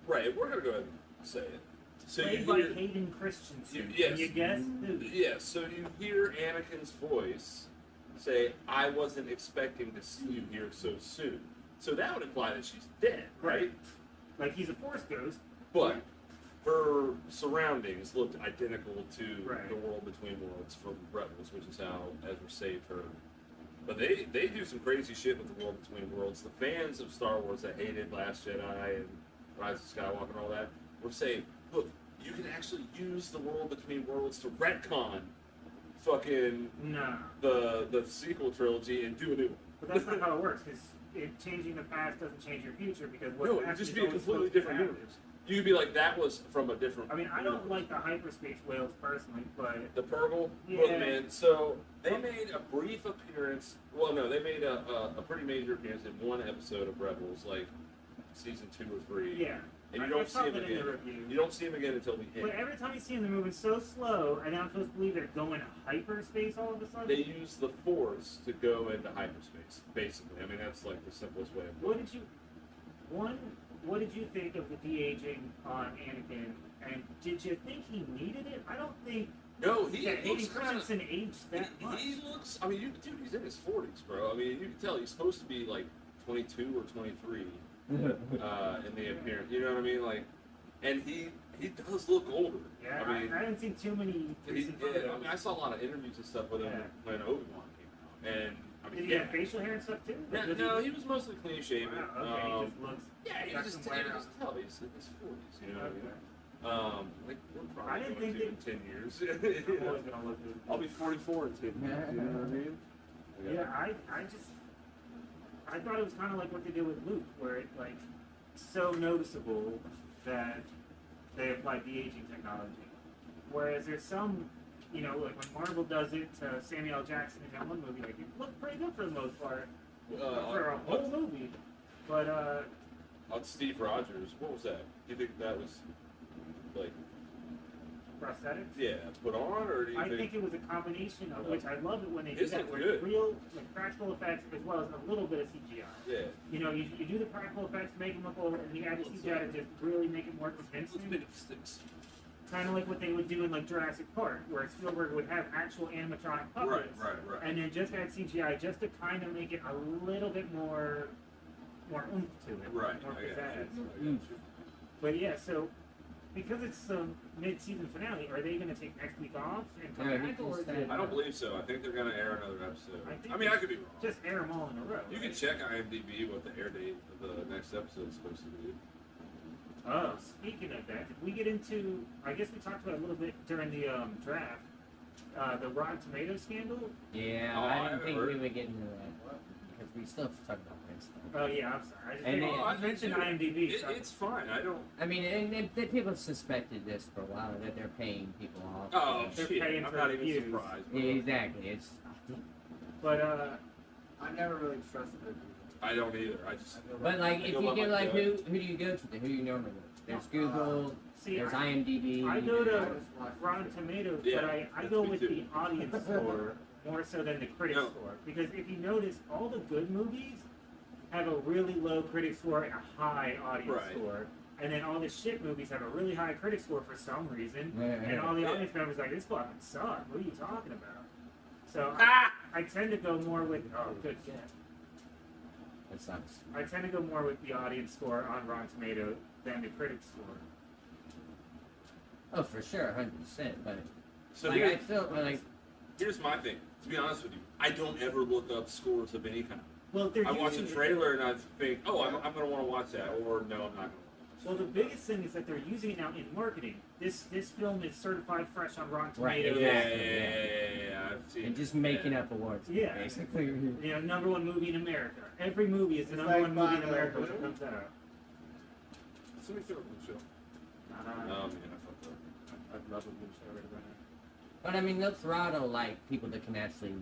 Speaker 3: Right. We're gonna go ahead and say it. So
Speaker 1: Played
Speaker 3: you
Speaker 1: by
Speaker 3: hear,
Speaker 1: Hayden Christensen.
Speaker 3: Yes.
Speaker 1: Can you guess who?
Speaker 3: yeah. So you hear Anakin's voice say, "I wasn't expecting to see you here so soon." So that would imply that she's dead, right?
Speaker 1: Like he's a Force ghost.
Speaker 3: But her surroundings looked identical to
Speaker 1: Right.
Speaker 3: the world between worlds from Rebels, which is how Ezra saved her. But they do some crazy shit with the world between worlds. The fans of Star Wars that hated Last Jedi and Rise of Skywalker and all that were saying, look, you can actually use the world between worlds to retcon fucking
Speaker 1: No.
Speaker 3: the sequel trilogy and do a new one.
Speaker 1: But that's not how it works, because changing the past doesn't change your future, because what
Speaker 3: No, it would
Speaker 1: past
Speaker 3: just
Speaker 1: is
Speaker 3: be a
Speaker 1: always
Speaker 3: completely
Speaker 1: supposed to
Speaker 3: different
Speaker 1: happen.
Speaker 3: universe. You could be like, that was from a different.
Speaker 1: I mean, I don't like the hyperspace whales personally, but
Speaker 3: The Purgle?
Speaker 1: Yeah.
Speaker 3: Look, man, so they made a brief appearance. Well, no, they made a pretty major appearance in one episode of Rebels, like season 2 or 3.
Speaker 1: yeah.
Speaker 3: And you
Speaker 1: I
Speaker 3: don't see
Speaker 1: saw
Speaker 3: him
Speaker 1: that in the
Speaker 3: again.
Speaker 1: review.
Speaker 3: You don't see him again until the
Speaker 1: But
Speaker 3: end.
Speaker 1: every time you see them, they're moving so slow, and I'm supposed to believe they're going hyperspace all of a sudden.
Speaker 3: They use the Force to go into hyperspace, basically. I mean, that's like the simplest way of
Speaker 1: What
Speaker 3: putting
Speaker 1: did you think of the de-aging on Anakin? And did you think he needed it? I don't think
Speaker 3: it. No, he
Speaker 1: that
Speaker 3: looks
Speaker 1: Hayden
Speaker 3: kind of.
Speaker 1: Christensen aged that much.
Speaker 3: He looks. I mean, dude, he's in his 40s, bro. I mean, you can tell he's supposed to be like 22 or 23 in the appearance. You know what I mean? Like, and he does look older.
Speaker 1: Yeah,
Speaker 3: I mean,
Speaker 1: I haven't seen too many recent
Speaker 3: I
Speaker 1: photos.
Speaker 3: mean, I saw a lot of interviews and stuff with him
Speaker 1: Yeah.
Speaker 3: when Obi-Wan came out, and I mean,
Speaker 1: Did he have facial hair and stuff too?
Speaker 3: No,
Speaker 1: Or
Speaker 3: no,
Speaker 1: did
Speaker 3: he was mostly clean shaven.
Speaker 1: Wow, okay, he just looks.
Speaker 3: Yeah, you
Speaker 1: got
Speaker 3: just
Speaker 1: some
Speaker 3: you
Speaker 1: wear
Speaker 3: can
Speaker 1: out.
Speaker 3: just tell he's in his 40s. You know what I mean?
Speaker 1: Okay.
Speaker 3: Like we're
Speaker 1: I
Speaker 3: probably
Speaker 1: didn't
Speaker 3: going
Speaker 1: think
Speaker 3: to in 10 years.
Speaker 1: I'm always gonna look good.
Speaker 3: I'll be 44 in 10 years. You know what I mean?
Speaker 1: Yeah, I thought it was kind of like what they did with Luke, where it like so noticeable that they applied de-aging technology. Whereas there's some, you know, like when Marvel does it to Samuel L. Jackson in that one movie, like it looked pretty good for the most part for a whole movie. But
Speaker 3: On Steve Rogers, what was that? Do you think that was like
Speaker 1: prosthetics.
Speaker 3: yeah put on, or do you
Speaker 1: I think it was a combination of which I love it when they do
Speaker 3: His
Speaker 1: that,
Speaker 3: look
Speaker 1: where it's
Speaker 3: good.
Speaker 1: real like practical effects as well as a little bit of CGI.
Speaker 3: Yeah.
Speaker 1: You know, you do the practical effects to make them look over, and you add the CGI to just really make it more
Speaker 3: Let's
Speaker 1: convincing.
Speaker 3: make it sticks.
Speaker 1: Kind of like what they would do in like Jurassic Park, where Spielberg would have actual animatronic puppets,
Speaker 3: Right.
Speaker 1: and then just add CGI just to kind of make it a little bit more oomph to it,
Speaker 3: Right.
Speaker 1: more
Speaker 3: I got
Speaker 1: pizzazz.
Speaker 3: you.
Speaker 1: But yeah, so because it's the mid-season finale, are they going to take next week off and come
Speaker 2: Yeah,
Speaker 1: back,
Speaker 2: he
Speaker 1: or is
Speaker 2: just
Speaker 1: it
Speaker 2: said-
Speaker 3: I don't believe so. I think they're gonna air another episode.
Speaker 1: I think
Speaker 3: I mean, I could be wrong.
Speaker 1: just air them all in a row?
Speaker 3: You can
Speaker 1: right?
Speaker 3: check IMDb what the air date of the next episode is supposed to be.
Speaker 1: Oh, speaking of that, did we get into? I guess we talked about it a little bit during the draft. The Rotten Tomatoes scandal.
Speaker 2: Yeah,
Speaker 3: Oh, I
Speaker 2: I didn't
Speaker 3: haven't
Speaker 2: think
Speaker 3: heard.
Speaker 2: we would get into that because we still have to talk about this stuff.
Speaker 1: Oh yeah, I'm sorry. I just
Speaker 2: And
Speaker 1: figured
Speaker 2: then-
Speaker 1: you mentioned IMDb. So
Speaker 3: It's fine. I don't.
Speaker 2: I mean, and the people suspected this for a while that they're paying people off.
Speaker 3: Oh
Speaker 1: They're
Speaker 3: shit!
Speaker 1: paying
Speaker 3: I'm
Speaker 1: for
Speaker 3: not even
Speaker 1: views.
Speaker 3: surprised.
Speaker 2: Yeah, exactly. It's
Speaker 1: but
Speaker 4: I never really trusted her.
Speaker 3: I don't either. I just.
Speaker 4: I feel
Speaker 2: But like,
Speaker 3: I
Speaker 2: if
Speaker 3: go
Speaker 2: you
Speaker 3: by
Speaker 2: get
Speaker 3: my
Speaker 2: like,
Speaker 3: gut.
Speaker 2: who do you go to? Who do you normally go to? There's Google,
Speaker 1: See,
Speaker 2: there's
Speaker 1: I
Speaker 2: IMDb.
Speaker 1: go to
Speaker 4: I just watched
Speaker 1: Rotten Tomatoes,
Speaker 3: Yeah,
Speaker 1: but I
Speaker 3: that's
Speaker 1: go
Speaker 3: me
Speaker 1: with
Speaker 3: too.
Speaker 1: the audience score more so than the critic
Speaker 3: No.
Speaker 1: score. Because if you notice, all the good movies have a really low critic score and a high audience
Speaker 3: Right.
Speaker 1: score. And then all the shit movies have a really high critic score for some reason.
Speaker 2: Yeah,
Speaker 1: And
Speaker 2: yeah.
Speaker 1: all the
Speaker 3: Yeah.
Speaker 1: audience members are like, this fucking sucks. What are you talking about? So
Speaker 3: Ah!
Speaker 1: I tend to go more with, oh, good shit.
Speaker 2: That sucks.
Speaker 1: I tend to go more with the audience score on Rotten Tomatoes than the critic score.
Speaker 2: Oh, for sure, 100%. But
Speaker 3: So
Speaker 2: like, I
Speaker 3: here's,
Speaker 2: feel like,
Speaker 3: here's my thing. To be honest with you, I don't ever look up scores of any kind.
Speaker 1: Well, they're
Speaker 3: I watch a
Speaker 1: using-
Speaker 3: trailer and I think, oh, I'm going to want to watch that, or no, I'm not going to.
Speaker 1: Well, the biggest thing is that they're using it now in marketing. This film is certified fresh on Rotten
Speaker 2: Right,
Speaker 1: Tomatoes.
Speaker 3: Yeah, I've seen
Speaker 2: and just
Speaker 3: it.
Speaker 2: making up awards.
Speaker 1: Yeah.
Speaker 2: Basically.
Speaker 1: You know, #1 movie in America. Every movie is the
Speaker 4: It's
Speaker 1: #1
Speaker 4: like
Speaker 1: movie in
Speaker 4: Bono,
Speaker 1: America when
Speaker 4: really?
Speaker 1: it comes out.
Speaker 3: Somebody throw a blue show. Oh, man, I fucked up.
Speaker 1: I'd love a blue show right now.
Speaker 2: But I mean, they'll throttle like people that can actually,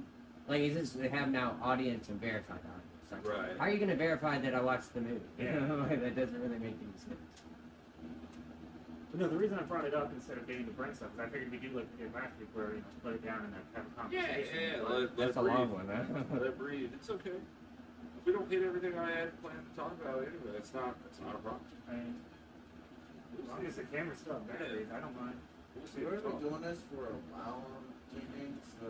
Speaker 2: like, is this, they have now audience and verified audience. Like,
Speaker 3: Right.
Speaker 2: how are you going to verify that I watched the movie?
Speaker 1: Yeah.
Speaker 2: You know, like, that doesn't really make any sense.
Speaker 1: But no, the reason I brought it up instead of getting the Brent stuff is I figured we do like we did last week, where put it down and then have a
Speaker 3: Yeah,
Speaker 1: conversation.
Speaker 3: let
Speaker 2: That's
Speaker 3: it
Speaker 2: a long
Speaker 3: breathe.
Speaker 2: one, huh?
Speaker 3: Let it breathe. It's okay. If we don't hit everything I had planned to talk about anyway, it's not a problem.
Speaker 1: I mean, as long as the camera's still batteries, I don't mind.
Speaker 3: We'll see
Speaker 4: We've
Speaker 3: what
Speaker 4: been doing this for a while on gaming, so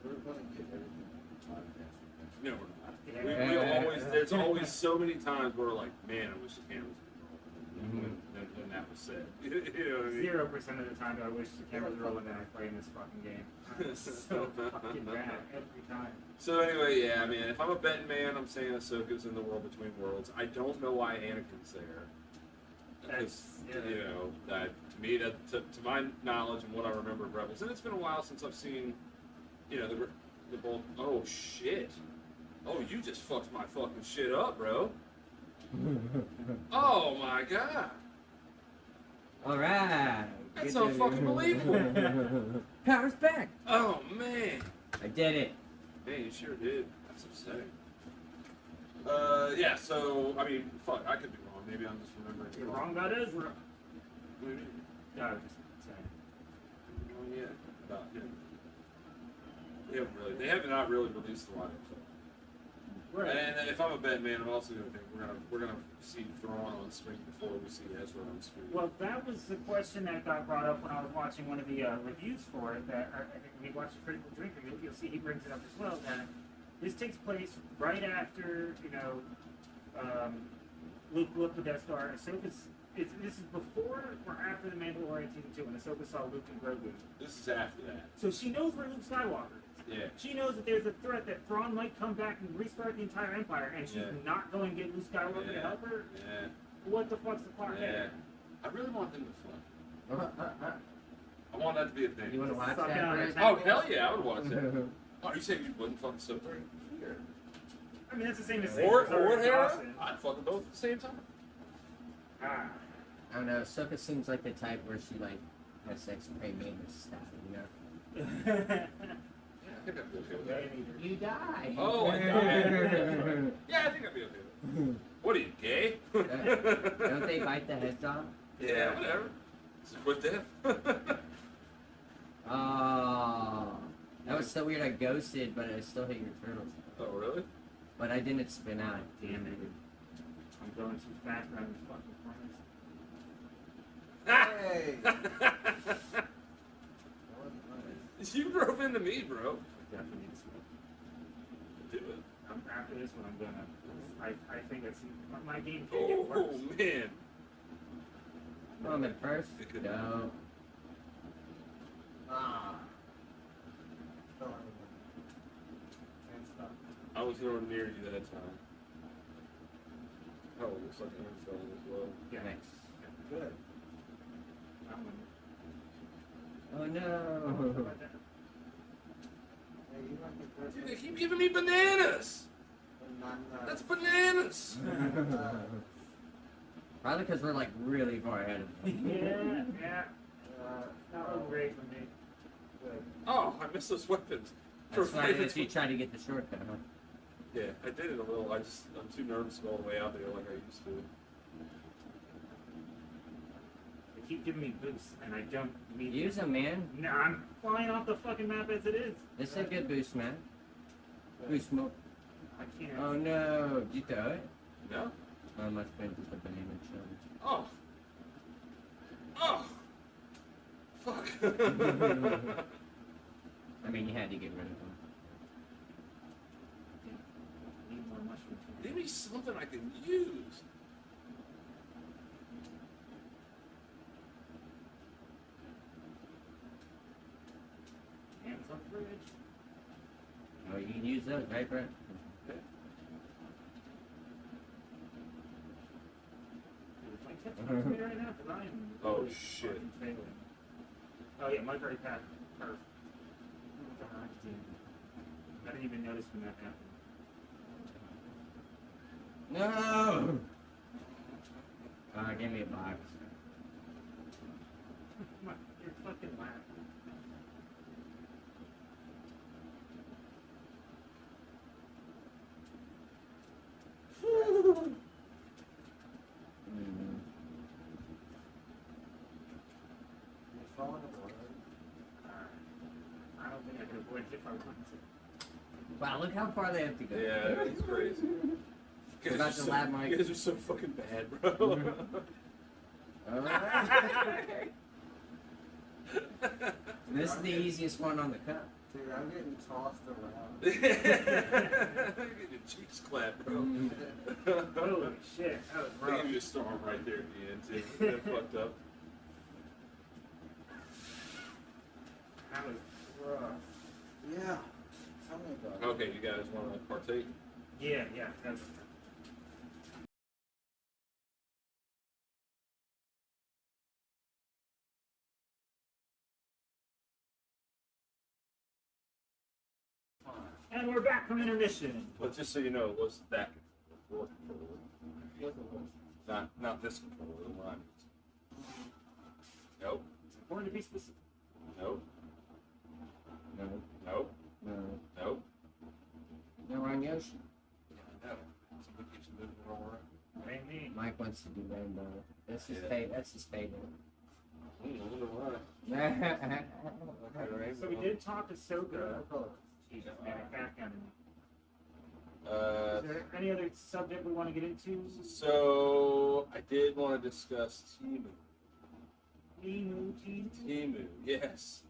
Speaker 4: we're going to get everything on the podcast.
Speaker 3: No, we're not.
Speaker 1: Yeah.
Speaker 3: We always, there's always so many times where we're like, man, I wish the camera was rolling. When that was said. You know what I mean?
Speaker 1: 0% of the time do I wish the camera's rolling and I play in this fucking game. It's so fucking bad every time.
Speaker 3: So anyway, yeah, I mean, if I'm a betting man, I'm saying Ahsoka's in the world between worlds. I don't know why Anakin's there. Because,
Speaker 1: That's- yeah.
Speaker 3: you know, that to me, that to my knowledge and what I remember of Rebels, and it's been a while since I've seen, you know, the both. Oh shit! Oh, you just fucked my fucking shit up, bro. Oh my god!
Speaker 2: All right.
Speaker 3: That's
Speaker 2: Good
Speaker 3: unfucking believable.
Speaker 2: Power's back.
Speaker 3: Oh man!
Speaker 2: I did it.
Speaker 3: Man, you sure did. That's upsetting. Yeah. So I mean, fuck, I could be wrong. Maybe I'm just remembering.
Speaker 1: You're wrong about Ezra.
Speaker 3: Maybe.
Speaker 1: No, I was just saying.
Speaker 3: Oh yeah. About him. They have not really released a lot of stuff.
Speaker 1: Right.
Speaker 3: And if I'm a bet man, I'm also gonna think we're gonna see Thrawn on screen before we see Ezra on screen.
Speaker 1: Well, that was the question that got brought up when I was watching one of the reviews for it. That I think when you watch the Critical Drinker, you'll see he brings it up as well. That this takes place right after, you know, Luke blew up the Death Star. Ahsoka's. This is before or after the Mandalorian season 2 when Ahsoka saw Luke and Grogu.
Speaker 3: This is after that.
Speaker 1: So she knows where Luke Skywalker is.
Speaker 3: Yeah.
Speaker 1: She knows that there's a threat that Thrawn might come back and restart the entire Empire, and she's
Speaker 3: Yeah.
Speaker 1: not going to get Luke Skywalker to
Speaker 3: Yeah.
Speaker 1: help her.
Speaker 3: Yeah.
Speaker 1: What the fuck's the plot
Speaker 3: Yeah.
Speaker 1: there?
Speaker 3: I really want them to fuck. I want that to be a thing.
Speaker 2: You want to watch
Speaker 1: Suck
Speaker 2: that?
Speaker 1: down.
Speaker 2: Chris?
Speaker 3: Oh hell yeah, I would watch that. Oh, you saying you wouldn't fuck Ahsoka? Sure.
Speaker 1: I mean, that's the same as
Speaker 3: Or
Speaker 1: Sarah
Speaker 3: Hera?
Speaker 1: Dawson.
Speaker 3: I'd fuck them both at the same time.
Speaker 1: Ah.
Speaker 2: I don't know. Ahsoka seems like the type where she like has sex and maintenance stuff, you know.
Speaker 3: Yeah, I think I'd be okay with that.
Speaker 2: You die.
Speaker 3: Oh, I died. Yeah, I think I'd be okay with it. What are you, gay?
Speaker 2: Don't they bite the heads off?
Speaker 3: Yeah, whatever. This is quick death.
Speaker 2: Oh, that was so weird. I ghosted, but I still hit your turtles.
Speaker 3: Oh, really?
Speaker 2: But I didn't spin out.
Speaker 1: Damn it. I'm going too fast around this fucking corners.
Speaker 4: Hey! That wasn't nice.
Speaker 3: You drove into me, bro.
Speaker 1: Definitely need to smoke.
Speaker 3: Do it.
Speaker 1: After this one, I'm gonna. I think that's my game can get worse.
Speaker 3: Oh, man.
Speaker 2: Oh, I'm at first.
Speaker 3: It could-
Speaker 2: No.
Speaker 4: Ah. Fell out of the- Can't stop.
Speaker 3: I was nowhere near you that time. Oh, it looks like Aaron fell in as well.
Speaker 1: Yeah.
Speaker 2: Nice.
Speaker 4: Good.
Speaker 1: I'm
Speaker 2: Oh no.
Speaker 4: Hey, you might be first.
Speaker 3: Dude, they keep giving me bananas.
Speaker 4: Banana.
Speaker 3: That's bananas.
Speaker 2: Probably because we're like really far ahead of them.
Speaker 1: yeah. Not looking great for me.
Speaker 4: Good.
Speaker 3: Oh, I missed those weapons.
Speaker 2: That's why
Speaker 3: For-
Speaker 2: if you try to get the shortcut, huh?
Speaker 3: Yeah, I did it a little. I'm too nervous to go all the way out there like I used to.
Speaker 1: They keep giving me boosts, and I don't need
Speaker 2: Use them, man.
Speaker 1: No, I'm flying off the fucking map as it is.
Speaker 2: This is a good boost, man. Boost smoke.
Speaker 1: I can't.
Speaker 2: Oh no, did you throw it?
Speaker 3: No?
Speaker 2: Oh, it must have been just a banana challenge.
Speaker 3: Oh. Oh. Fuck.
Speaker 2: I mean, you had to get rid of them.
Speaker 1: Need more mushrooms.
Speaker 3: Give me something I can use.
Speaker 1: Damn, it's on the bridge.
Speaker 2: Oh, you can use those, right, Brett?
Speaker 1: My tips are me right now because I am.
Speaker 3: Oh,
Speaker 1: really
Speaker 3: shit.
Speaker 1: fucking failing. Oh yeah, Mike already passed. Perfect. God damn. I didn't even notice when that happened.
Speaker 2: No! Give me a box.
Speaker 1: Come on, you're fucking laughing.
Speaker 2: Mm.
Speaker 4: You fall in the water.
Speaker 1: I don't think I could avoid it if I wanted to.
Speaker 2: Wow, look how far they have to go.
Speaker 3: Yeah, it's crazy. You
Speaker 2: About
Speaker 3: guys,
Speaker 2: to
Speaker 3: are so,
Speaker 2: lab mic.
Speaker 3: you guys are so fucking bad, bro.
Speaker 2: Alright. This is the easiest one on the cup.
Speaker 4: Dude, I'm getting tossed around.
Speaker 3: You're getting your cheeks clapped, bro.
Speaker 1: Holy shit, that was
Speaker 3: They
Speaker 1: rough.
Speaker 3: gave you a storm right there at the end, too. That fucked up.
Speaker 1: That was rough.
Speaker 4: Yeah. Tell me about it.
Speaker 3: Okay, you guys want to partake?
Speaker 1: Yeah, that's. And we're back from intermission.
Speaker 3: But just so you know, it was that controller. Not this controller, the one I'm using. Nope.
Speaker 1: It's important to be specific.
Speaker 3: Nope.
Speaker 2: No,
Speaker 3: Nope.
Speaker 2: no.
Speaker 3: Nope.
Speaker 2: No, wrong Yoshi.
Speaker 3: Yeah, I know. Somebody keeps moving it all around.
Speaker 1: Ain't me.
Speaker 2: Mike wants to do rainbow. That's his
Speaker 3: Yeah.
Speaker 2: favorite. That's his favorite.
Speaker 3: I wonder why.
Speaker 1: So we did talk to Ahsoka.
Speaker 4: Oh,
Speaker 1: Jesus, man, I back down to me.
Speaker 3: Uh,
Speaker 1: Is there any other subject we want to get into?
Speaker 3: so I did want to discuss Timu.
Speaker 1: Team?
Speaker 3: Timu, yes.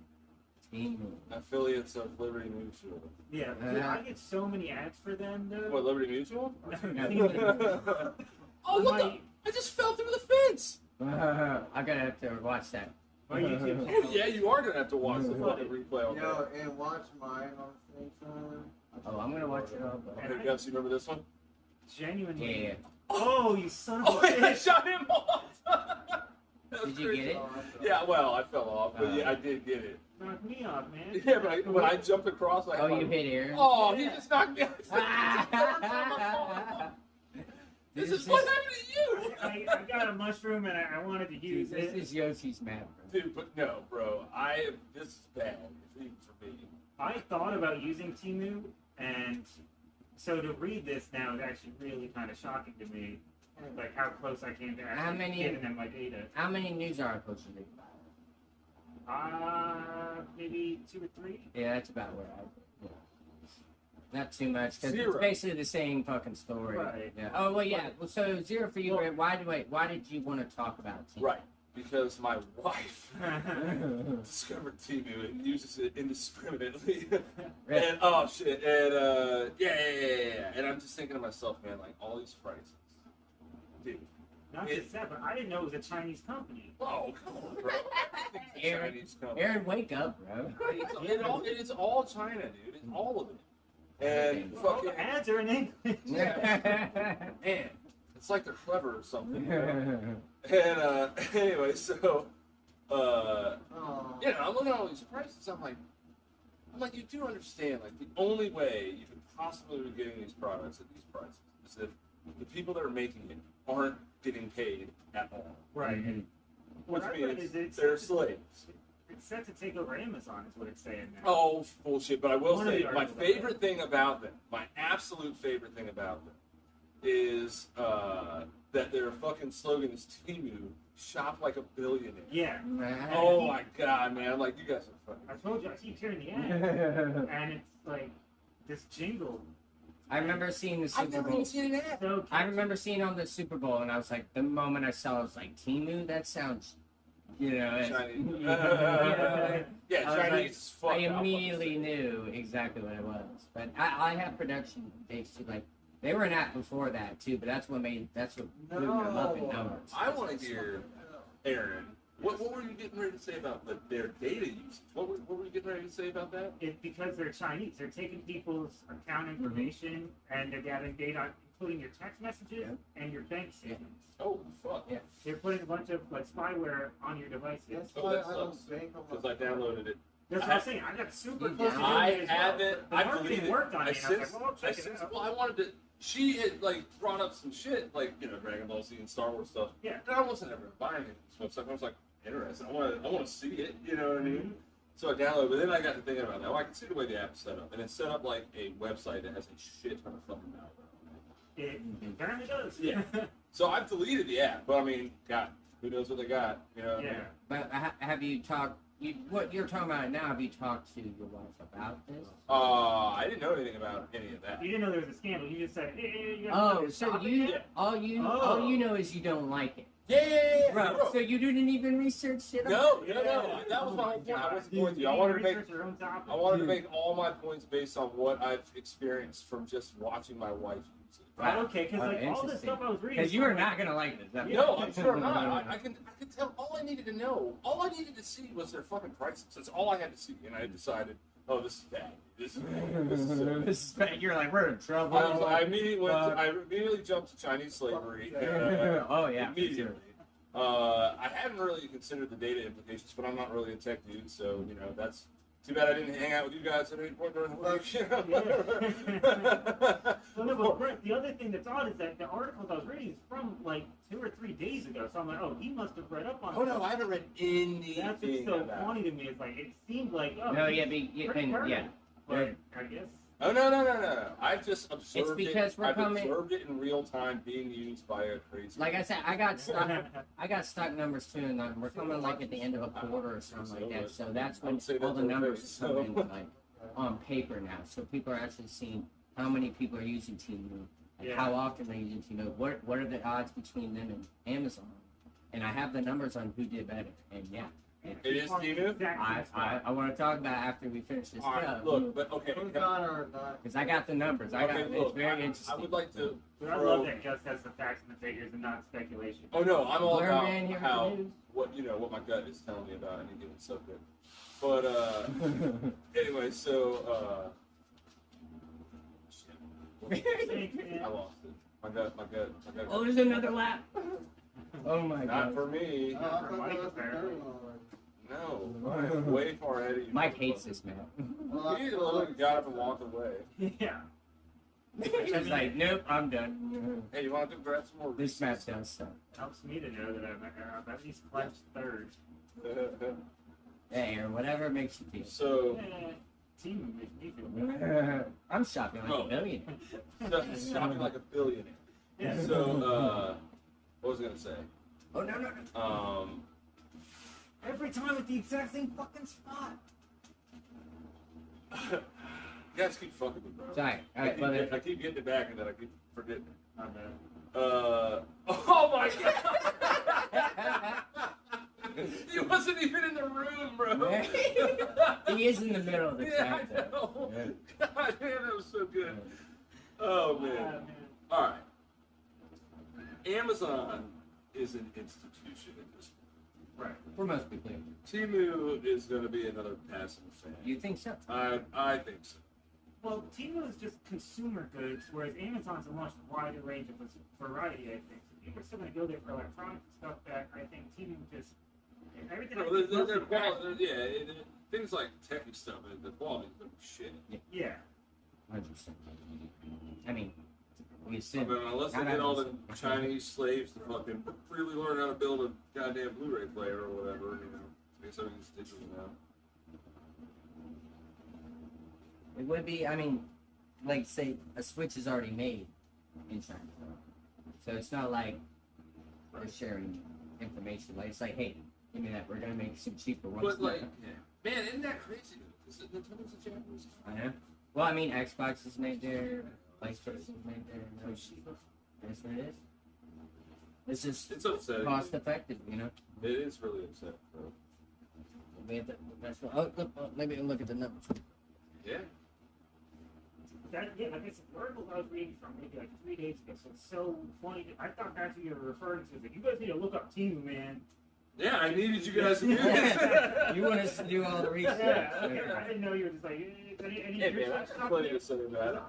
Speaker 2: Team.
Speaker 3: Affiliates of Liberty Mutual.
Speaker 1: Yeah, dude, I get so many ads for them, though.
Speaker 3: What, Liberty Mutual?
Speaker 1: No,
Speaker 3: Oh, what
Speaker 1: My-
Speaker 3: the? I just fell through the fence!
Speaker 2: I gotta have to watch that.
Speaker 1: My YouTube
Speaker 3: Oh,
Speaker 1: channel.
Speaker 3: yeah, you are going to have to watch the fucking replay on
Speaker 4: Yo,
Speaker 3: that.
Speaker 4: and watch mine on the same time.
Speaker 2: Oh, I'm gonna watch it all.
Speaker 3: Okay, Gus, you remember this one?
Speaker 1: Genuinely.
Speaker 2: Yeah.
Speaker 1: Oh, you son of
Speaker 3: Oh,
Speaker 1: a
Speaker 3: I
Speaker 1: bitch!
Speaker 3: shot him off! That was
Speaker 2: Did you
Speaker 3: crazy.
Speaker 2: get it?
Speaker 3: Yeah, well, I fell off, but yeah, I did get it.
Speaker 1: Knock me off, man.
Speaker 3: Yeah, but when I jumped across, I
Speaker 2: Oh, you hit Aaron.
Speaker 3: Oh, he
Speaker 1: Yeah.
Speaker 3: just knocked me off. This is what happened to you!
Speaker 1: I got a mushroom and I wanted to use
Speaker 2: Dude, this
Speaker 1: it.
Speaker 2: is Yoshi's map. Bro.
Speaker 3: Dude, but no, bro. This is bad, even for me.
Speaker 1: I thought about using Timu, and so to read this now is actually really kind of shocking to me. Like how close I came to
Speaker 2: How
Speaker 1: actually
Speaker 2: many-
Speaker 1: giving them my data.
Speaker 2: How many news articles you read?
Speaker 1: Maybe 2 or 3.
Speaker 2: Yeah, that's about where I. Yeah. Not too much, because it's
Speaker 3: Zero.
Speaker 2: basically the same fucking story.
Speaker 1: Right.
Speaker 2: Yeah. Oh well, yeah. Well, so 0 for you. Brett. Why did you want to talk about Timu?
Speaker 3: Right. Because my wife discovered Timu and uses it indiscriminately.
Speaker 2: Really?
Speaker 3: And, oh, shit. And, yeah. And I'm just thinking to myself, man, like, all these prices. Dude.
Speaker 1: Not just that, but I didn't know it was a Chinese company.
Speaker 3: Oh, come on, bro.
Speaker 2: Aaron,
Speaker 3: Chinese company.
Speaker 2: Aaron, wake up, bro.
Speaker 3: It's all China, dude. It's all of it. And
Speaker 1: All
Speaker 3: fucking,
Speaker 1: the ads are in English.
Speaker 3: man, it's like they're clever or something. You know? And anyway, so
Speaker 4: Oh.
Speaker 3: you know, I'm looking at all these prices. I'm like, you do understand, like the only way you could possibly be getting these products at these prices is if the people that are making it aren't getting paid at all.
Speaker 1: Right.
Speaker 2: Mhm.
Speaker 1: What
Speaker 3: Which
Speaker 1: I read
Speaker 3: means
Speaker 1: is it's
Speaker 3: they're slaves.
Speaker 1: It set to take over Amazon, is what it's saying now.
Speaker 3: Oh, bullshit. But I will
Speaker 1: One of
Speaker 3: say,
Speaker 1: the
Speaker 3: my
Speaker 1: articles I
Speaker 3: favorite thing about them, my absolute favorite thing about them, is that their fucking slogan is Timu, shop like a billionaire.
Speaker 1: Yeah.
Speaker 3: Oh my god, man. I'm like, you guys are
Speaker 1: I
Speaker 3: fucking.
Speaker 1: told you, I keep hearing the ad, and it's like this jingle.
Speaker 2: I remember seeing the
Speaker 3: I've
Speaker 2: Super
Speaker 3: never
Speaker 2: Bowl.
Speaker 3: even seen an ad.
Speaker 1: So
Speaker 2: I remember seeing on the Super Bowl, and I was like, the moment I saw it, I was like, Timu? That sounds, it's-
Speaker 3: Chinese.
Speaker 2: Yeah.
Speaker 3: Yeah,
Speaker 2: I was
Speaker 3: Chinese
Speaker 2: like-
Speaker 3: as fuck.
Speaker 2: I
Speaker 3: I'll fucking
Speaker 2: immediately
Speaker 3: say it.
Speaker 2: knew exactly what it was. But I have production based too. Like, they were an app before that, too, but that's what blew them up in numbers.
Speaker 3: I want to hear, Aaron, what were you getting ready to say about their data usage? What were you getting ready to say about that?
Speaker 1: it's because they're Chinese. They're taking people's account information and they're gathering data, including your text messages and your bank statements.
Speaker 3: Oh, fuck.
Speaker 2: Yeah.
Speaker 1: They're putting a bunch of like spyware on your devices.
Speaker 4: That's
Speaker 3: Oh,
Speaker 4: why
Speaker 3: that
Speaker 4: I don't
Speaker 3: sucks.
Speaker 4: bank on my
Speaker 3: Because I downloaded it.
Speaker 1: That's what I'm saying. I got super
Speaker 2: Yeah.
Speaker 1: close to doing
Speaker 3: I
Speaker 1: it as well.
Speaker 3: haven't.
Speaker 1: The
Speaker 3: I
Speaker 1: marketing
Speaker 3: believe it.
Speaker 1: worked on
Speaker 3: I
Speaker 1: it. And I was
Speaker 3: sensed.
Speaker 1: like, well, I'll check it out.
Speaker 3: Well, I wanted to. She had like brought up some shit, like Dragon Ball Z and Star Wars stuff.
Speaker 1: Yeah.
Speaker 3: And I wasn't ever buying it. So I was like, interested. I want to see it. You know what I mean? So I downloaded, but then I got to thinking about that. Oh, I can see the way the app is set up, and it's set up like a website that has a shit ton of fucking malware.
Speaker 1: It apparently does.
Speaker 3: Yeah. So I've deleted the app, but I mean, God, who knows what they got? You know? What I mean?
Speaker 1: Yeah.
Speaker 2: But have you talked? What you're talking about now? Have you talked to your wife about this?
Speaker 3: I didn't know anything about any of that.
Speaker 1: You didn't know there was a scandal. You just said, hey, you gotta
Speaker 2: Oh, so
Speaker 1: stop it.
Speaker 2: you
Speaker 3: Yeah.
Speaker 2: all you know is you don't like it,
Speaker 3: Yeah.
Speaker 2: bro. So you didn't even research shit.
Speaker 3: No.
Speaker 1: Yeah.
Speaker 3: That was my whole point. I wasn't going to.
Speaker 1: You
Speaker 3: I wanted to make.
Speaker 1: research your own topic.
Speaker 3: I wanted to make all my points based on what I've experienced from just watching my wife use it.
Speaker 1: Oh, okay, because
Speaker 2: Oh,
Speaker 1: like all this
Speaker 2: interesting.
Speaker 1: stuff I was reading.
Speaker 2: Because you are not gonna like this.
Speaker 3: No, I'm sure not. I can tell. All I needed to know, all I needed to see was their fucking prices. That's all I had to see, and I decided, oh, this is bad. This is bad. This is so
Speaker 2: This is bad. You're like, we're in trouble.
Speaker 3: I immediately jumped to Chinese slavery.
Speaker 2: Oh yeah, for
Speaker 3: Immediately.
Speaker 2: sure.
Speaker 3: I hadn't really considered the data implications, but I'm not really a tech dude, so that's too bad I didn't hang out with you guys at any point during the week. You know?
Speaker 1: Well, no, but Brent, the other thing that's odd is that the articles I was reading is from like 2 or 3 days ago. So I'm like, oh, he must have read up on.
Speaker 3: Oh no, I haven't read anything.
Speaker 1: That's what's so
Speaker 3: about
Speaker 1: funny to me. It's like it seemed like
Speaker 2: No, yeah,
Speaker 1: pretty current,
Speaker 2: yeah.
Speaker 1: but I guess.
Speaker 3: Oh no! I've just observed
Speaker 2: It's because
Speaker 3: it.
Speaker 2: we're
Speaker 3: I've
Speaker 2: coming-
Speaker 3: observed it in real time being used by a crazy.
Speaker 2: Like I said, I got stock numbers too, and we're coming like at the end of a quarter or something like that. So that's when
Speaker 3: I'd say
Speaker 2: all
Speaker 3: that's
Speaker 2: the numbers
Speaker 3: face,
Speaker 2: come in
Speaker 3: so.
Speaker 2: like on paper now. So people are actually seeing how many people are using Temu, and
Speaker 1: Yeah.
Speaker 2: how often they're using Temu. What are the odds between them and Amazon? And I have the numbers on who did better. And yeah,
Speaker 3: It is Temu?
Speaker 2: I want to talk about it after we finish this
Speaker 3: All right,
Speaker 2: stuff.
Speaker 3: look, but okay.
Speaker 4: Who's not or not?
Speaker 2: Because I got the numbers.
Speaker 3: Okay,
Speaker 2: It's
Speaker 3: look,
Speaker 2: very
Speaker 3: I
Speaker 2: interesting.
Speaker 3: would like to.
Speaker 1: But I love that Gus has the facts and the figures and not speculation.
Speaker 3: Oh no, I'm all
Speaker 2: We're
Speaker 3: about
Speaker 2: man here
Speaker 3: how
Speaker 2: for news.
Speaker 3: what my gut is telling me about any given subject. But anyway, so shit.
Speaker 1: Thanks, man.
Speaker 3: I lost it. My gut.
Speaker 2: Oh, there's another lap. Oh my
Speaker 3: Not
Speaker 2: god.
Speaker 3: for me.
Speaker 4: I thought that was the third one.
Speaker 3: No, I'm way far ahead of you.
Speaker 2: Mike hates this man.
Speaker 4: Well,
Speaker 3: He literally got up and walked away.
Speaker 1: Yeah.
Speaker 2: He's like, nope, I'm done.
Speaker 3: Hey, you want to grab some more?
Speaker 2: This match does suck.
Speaker 1: Helps me to know that I've at least clinched third.
Speaker 2: Hey, or whatever makes you feel.
Speaker 3: So,
Speaker 1: Team makes me feel better.
Speaker 2: I'm shopping like
Speaker 3: Oh.
Speaker 2: a billion.
Speaker 3: shopping like a billionaire.
Speaker 1: Yeah.
Speaker 3: So, what was I gonna say?
Speaker 2: Oh no no no.
Speaker 1: Every time at the exact same fucking spot.
Speaker 3: You guys keep fucking with me, bro.
Speaker 2: Sorry. All right,
Speaker 3: I keep getting it back and then I keep forgetting it.
Speaker 1: I'm bad.
Speaker 3: Oh my god! He wasn't even in the room, bro.
Speaker 2: He is in the middle of the
Speaker 3: Yeah, I
Speaker 2: chat.
Speaker 3: know.
Speaker 2: Yeah.
Speaker 3: God damn, that was so good. Oh man. All right. Amazon is an institution at this point.
Speaker 1: Right.
Speaker 2: For most people.
Speaker 3: Temu is going to be another passing fan.
Speaker 2: You think so?
Speaker 3: I think so.
Speaker 1: Well, Temu is just consumer goods, whereas Amazon's a much wider range of a variety, I think. So people are still going to go there for electronics and stuff that I think Temu just... Everything
Speaker 3: No,
Speaker 1: else is
Speaker 3: they're
Speaker 1: mostly
Speaker 3: quality, things like techie stuff, the quality is shit.
Speaker 1: Yeah.
Speaker 2: 100%. I mean, we
Speaker 3: I
Speaker 2: said.
Speaker 3: mean, unless they get all the Chinese slaves to fucking really learn how to build a goddamn Blu-ray player or whatever, guess everything's digital now.
Speaker 2: It would be, I mean, like say a Switch is already made in China, so it's not like they're sharing information. Like it's like, hey, give me that. We're gonna make some cheaper ones.
Speaker 3: But like, man, isn't that crazy though? Because Nintendo's a Japanese
Speaker 2: I know. Well, I mean, Xbox is made there, PlayStation is made there. Yes, it is. It's just
Speaker 3: It's upsetting.
Speaker 2: cost effective, you know.
Speaker 3: It is really upsetting, bro.
Speaker 2: We have the best one. Oh, look, maybe look at the numbers.
Speaker 3: Yeah.
Speaker 1: That, yeah, like I said, the article I was reading from maybe like 3 days ago, so it's so funny. I thought that's what you were referring to. Like, you guys need to look up Timu, man.
Speaker 3: Yeah, I needed you guys to do this.
Speaker 2: You want us to do all the research?
Speaker 1: Yeah, okay. I didn't know you were just like, any
Speaker 3: Hey man, I have plenty to say about it.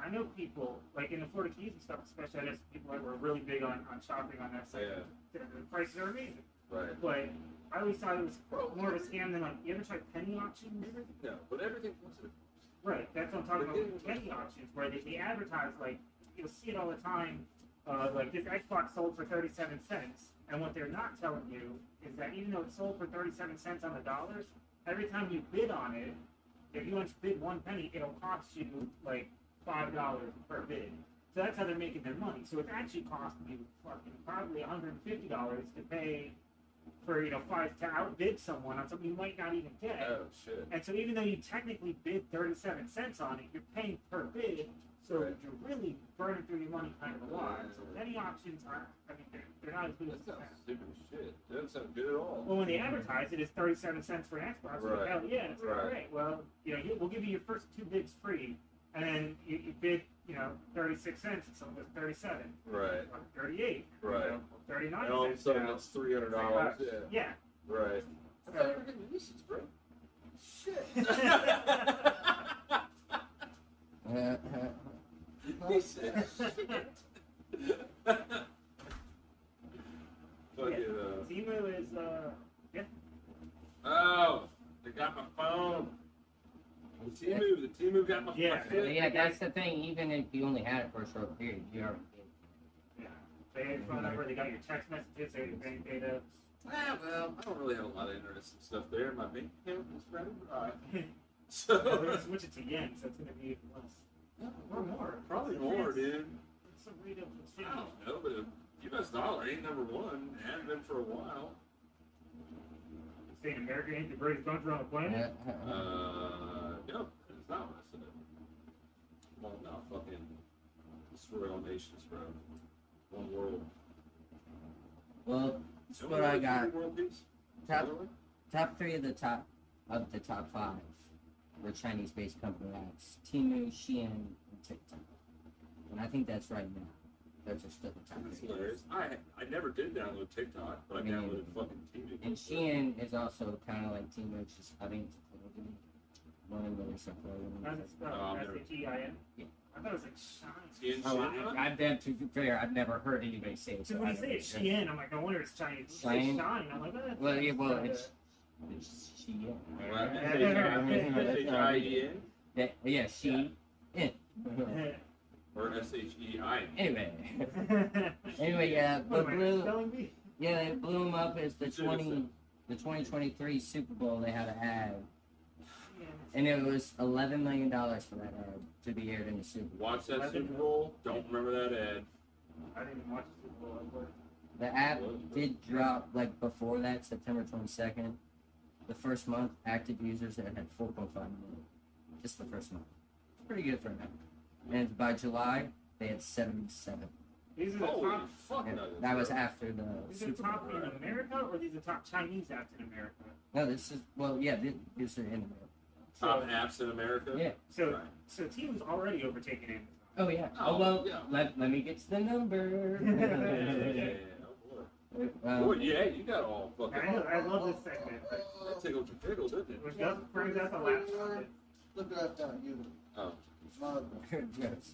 Speaker 1: I know people, like in the Florida Keys and stuff, especially, I know some people that were really big on shopping on that site.
Speaker 3: Yeah.
Speaker 1: The prices are amazing.
Speaker 3: Right.
Speaker 1: But I always thought it was more of a scam than like, you ever tried penny auctions?
Speaker 3: No, but everything was it.
Speaker 1: Right, that's what I'm talking about with penny auctions, where they advertise, like, you'll see it all the time, like this Xbox sold for 37 cents, and what they're not telling you is that even though it sold for 37 cents on the dollars, every time you bid on it, if you want to bid 1 penny, it'll cost you like $5 per bid. So that's how they're making their money. So it's actually costing you fucking probably $150 to pay for, you know, to outbid someone on something you might not even get.
Speaker 3: Oh shit.
Speaker 1: And so even though you technically bid 37 cents on it, you're paying per bid, so
Speaker 3: Right.
Speaker 1: you're really burning through your money kind of a lot. So penny auctions are, I mean, they're not as good as
Speaker 3: That
Speaker 1: the
Speaker 3: sounds stupid as shit. That doesn't sound good at all.
Speaker 1: Well, when they advertise it, it's 37 cents for an Xbox.
Speaker 3: Right.
Speaker 1: Like, hell yeah, it's
Speaker 3: Right.
Speaker 1: all right. Well, you know, we'll give you your first 2 bids free, and then you bid, you know, 36 cents, and someone goes 37.
Speaker 3: Right.
Speaker 1: Or 38.
Speaker 3: Right.
Speaker 1: You know, 39
Speaker 3: And all of a
Speaker 1: cents.
Speaker 3: sudden
Speaker 1: now.
Speaker 3: it's $300.
Speaker 1: It's like,
Speaker 3: Yeah.
Speaker 1: yeah.
Speaker 3: Right. I thought you were getting leases, bro.
Speaker 4: Shit.
Speaker 3: He said shit. Fucking,
Speaker 1: Timu is, yeah.
Speaker 3: oh, they got my phone. The Timu got my
Speaker 1: Yeah.
Speaker 3: fucking.
Speaker 2: Yeah, that's the thing. Even if you only had it for a short period, you already did.
Speaker 1: Yeah. They had your phone number, they got your text messages, they had your bank data.
Speaker 3: Ah, well, I don't really have a lot of interesting stuff there. My bank account is rather dry.
Speaker 1: We're
Speaker 3: So,
Speaker 1: gonna switch it to yen, so it's gonna be even less. Or more.
Speaker 3: probably more, dude.
Speaker 1: Some rate of exchange.
Speaker 3: I don't know, but the US dollar ain't number one. It hasn't been for a while.
Speaker 1: Saying America ain't the greatest country on the planet.
Speaker 3: No, it's not what I said. Come on now, fucking destroy all nations, bro. One world.
Speaker 2: Well, that's
Speaker 3: Don't
Speaker 2: what
Speaker 3: we
Speaker 2: I
Speaker 3: live in
Speaker 2: got.
Speaker 3: world peace?
Speaker 2: Top,
Speaker 3: Really?
Speaker 2: top 3 of the top 5 were Chinese-based company apps: Temu, Shein, and TikTok. And I think that's right now. Those are still the top
Speaker 3: That's
Speaker 2: 3.
Speaker 3: hilarious. I never did download TikTok, but I
Speaker 2: Me
Speaker 3: downloaded
Speaker 2: neither.
Speaker 3: fucking TV.
Speaker 2: And Shein is also kind of like Temu. It's just, I think it's clothing. One of them stuff
Speaker 1: How's it spelled?
Speaker 3: Oh, I've never-
Speaker 1: S-H-E-I-N?
Speaker 2: Yeah.
Speaker 1: I thought it was like shine.
Speaker 3: Shein,
Speaker 2: Oh,
Speaker 3: Shein?
Speaker 2: I've been to be fair. I've never heard anybody say it.
Speaker 1: So
Speaker 2: So
Speaker 1: when
Speaker 2: I
Speaker 1: you say
Speaker 2: don't
Speaker 1: it's
Speaker 2: know.
Speaker 1: Shein, I'm like, no wonder it's Chinese. You say
Speaker 2: Shine?
Speaker 1: shine, I'm like, oh, that's
Speaker 2: Well, yeah, well,
Speaker 1: Chinese.
Speaker 2: it's Shein.
Speaker 3: S-H-I-N?
Speaker 2: Yeah, she. Yeah.
Speaker 3: Or S-H-E-I-N?
Speaker 2: Anyway, anyway, yeah,
Speaker 1: What
Speaker 2: but
Speaker 1: am I,
Speaker 2: blew,
Speaker 1: spelling bee?
Speaker 2: yeah, they blew them up as the
Speaker 3: Should have said.
Speaker 2: 2023 Super Bowl. They had an ad,
Speaker 1: Yeah.
Speaker 2: and it was $11 million for that ad to be aired in the Super Bowl.
Speaker 3: Watch that Super Bowl. Don't remember that ad.
Speaker 1: I didn't even watch the Super Bowl. But
Speaker 2: The app did drop like before that, September 22nd. The first month, active users that had 4.5 million, just the first month. It's pretty good for an app. And by July, they had 77.
Speaker 1: these are the
Speaker 3: Holy
Speaker 1: top.
Speaker 3: fuck
Speaker 2: And
Speaker 3: nuggets,
Speaker 2: that was
Speaker 3: bro.
Speaker 2: after the
Speaker 1: These are
Speaker 2: Super
Speaker 1: top
Speaker 2: Bowl.
Speaker 1: in America, or these are top Chinese apps in America?
Speaker 2: No, this is these are in America.
Speaker 3: Top apps in America?
Speaker 2: Yeah.
Speaker 1: So,
Speaker 3: Right.
Speaker 1: so Team's already overtaken Amazon.
Speaker 2: Oh yeah.
Speaker 3: Oh,
Speaker 2: Oh well.
Speaker 3: yeah.
Speaker 2: Let me get to the number.
Speaker 3: Yeah. Oh, boy. Boy, yeah, you got all fucking.
Speaker 1: I love this segment.
Speaker 3: That tickled your pickle, didn't it?
Speaker 1: Which does brings us a laptop.
Speaker 4: Look it up down, you.
Speaker 3: Oh.
Speaker 4: Mother.
Speaker 2: Yes.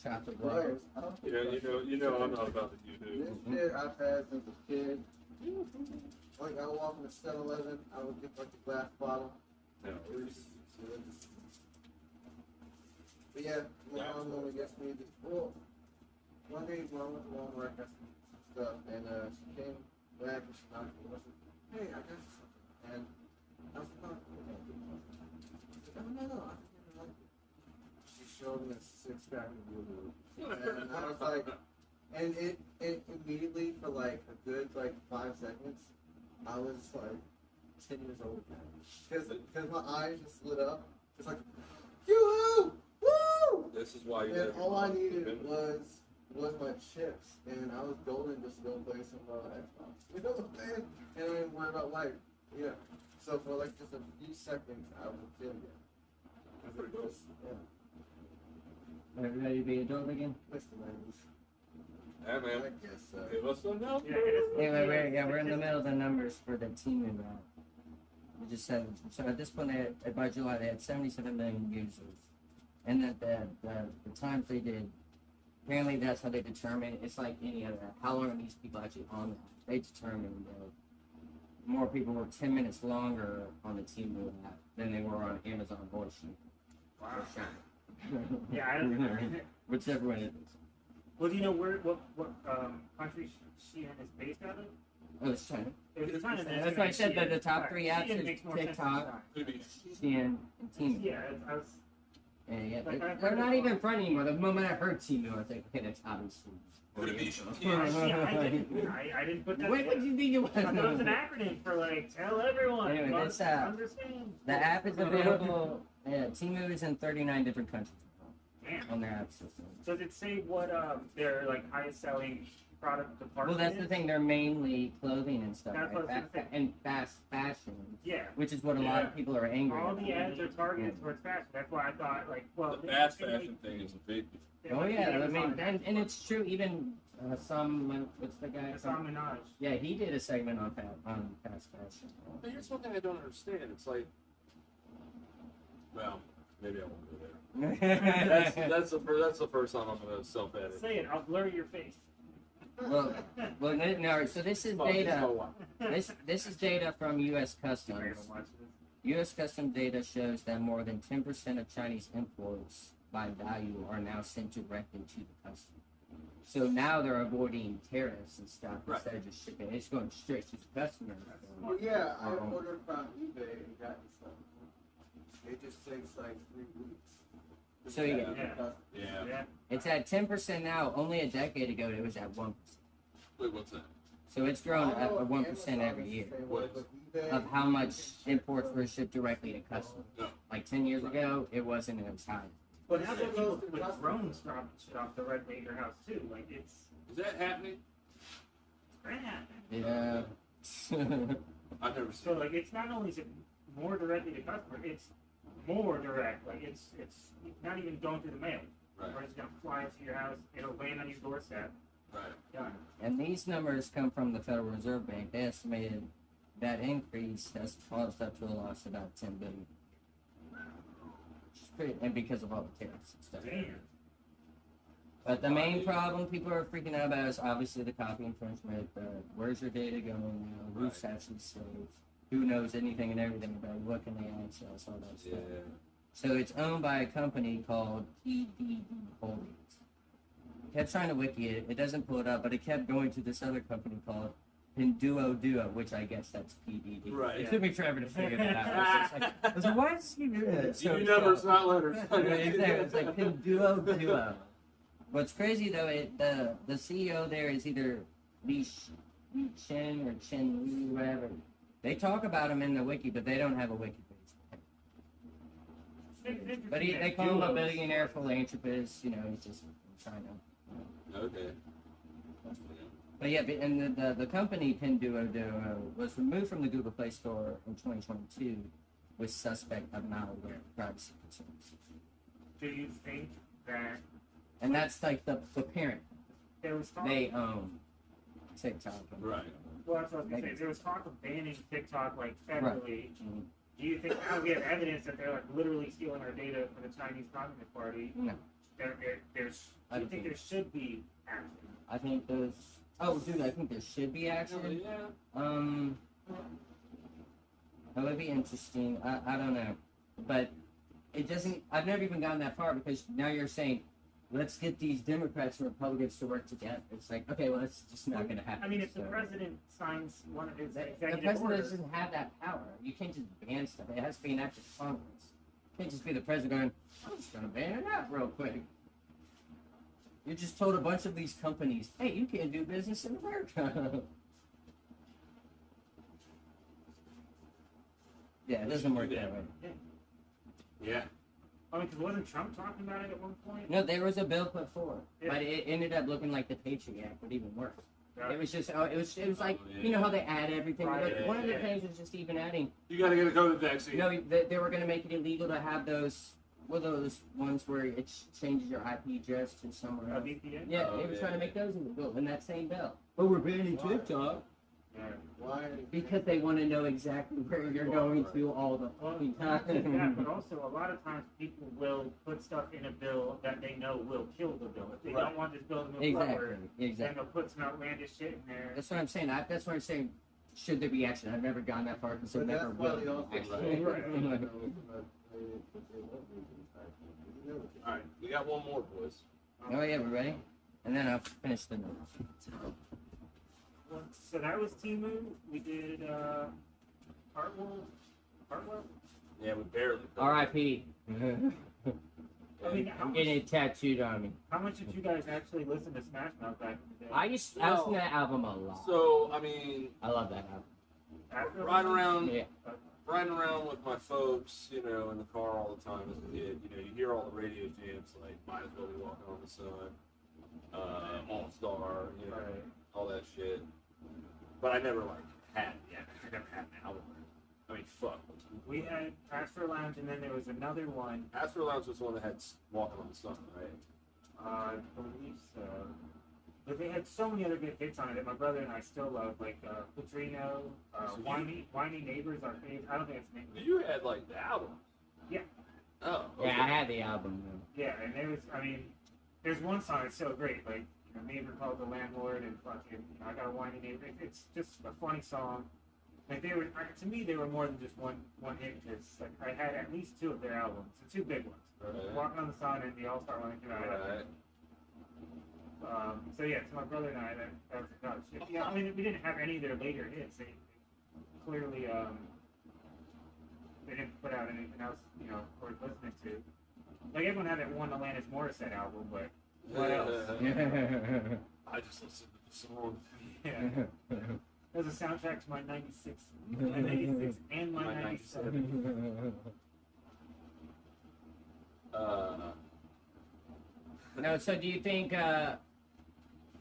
Speaker 2: Chocolate
Speaker 4: Bro,
Speaker 2: water.
Speaker 3: You know I'm not about the YouTube.
Speaker 4: This shit I've had since a kid. Like I walk in the 7-Eleven, I would get like a glass bottle.
Speaker 3: No.
Speaker 4: But yeah, my mom normally gets me this. Well, one day when I went to Walmart, I got some stuff, and she came back and she knocked me. I said, "Hey, I got you something." And showed me a six-pack of Boo-Boo. And I was like, and it immediately, for like a good like 5 seconds, I was like 10 years old. Because my eyes just lit up. It's like, yoo-hoo! Woo!
Speaker 3: This is why you
Speaker 4: And
Speaker 3: never
Speaker 4: all I
Speaker 3: watched
Speaker 4: needed
Speaker 3: it.
Speaker 4: was my chips, and I was golden just to go play some Xbox. You know what I'm saying? And I didn't worry about life. Yeah. So for like just a few seconds, I would feel it.
Speaker 3: Pretty cool.
Speaker 2: Are you ready to be adult again?
Speaker 4: Mr. Landis.
Speaker 3: Yeah,
Speaker 4: I
Speaker 3: man.
Speaker 4: guess so.
Speaker 3: Give us some help.
Speaker 1: Yeah, it is.
Speaker 2: Anyway, we're in the middle of the numbers for the team route. We just said, so at this point, by July, they had 77 million users. And that the times they did, apparently that's how they determine, it's like any other app. How long are these people actually on that? They determined more people were 10 minutes longer on the Team Move app than they were on Amazon Voice.
Speaker 1: Wow.
Speaker 2: Or Shine.
Speaker 1: Yeah, I don't know.
Speaker 2: Whichever one it is.
Speaker 1: Well, do you know what country Shein is based out of?
Speaker 2: Oh, it's China.
Speaker 1: It's China.
Speaker 2: That's why I said that the top three apps
Speaker 1: Shein
Speaker 2: is
Speaker 1: makes more sense
Speaker 2: TikTok,
Speaker 1: than
Speaker 3: Could be.
Speaker 2: Shein, and Temu.
Speaker 1: Yeah, I was.
Speaker 2: Yeah,
Speaker 1: Like, I've
Speaker 2: they're
Speaker 1: heard
Speaker 2: not
Speaker 1: it
Speaker 2: even
Speaker 1: all.
Speaker 2: front anymore. The moment I heard Temu, I was like, okay, that's obviously.
Speaker 3: Could it be
Speaker 1: I didn't put that.
Speaker 2: Wait, what did you think it was?
Speaker 1: I thought it was an acronym for like tell everyone.
Speaker 2: Anyway,
Speaker 1: must
Speaker 2: this,
Speaker 1: understand.
Speaker 2: The app is available. Temu is in 39 different countries
Speaker 1: Damn.
Speaker 2: on their app system.
Speaker 1: Does it say what their like highest selling product
Speaker 2: Well,
Speaker 1: department
Speaker 2: that's
Speaker 1: is?
Speaker 2: the thing. They're mainly clothing and stuff,
Speaker 1: That's what I was gonna say.
Speaker 2: and fast fashion,
Speaker 1: Yeah.
Speaker 2: which is what a lot of people are angry
Speaker 1: All
Speaker 2: about.
Speaker 1: the ads are targeted towards fashion. That's why I thought like, well,
Speaker 3: The fast fashion thing is a big.
Speaker 2: Oh yeah, I mean, and it's true. Even some, what's the guy?
Speaker 1: Hassan Minaj.
Speaker 2: Yeah, he did a segment on fast fashion.
Speaker 3: But here's one thing I don't understand. It's like, well, maybe I won't go there. That's the first time I'm gonna self-edit.
Speaker 1: Say it. I'll blur your face.
Speaker 2: well, no. So this is data. This is data from U.S. Customs. U.S. Customs data shows that more than 10% of Chinese imports by value are now sent directly to the customer. So now they're avoiding tariffs and stuff instead of just shipping. It's going straight to the customer.
Speaker 4: Well, yeah, I ordered from eBay and got stuff. It just takes like 3 weeks.
Speaker 2: So yeah,
Speaker 3: Yeah.
Speaker 2: it's at 10% now. Only a decade ago, it was at 1%.
Speaker 3: Wait, what's that?
Speaker 2: So it's grown at 1% every year of how much imports were shipped directly to customers.
Speaker 3: No.
Speaker 2: Like 10 years ago, it wasn't as high.
Speaker 1: But now that people with drones dropping shit off directly at your house too, like it's
Speaker 3: Is that happening?
Speaker 1: bad.
Speaker 2: Yeah.
Speaker 3: I've never
Speaker 1: So
Speaker 3: seen.
Speaker 1: like it's not only is it more directly to customer, it's more direct. Like it's not even going through the mail.
Speaker 3: Right.
Speaker 1: Or it's gonna fly up to your house, it'll land on your doorstep.
Speaker 3: Right.
Speaker 1: Done.
Speaker 2: And these numbers come from the Federal Reserve Bank. They estimated that increase has caused up to a loss of about $10 billion. Which is pretty, and because of all the tariffs and stuff.
Speaker 1: Damn.
Speaker 2: But the main problem people are freaking out about is obviously the copy infringement. Where's your data going now? Who's actually safe? Who knows anything and everything about it? What can they access? All that
Speaker 3: Yeah.
Speaker 2: stuff. So it's owned by a company called PDD Holdings. Kept trying to wiki it. It doesn't pull it up, but it kept going to this other company called Pinduoduo, which I guess that's PDD.
Speaker 3: Right.
Speaker 2: It took me forever to figure that out. I was like, why is he doing that? So
Speaker 3: You numbers, not letters.
Speaker 2: it's like Pinduoduo. What's crazy though, the CEO there is either Li Chen or Chen Li, whatever. They talk about him in the wiki, but they don't have a wiki page. But they call him a billionaire philanthropist. You know, he's just trying to.
Speaker 3: Okay.
Speaker 2: But yeah, and the company Pinduoduo was removed from the Google Play Store in 2022 with suspect of malware privacy concerns.
Speaker 1: Do you think that
Speaker 2: And that's like the parent.
Speaker 1: there was talk?
Speaker 2: They own TikTok.
Speaker 3: Right.
Speaker 1: Well, that's what I was gonna say. There was talk of banning TikTok like federally.
Speaker 2: Right. Mhm.
Speaker 1: Do you think now we have evidence that they're like literally stealing our data for the Chinese Communist Party?
Speaker 2: No.
Speaker 1: There's.
Speaker 2: I
Speaker 1: Do you
Speaker 2: don't
Speaker 1: think
Speaker 2: think
Speaker 1: there should be action?
Speaker 2: I think there's. Oh, dude, I think there should be action.
Speaker 3: Yeah.
Speaker 2: That would be interesting. I don't know, but it doesn't. I've never even gotten that far because now you're saying, let's get these Democrats and Republicans to work together. It's like, okay, well, it's just not going to happen.
Speaker 1: I mean, if the
Speaker 2: So-
Speaker 1: president signs one of his
Speaker 2: the
Speaker 1: executive
Speaker 2: president
Speaker 1: orders,
Speaker 2: doesn't have that power. You can't just ban stuff. It has to be an act of Congress. Can't just be the president going, I'm just gonna ban it out real quick. You just told a bunch of these companies, hey, you can't do business in America. Yeah, it doesn't work that way.
Speaker 3: Yeah.
Speaker 1: I mean, because wasn't Trump talking about it at one point?
Speaker 2: No, there was a bill put forward,
Speaker 1: Yeah.
Speaker 2: but it ended up looking like the Patriot Act, but even worse.
Speaker 1: Yeah.
Speaker 2: It was just, it was like,
Speaker 3: Oh, yeah.
Speaker 2: you know how they add everything.
Speaker 1: Right,
Speaker 2: Like, one of the
Speaker 3: yeah.
Speaker 2: things was just even adding.
Speaker 3: You gotta get a COVID vaccine.
Speaker 2: You know, they were going to make it illegal to have those ones where it changes your IP address to somewhere else.
Speaker 1: VPN?
Speaker 2: Yeah,
Speaker 3: Oh,
Speaker 2: they were
Speaker 3: yeah.
Speaker 2: trying to make those illegal in that same bill. But we're banning
Speaker 4: Why?
Speaker 2: TikTok
Speaker 1: Yeah.
Speaker 4: Why?
Speaker 2: because they want to know exactly where you're going to all the
Speaker 1: Well,
Speaker 2: fucking
Speaker 1: not just that,
Speaker 2: time.
Speaker 1: but also a lot of times people will put stuff in a bill that they know will kill the bill. If they
Speaker 3: Right.
Speaker 1: don't want this bill to move
Speaker 2: Exactly,
Speaker 1: forward, then
Speaker 2: exactly.
Speaker 1: they'll put some outlandish shit in there.
Speaker 2: That's what I'm saying. That's what I'm saying. Should there be action? I've never gone that far because there
Speaker 4: But
Speaker 2: never
Speaker 4: that's why
Speaker 2: will
Speaker 4: they
Speaker 2: be
Speaker 4: also
Speaker 2: action.
Speaker 1: Right.
Speaker 3: Alright, we got one more, boys.
Speaker 2: Oh yeah, we're ready. And then I'll finish the notes.
Speaker 1: So that was Timu. We did Hartwell.
Speaker 3: Yeah, we barely.
Speaker 2: R.I.P.
Speaker 1: I mean,
Speaker 2: I'm getting it tattooed on me.
Speaker 1: how much did you guys actually listen to Smash Mouth back in the day?
Speaker 2: I listen to that album a lot.
Speaker 3: So, I mean,
Speaker 2: I love that album.
Speaker 1: After
Speaker 3: riding around,
Speaker 2: Yeah.
Speaker 3: riding around with my folks, you know, in the car all the time as a kid. You know, you hear all the radio jams like "Might as Well Be Walking on the Sun," "All Star," you know,
Speaker 1: Right.
Speaker 3: all that shit. But I never like had, I never had an album. I mean, fuck.
Speaker 1: We had Astro Lounge, and then there was another one.
Speaker 3: Astro Lounge was the one that had "Walking on the Sun," right?
Speaker 1: I believe so. But they had so many other good hits on it that my brother and I still love, like Padrino,
Speaker 3: So you-
Speaker 1: Whiny Neighbors, our favorite. I don't think it's named.
Speaker 3: You had like the album.
Speaker 1: Yeah.
Speaker 3: Oh. Okay.
Speaker 2: Yeah, I had the album.
Speaker 1: Yeah, and there was, I mean, there's one song that's so great, like, Neighbor Called the Landlord, and fucking, I Got a Whiny Neighbor. It's just a funny song. Like, they were, to me, they were more than just one hit, because, like, I had at least two of their albums, the two big ones.
Speaker 3: Right.
Speaker 1: Walking on the Sun and the All-Star one that came out.
Speaker 3: Right.
Speaker 1: So yeah, to my brother and I, that was no shit. Yeah, I mean, we didn't have any of their later hits. They clearly they didn't put out anything else, worth listening to. Like everyone had that one Alanis Morissette album, but what else?
Speaker 3: I just listened to the song.
Speaker 1: Yeah, that was a soundtrack to my '96, my '96 and my '97.
Speaker 2: No, so do you think that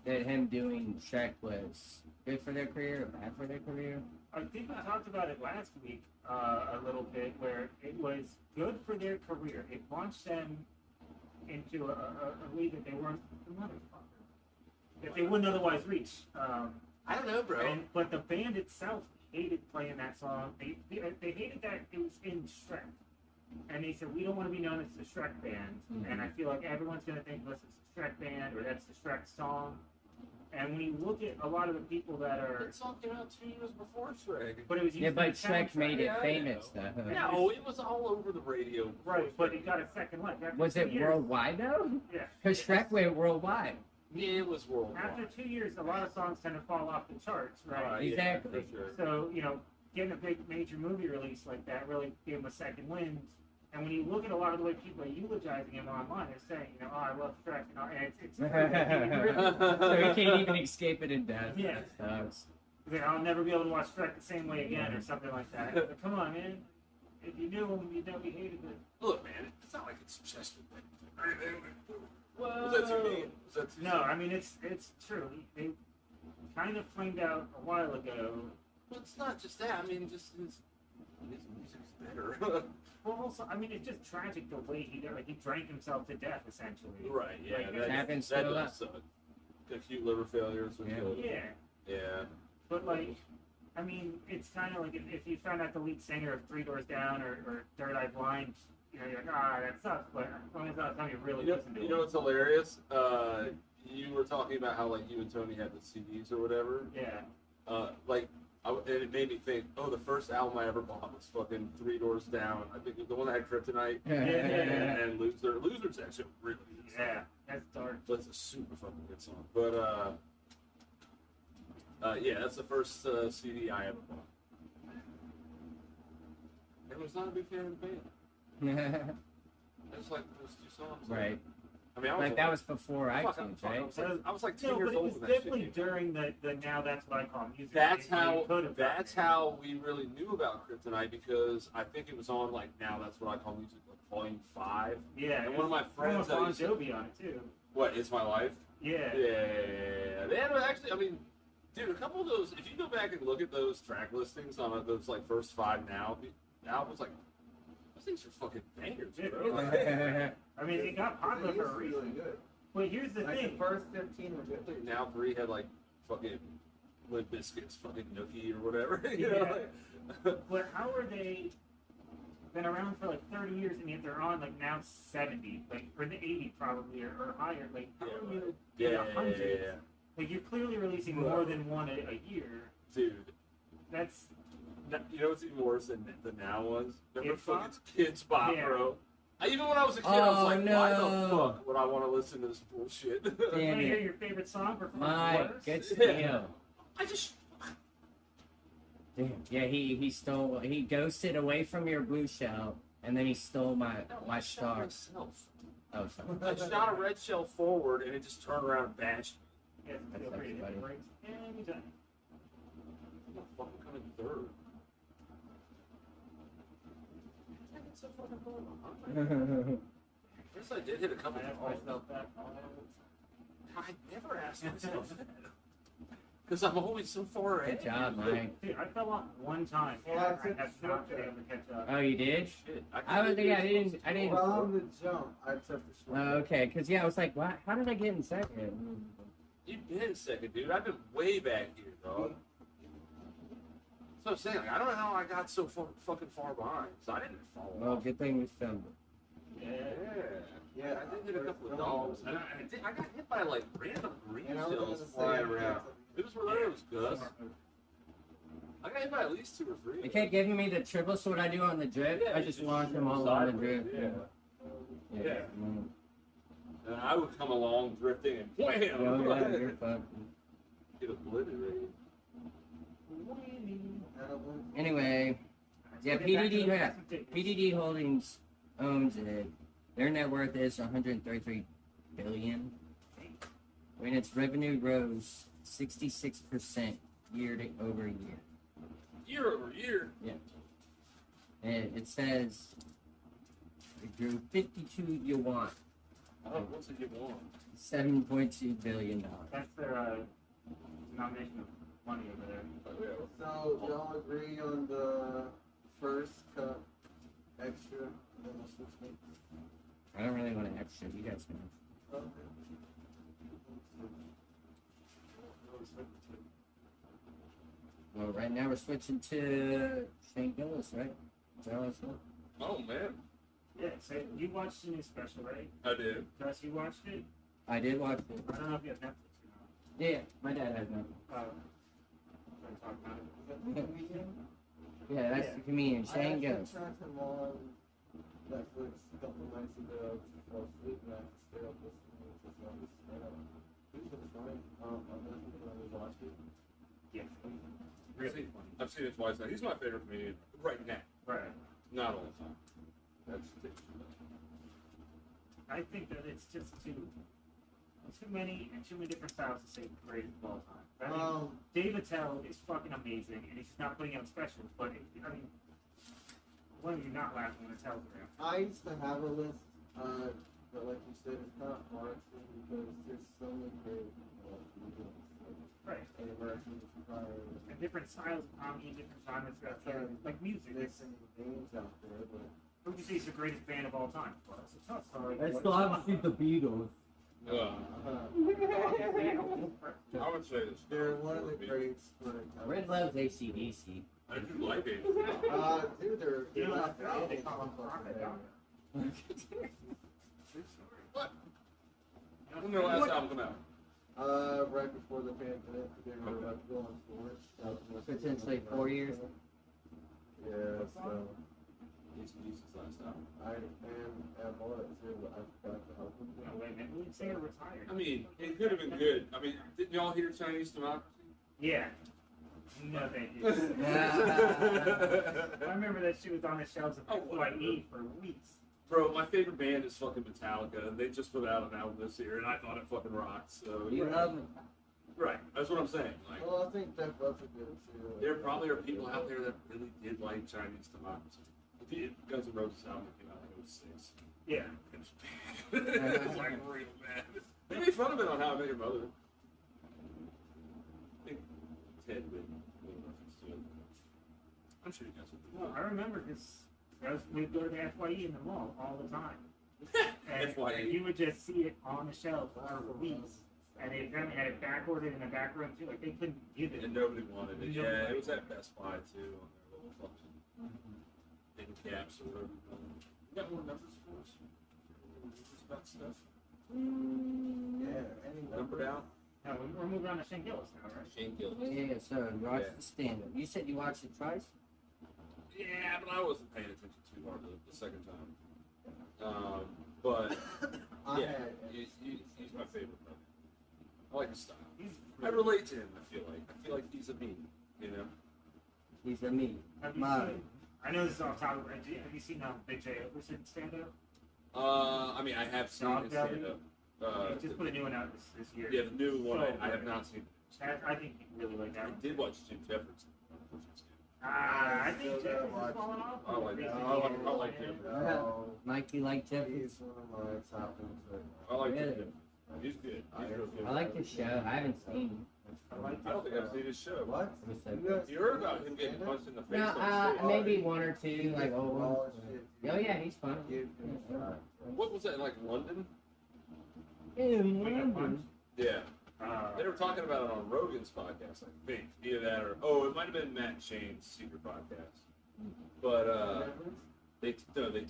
Speaker 2: him doing Shrek was good for their career or bad for their career?
Speaker 1: I think we talked about it last week a little bit, where it was good for their career. It launched them into a league that they weren't, that they wouldn't otherwise reach.
Speaker 3: I don't know, bro.
Speaker 1: But the band itself hated playing that song. They hated that it was in Shrek. And they said, we don't want to be known as the Shrek band.
Speaker 2: Mm-hmm.
Speaker 1: And I feel like everyone's going to think, this is the Shrek band, or that's the Shrek song. And when you look at a lot of the people that are...
Speaker 3: That song came out 2 years before Shrek.
Speaker 1: But it was used
Speaker 2: Yeah,
Speaker 1: in
Speaker 2: but
Speaker 1: the
Speaker 2: Shrek made it
Speaker 3: Yeah, I
Speaker 2: famous,
Speaker 3: know.
Speaker 2: though.
Speaker 3: No, it was all over the radio. before
Speaker 1: Right, but
Speaker 3: Shrek.
Speaker 1: it got a second life. After
Speaker 2: Was
Speaker 1: 2
Speaker 2: it
Speaker 1: years-
Speaker 2: worldwide, though?
Speaker 1: Yeah.
Speaker 2: Because Shrek went worldwide.
Speaker 3: Yeah, it was worldwide.
Speaker 1: After 2 years, a lot of songs tend to fall off the charts, right?
Speaker 3: Yeah,
Speaker 2: Exactly.
Speaker 3: for sure.
Speaker 1: So, getting a big major movie release like that really gave him a second wind. And when you look at a lot of the way people are eulogizing him online, they're saying, oh, I love Shrek, and it's
Speaker 2: So he can't even escape it in death.
Speaker 1: Yeah.
Speaker 2: Sucks.
Speaker 1: I'll never be able to watch Shrek the same way again, or something like that. But come on, man. If you knew him, you'd know he hated it.
Speaker 3: Look, man, it's not like it's suggested.
Speaker 1: Whoa.
Speaker 3: Was that too mean? Was that too
Speaker 1: No, I mean, it's true. They kind of flamed out a while ago.
Speaker 3: Well, it's not just that. I mean, just his music's better.
Speaker 1: Well, also, I mean, it's just tragic the way he did. Like, he drank himself to death, essentially.
Speaker 3: Right, yeah.
Speaker 1: Like,
Speaker 3: that
Speaker 2: happens
Speaker 3: that
Speaker 2: to a lot.
Speaker 3: does suck. Acute liver failure. So
Speaker 2: Yeah.
Speaker 1: Yeah.
Speaker 3: Yeah.
Speaker 1: But, like, I mean, it's kind of like if you found out the lead singer of Three Doors Down or Third Eye Blind, you're like, that sucks, but when was the last time you really listened to it?
Speaker 3: You know what's hilarious? You were talking about how, like, you and Tony had the CDs or whatever.
Speaker 1: Yeah.
Speaker 3: And it made me think, the first album I ever bought was fucking Three Doors Down. I think the one that had Kryptonite and Loser. Loser's actually a really good song.
Speaker 1: Yeah, that's dark.
Speaker 3: That's a super fucking good song. But, yeah, that's the first CD I ever bought. And I was not a big fan of the band. It's like those two songs.
Speaker 2: Right.
Speaker 3: I mean, I was
Speaker 2: Like that was before iTunes, right?
Speaker 3: I was like 10
Speaker 1: No,
Speaker 3: years
Speaker 1: but it
Speaker 3: old
Speaker 1: was
Speaker 3: when that shit
Speaker 1: definitely
Speaker 3: came out.
Speaker 1: during the now that's what I call music.
Speaker 3: That's
Speaker 1: They
Speaker 3: how
Speaker 1: could have
Speaker 3: that's
Speaker 1: gotten it.
Speaker 3: how we really knew about Kryptonite because I think it was on like Now That's What I Call Music, like Volume 5.
Speaker 1: Yeah,
Speaker 3: And one of my friends
Speaker 1: Bon
Speaker 3: that used to-
Speaker 1: Jovi on it too.
Speaker 3: What Is My Life?
Speaker 1: Yeah.
Speaker 3: Yeah, they had actually. I mean, dude, a couple of those. If you go back and look at those track listings on those like first 5 albums, like those things are fucking bangers, bro.
Speaker 1: I mean, it got popular for a
Speaker 4: really
Speaker 1: reason.
Speaker 4: good.
Speaker 1: But here's the
Speaker 4: Like
Speaker 1: thing.
Speaker 4: the first 15 were good.
Speaker 3: Like, Now 3 had like fucking Limp Bizkit's fucking Nookie or whatever. You know?
Speaker 1: But how are they been around for like 30 years and yet they're on like now 70, like or in the 80 probably or higher? Like how are you in the hundreds? Like you're clearly releasing more than one a year.
Speaker 3: Dude.
Speaker 1: That's
Speaker 3: You know what's even worse than the Now ones? Remember
Speaker 1: Kids Bop?
Speaker 3: fucking Kids Bop,
Speaker 1: Yeah.
Speaker 3: bro. Even when I was a kid, I was
Speaker 2: Oh,
Speaker 3: like, why the
Speaker 2: no.
Speaker 3: fuck would I want to listen to this bullshit?
Speaker 1: want
Speaker 2: Damn
Speaker 1: to hear
Speaker 2: it.
Speaker 1: your favorite song performed
Speaker 2: My
Speaker 1: worse?
Speaker 2: good steal.
Speaker 3: I just.
Speaker 2: Damn. Yeah, he stole. He ghosted away from your blue shell, and then he stole my
Speaker 3: I shot
Speaker 2: star.
Speaker 3: myself.
Speaker 2: Oh, sorry.
Speaker 3: I shot a red shell forward and it just turned around and bashed me.
Speaker 1: Yes, feel free to hit the brakes anytime.
Speaker 3: I'm not fucking coming third. I get so fucking far behind. Yes, I did hit a couple
Speaker 1: I ask
Speaker 3: of
Speaker 1: myself that all the
Speaker 3: I never asked myself that. Because I'm always so far ahead.
Speaker 2: Good job, Mike.
Speaker 1: Dude, I fell off one time.
Speaker 4: Well,
Speaker 1: and
Speaker 4: that's
Speaker 1: I
Speaker 4: it.
Speaker 1: have not been able to catch up.
Speaker 2: Oh, you did?
Speaker 3: Shit.
Speaker 2: I was. Yeah, I didn't.
Speaker 4: Well, on the jump, I took the short.
Speaker 2: Oh, okay, because yeah, I was like, what? How did I get in second?
Speaker 3: You've been second, dude. I've been way back here, dog. That's what I'm saying. Like, I don't know how I got so fucking far behind. Because I didn't fall
Speaker 2: Well,
Speaker 3: off.
Speaker 2: good thing we filmed it.
Speaker 3: Yeah, I did hit a couple of dogs. And I got hit by like random green
Speaker 4: And I was
Speaker 3: shells
Speaker 4: gonna say,
Speaker 3: flying around. It was where there was Gus.
Speaker 1: Smart move.
Speaker 3: I got hit by at least 2 or 3.
Speaker 2: They kept giving me the triples, so what I do on the drift, I just launch them all on the drift.
Speaker 3: Yeah. Yeah.
Speaker 2: Mm.
Speaker 3: And I would come along drifting and wham!
Speaker 2: Oh, yeah, you're fucked.
Speaker 3: Get obliterated.
Speaker 2: Anyway, yeah,
Speaker 1: Let's get back to
Speaker 2: PDD,
Speaker 1: the
Speaker 2: yeah,
Speaker 1: Fast and Furious.
Speaker 2: PDD Holdings owns it. Their net worth is 133 billion. I mean, its revenue rose 66% over year.
Speaker 3: Year over year.
Speaker 2: And it says it grew 52 yuan,
Speaker 3: Oh, what's it you want?
Speaker 2: $7.2 billion.
Speaker 1: That's their denomination of money over there.
Speaker 4: So, y'all agree on the first cut extra? And then we'll switch names?
Speaker 2: I don't really want to extra. You guys know.
Speaker 4: Okay.
Speaker 2: Well, right now we're switching to Shane Gillis, right? Is that what I said?
Speaker 3: Oh man,
Speaker 1: Yeah, so you watched the new special, right?
Speaker 3: I did.
Speaker 1: Gus, you watched it?
Speaker 2: I did watch it.
Speaker 1: I don't know if you have Netflix or not.
Speaker 2: Yeah, my dad has none.
Speaker 1: Wanna talk about it?
Speaker 2: Yeah, that's the comedian, Shane
Speaker 4: I
Speaker 2: Gillis.
Speaker 4: actually turned him on Netflix a couple nights ago to fall asleep and I had to stay up listening to some He's been funny. I'm definitely going to watch it.
Speaker 1: Yes. Really funny.
Speaker 3: I've seen it twice now. He's my favorite comedian right now.
Speaker 1: Right.
Speaker 3: Not all the time. That's
Speaker 1: I think that it's just too many different styles to say the greatest of all time. I mean, Dave Attell is fucking amazing, and he's just not putting out specials. But I mean, when are you not laughing when Attell's around?
Speaker 4: I used to have a list, but like you said, it's not hard to because there's so many great comedians.
Speaker 1: Right.
Speaker 4: And American Empire.
Speaker 1: And different styles of comedy, different genres, like music.
Speaker 4: There's some names out there, but
Speaker 1: Who would you say is the greatest band of all time? Well, it's a tough story.
Speaker 2: the Beatles.
Speaker 3: I would say this.
Speaker 4: they're one of the greats. But
Speaker 2: Red loves AC/DC.
Speaker 3: I do like it.
Speaker 4: dude, they're
Speaker 1: You know,
Speaker 4: not
Speaker 1: they call them crocodile.
Speaker 3: What? When did the last album come out?
Speaker 4: Right before the pandemic, they were going for it.
Speaker 2: Potentially 4 years.
Speaker 4: Yeah, so
Speaker 3: ACDC's last album.
Speaker 4: I am all that too. I forgot the album.
Speaker 1: No, wait, maybe we'd say they're retired.
Speaker 3: I mean, it could have been good. I mean, didn't y'all hear Chinese Democracy?
Speaker 1: Yeah. No, thank you. I remember that shit was on the shelves of K.U.I for weeks.
Speaker 3: Bro, my favorite band is fucking Metallica, and they just put out an album this year, and I thought it fucking rocked. So
Speaker 2: You love me.
Speaker 3: right, that's what I'm saying. Like,
Speaker 4: Well, I think that Buff's a good too.
Speaker 3: there probably are people out there that really did like Chinese democracy. The Guns N' Roses album came out in 06.
Speaker 1: Yeah.
Speaker 3: It was bad. It was like real bad. They made fun of it on How I Met Your Mother. I think Ted would reference to it. I'm sure you guys would.
Speaker 1: Well, I remember because we'd go to the FYE in the mall all the time. And
Speaker 3: FYE.
Speaker 1: you would just see it on the shelves for weeks. And they apparently had it back ordered in the back room too. Like they couldn't give it.
Speaker 3: And nobody wanted it.
Speaker 1: Nobody
Speaker 3: Yeah,
Speaker 1: wanted
Speaker 3: it was at Best Buy too on their little fucking end caps or whatever. You got more numbers for us? Just about stuff.
Speaker 4: Yeah, any
Speaker 3: Numbered out?
Speaker 1: No, we're moving on to St. Gillis now, right?
Speaker 3: Shane Gillis.
Speaker 2: Yeah, so you watched
Speaker 3: Yeah.
Speaker 2: the stand-up. You said you watched it twice?
Speaker 3: Yeah, but I wasn't paying attention too hard the second time. But
Speaker 4: I
Speaker 3: yeah,
Speaker 4: had.
Speaker 3: he's my favorite brother. I like his style. I relate to him. I feel like he's a me. You know.
Speaker 2: He's a me.
Speaker 1: Have you
Speaker 2: My.
Speaker 1: seen, I know this is off topic, but have you seen Big J Okerson stand up?
Speaker 3: I mean, I have seen
Speaker 1: Dog
Speaker 3: his
Speaker 1: Belly?
Speaker 3: stand up.
Speaker 1: He just put a new one out this year.
Speaker 3: Yeah, the new one
Speaker 1: So
Speaker 3: I have
Speaker 1: good.
Speaker 3: not seen.
Speaker 1: I think you really like that
Speaker 3: I
Speaker 1: one.
Speaker 3: did watch Jim Jeffords.
Speaker 1: I think Jeff is falling off.
Speaker 3: I like that. I like him.
Speaker 4: No,
Speaker 2: Mike, you like Jeff?
Speaker 4: he's one of my top ones.
Speaker 3: I like
Speaker 2: Really?
Speaker 3: him. He's good. He's real good.
Speaker 2: I like his show. I haven't seen him.
Speaker 3: I don't think I've seen his show.
Speaker 4: What?
Speaker 2: It was so
Speaker 4: You
Speaker 2: good.
Speaker 4: guys-
Speaker 3: You heard about him getting punched in the face
Speaker 2: No,
Speaker 3: on stage?
Speaker 2: maybe one or two, like old
Speaker 4: Oh,
Speaker 2: ones.
Speaker 4: shit.
Speaker 2: Oh yeah, he's fun.
Speaker 4: Give him a shot.
Speaker 3: What was that, in, like London?
Speaker 2: In
Speaker 1: Wake Up
Speaker 2: London.
Speaker 1: Punch.
Speaker 3: Yeah. They were talking about it on Rogan's podcast, I think. Either that or, it might have been Matt Shane's secret podcast. But they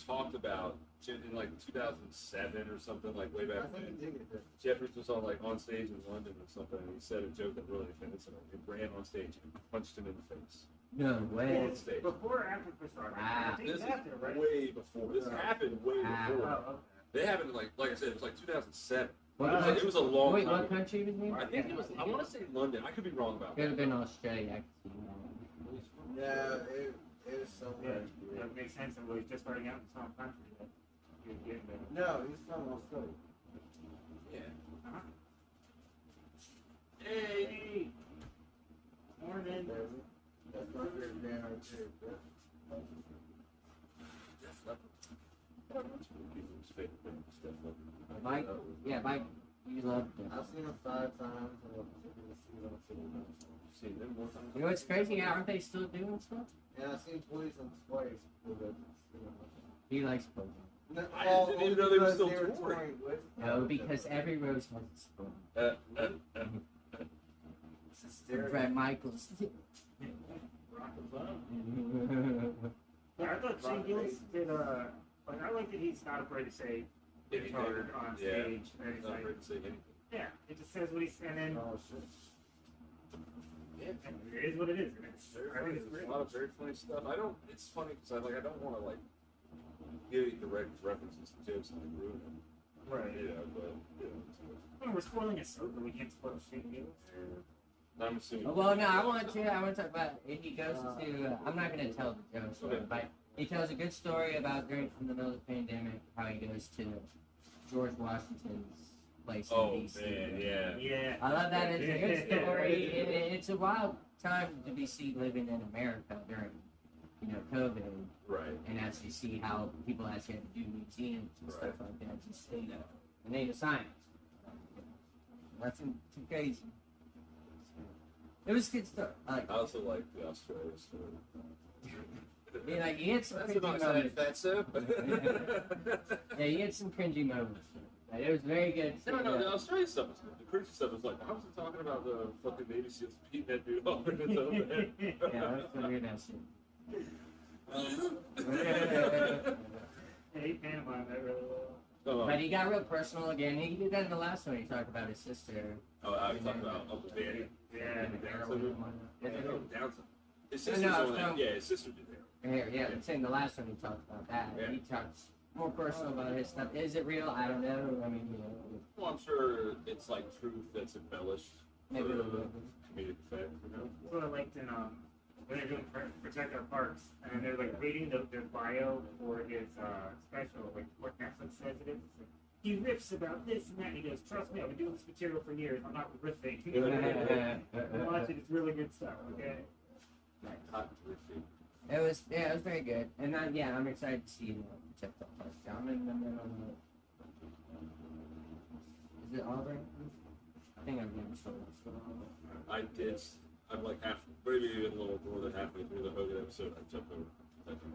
Speaker 3: talked about in like 2007 or something, like way
Speaker 4: I
Speaker 3: back
Speaker 4: think
Speaker 3: then.
Speaker 4: he did it. There.
Speaker 3: Jeffers was on stage in London or something, and he said a joke that really offended someone. He ran on stage and punched him in the face.
Speaker 2: No way.
Speaker 3: On stage.
Speaker 1: Before or after Chris Rock?
Speaker 2: Wow.
Speaker 1: I think
Speaker 3: This
Speaker 1: it's
Speaker 3: is
Speaker 1: after, right?
Speaker 3: way before. This happened way
Speaker 2: Wow.
Speaker 3: before.
Speaker 1: Oh, okay.
Speaker 3: They happened like I said, it was like 2007.
Speaker 2: What
Speaker 3: It was a long
Speaker 2: Wait,
Speaker 3: time
Speaker 2: what
Speaker 3: ago.
Speaker 2: country was he?
Speaker 3: I think it was. I want to say London. I could be wrong about
Speaker 2: Could have
Speaker 3: that.
Speaker 2: been Australia. I could see that.
Speaker 4: Yeah, it was
Speaker 1: Yeah,
Speaker 4: somewhere.
Speaker 1: that makes sense. It was just starting out in some country. That he was getting there.
Speaker 4: No, he's from Australia.
Speaker 3: Yeah.
Speaker 1: Uh-huh.
Speaker 3: Hey.
Speaker 1: Morning.
Speaker 4: That's my favorite band right there.
Speaker 3: Def Leppard. That's one of people's favorite bands, Def Leppard.
Speaker 2: Mike, yeah, Mike, you loved him.
Speaker 4: I've seen him 5 times. And I've
Speaker 3: Seen them more times.
Speaker 2: You know what's crazy? Aren't they still doing stuff?
Speaker 4: and I've seen Poison twice.
Speaker 2: He likes Poison.
Speaker 4: No,
Speaker 3: I didn't even know they were still touring.
Speaker 4: with.
Speaker 2: No, because every rose has a spoon.
Speaker 4: It's hysterical.
Speaker 2: Brett Michaels.
Speaker 1: Rock was up. Yeah, I thought Shane Gillis did. Like I like that he's not afraid to say
Speaker 3: Anything.
Speaker 1: retarded on
Speaker 3: Yeah.
Speaker 1: stage. And he's
Speaker 3: Not
Speaker 1: like,
Speaker 3: afraid to say anything.
Speaker 1: yeah, it just says what he's and then
Speaker 4: Oh shit.
Speaker 3: Yeah.
Speaker 1: and it is what it is. And it's, I think it's
Speaker 3: There's
Speaker 1: great.
Speaker 3: a lot of very funny stuff. It's funny because I don't want to like give direct references to jokes and like ruin them.
Speaker 1: Right.
Speaker 3: Yeah, but it's good.
Speaker 1: I mean, we're spoiling Ahsoka. We can't spoil Shane Gillis.
Speaker 3: I'm assuming.
Speaker 2: Oh, well, no, I want to talk about. He goes to. I'm not going to tell the jokes,
Speaker 3: Okay.
Speaker 2: but he tells a good story about during from the middle of the pandemic how he goes to George Washington's place
Speaker 3: Oh
Speaker 2: in D.C.
Speaker 3: man, yeah.
Speaker 1: Yeah.
Speaker 2: I love that. It's a good story. It's a wild time to be seen living in America during, COVID,
Speaker 3: Right.
Speaker 2: and actually see how people actually have to do museums and stuff
Speaker 3: Right.
Speaker 2: like that. Just the native science. Nothing too crazy. It was good stuff.
Speaker 3: I also like the Australia story.
Speaker 2: He had some
Speaker 3: That's a
Speaker 2: cringy
Speaker 3: nice
Speaker 2: moments.
Speaker 3: fatso.
Speaker 2: Yeah, he had some cringy moments. But it was very good.
Speaker 3: No, the Australian stuff is good. The cringy stuff is like, how was he talking about the fucking Navy SEALs beating that dude off in his own head?
Speaker 2: Yeah, that's some weird ass shit.
Speaker 1: Yeah, he pantomimed that really well.
Speaker 2: But he got real personal again. He did that in the last one. He talked about his sister.
Speaker 3: I was talking about Uncle Danny.
Speaker 1: Yeah.
Speaker 3: And the Down
Speaker 2: Heroin
Speaker 3: syndrome.
Speaker 2: and whatnot.
Speaker 3: Yeah, Down syndrome. His
Speaker 2: No,
Speaker 3: sister's
Speaker 2: no,
Speaker 3: on that.
Speaker 2: no.
Speaker 3: Yeah, his sister did heroin.
Speaker 2: Yeah, I'm saying the last one he talked about that.
Speaker 3: Yeah.
Speaker 2: He talks more personal about his stuff. Is it real? I don't know. I mean,
Speaker 3: Well, I'm sure it's like truth that's embellished
Speaker 2: maybe a
Speaker 3: for
Speaker 2: little bit.
Speaker 3: comedic effect, you know?
Speaker 1: That's what I liked in when they're doing Protect Our Parks, and they're like reading their bio for his special, like what Netflix says it is. It's like, he riffs about this and that, and he goes, "Trust me, I've been doing this material for years. I'm not riffing." Watch it; it's really good stuff. Okay.
Speaker 3: Hot riffing.
Speaker 2: It was very good, and I'm excited to see Protect Our Parks. I'm in the middle of it. Is it Auburn? I think I'm getting so
Speaker 3: I did. I'm like maybe even a little more than halfway through the Hogan episode. I jumped over.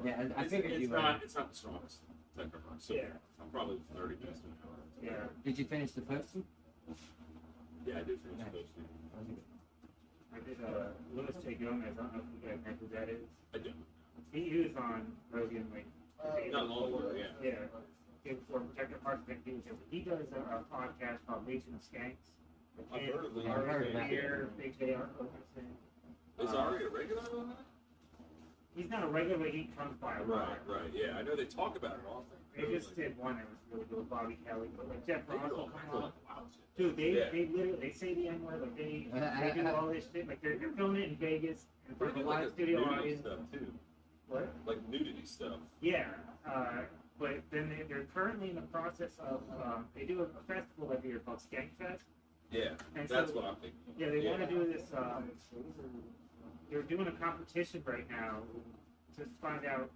Speaker 2: Yeah, I figured you
Speaker 3: it's
Speaker 2: were.
Speaker 3: it's not the strongest. Tech Rock. So
Speaker 1: Yeah.
Speaker 3: I'm probably 30 minutes in.
Speaker 1: Yeah.
Speaker 2: Did you finish the posting?
Speaker 3: Yeah, I did finish
Speaker 2: Nice.
Speaker 3: posting.
Speaker 1: I did Louis J. Gomez. I don't know if you guys know who that is.
Speaker 3: I do.
Speaker 1: He was on Rogan like
Speaker 3: Not long ago, yeah.
Speaker 1: Yeah. Before Protect Our Parks, he does a podcast called Legion of Skanks.
Speaker 3: I've heard of it.
Speaker 2: I've heard of that.
Speaker 1: Here, Big JR.
Speaker 3: Is Ari a regular on that?
Speaker 1: He's not a regular, but he comes by a lot.
Speaker 3: Right. Yeah, I know they talk about it often.
Speaker 1: They just did one that was really good with Bobby Kelly, but like Jeff
Speaker 3: They
Speaker 1: Ross
Speaker 3: do
Speaker 1: will
Speaker 3: all
Speaker 1: come
Speaker 3: kinds
Speaker 1: on.
Speaker 3: of wow shit.
Speaker 1: Dude,
Speaker 3: Yeah.
Speaker 1: they literally say the N word, like they do all this shit, like they're filming it in Vegas in
Speaker 3: They
Speaker 1: front of
Speaker 3: do
Speaker 1: a live
Speaker 3: like
Speaker 1: studio
Speaker 3: nudity
Speaker 1: audience.
Speaker 3: stuff too.
Speaker 1: What?
Speaker 3: Like nudity stuff.
Speaker 1: Yeah, but then they're currently in the process of they do a festival every year called Skank Fest.
Speaker 3: Yeah,
Speaker 1: And
Speaker 3: that's
Speaker 1: so-
Speaker 3: what I'm thinking.
Speaker 1: Yeah, they
Speaker 3: Yeah.
Speaker 1: want to do this. They're doing a competition right now to find out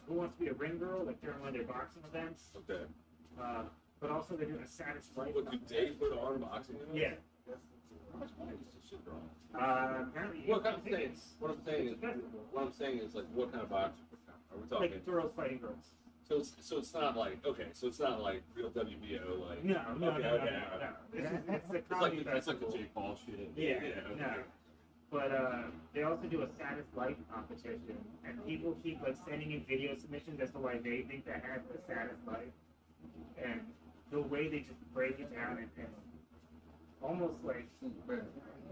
Speaker 1: who wants to be a ring girl, like during one of their boxing events.
Speaker 3: Okay.
Speaker 1: But also they're doing a saddest life.
Speaker 3: What do they put on boxing? events?
Speaker 1: Yeah.
Speaker 3: How much money does this shit draw?
Speaker 1: Apparently.
Speaker 3: What
Speaker 1: I
Speaker 3: I'm
Speaker 1: think
Speaker 3: saying,
Speaker 1: it's
Speaker 3: what I'm saying is, like, what kind of boxing? Are we talking?
Speaker 1: like girls fighting girls.
Speaker 3: So it's not like real WBO like.
Speaker 1: No.
Speaker 3: Okay.
Speaker 1: It's a
Speaker 3: It's
Speaker 1: comedy
Speaker 3: like the
Speaker 1: festival.
Speaker 3: Jake Paul shit.
Speaker 1: Yeah,
Speaker 3: okay.
Speaker 1: no. But they also do a saddest life competition, and people keep like sending in video submissions as to why they think that has the saddest life, and the way they just break it down and almost like,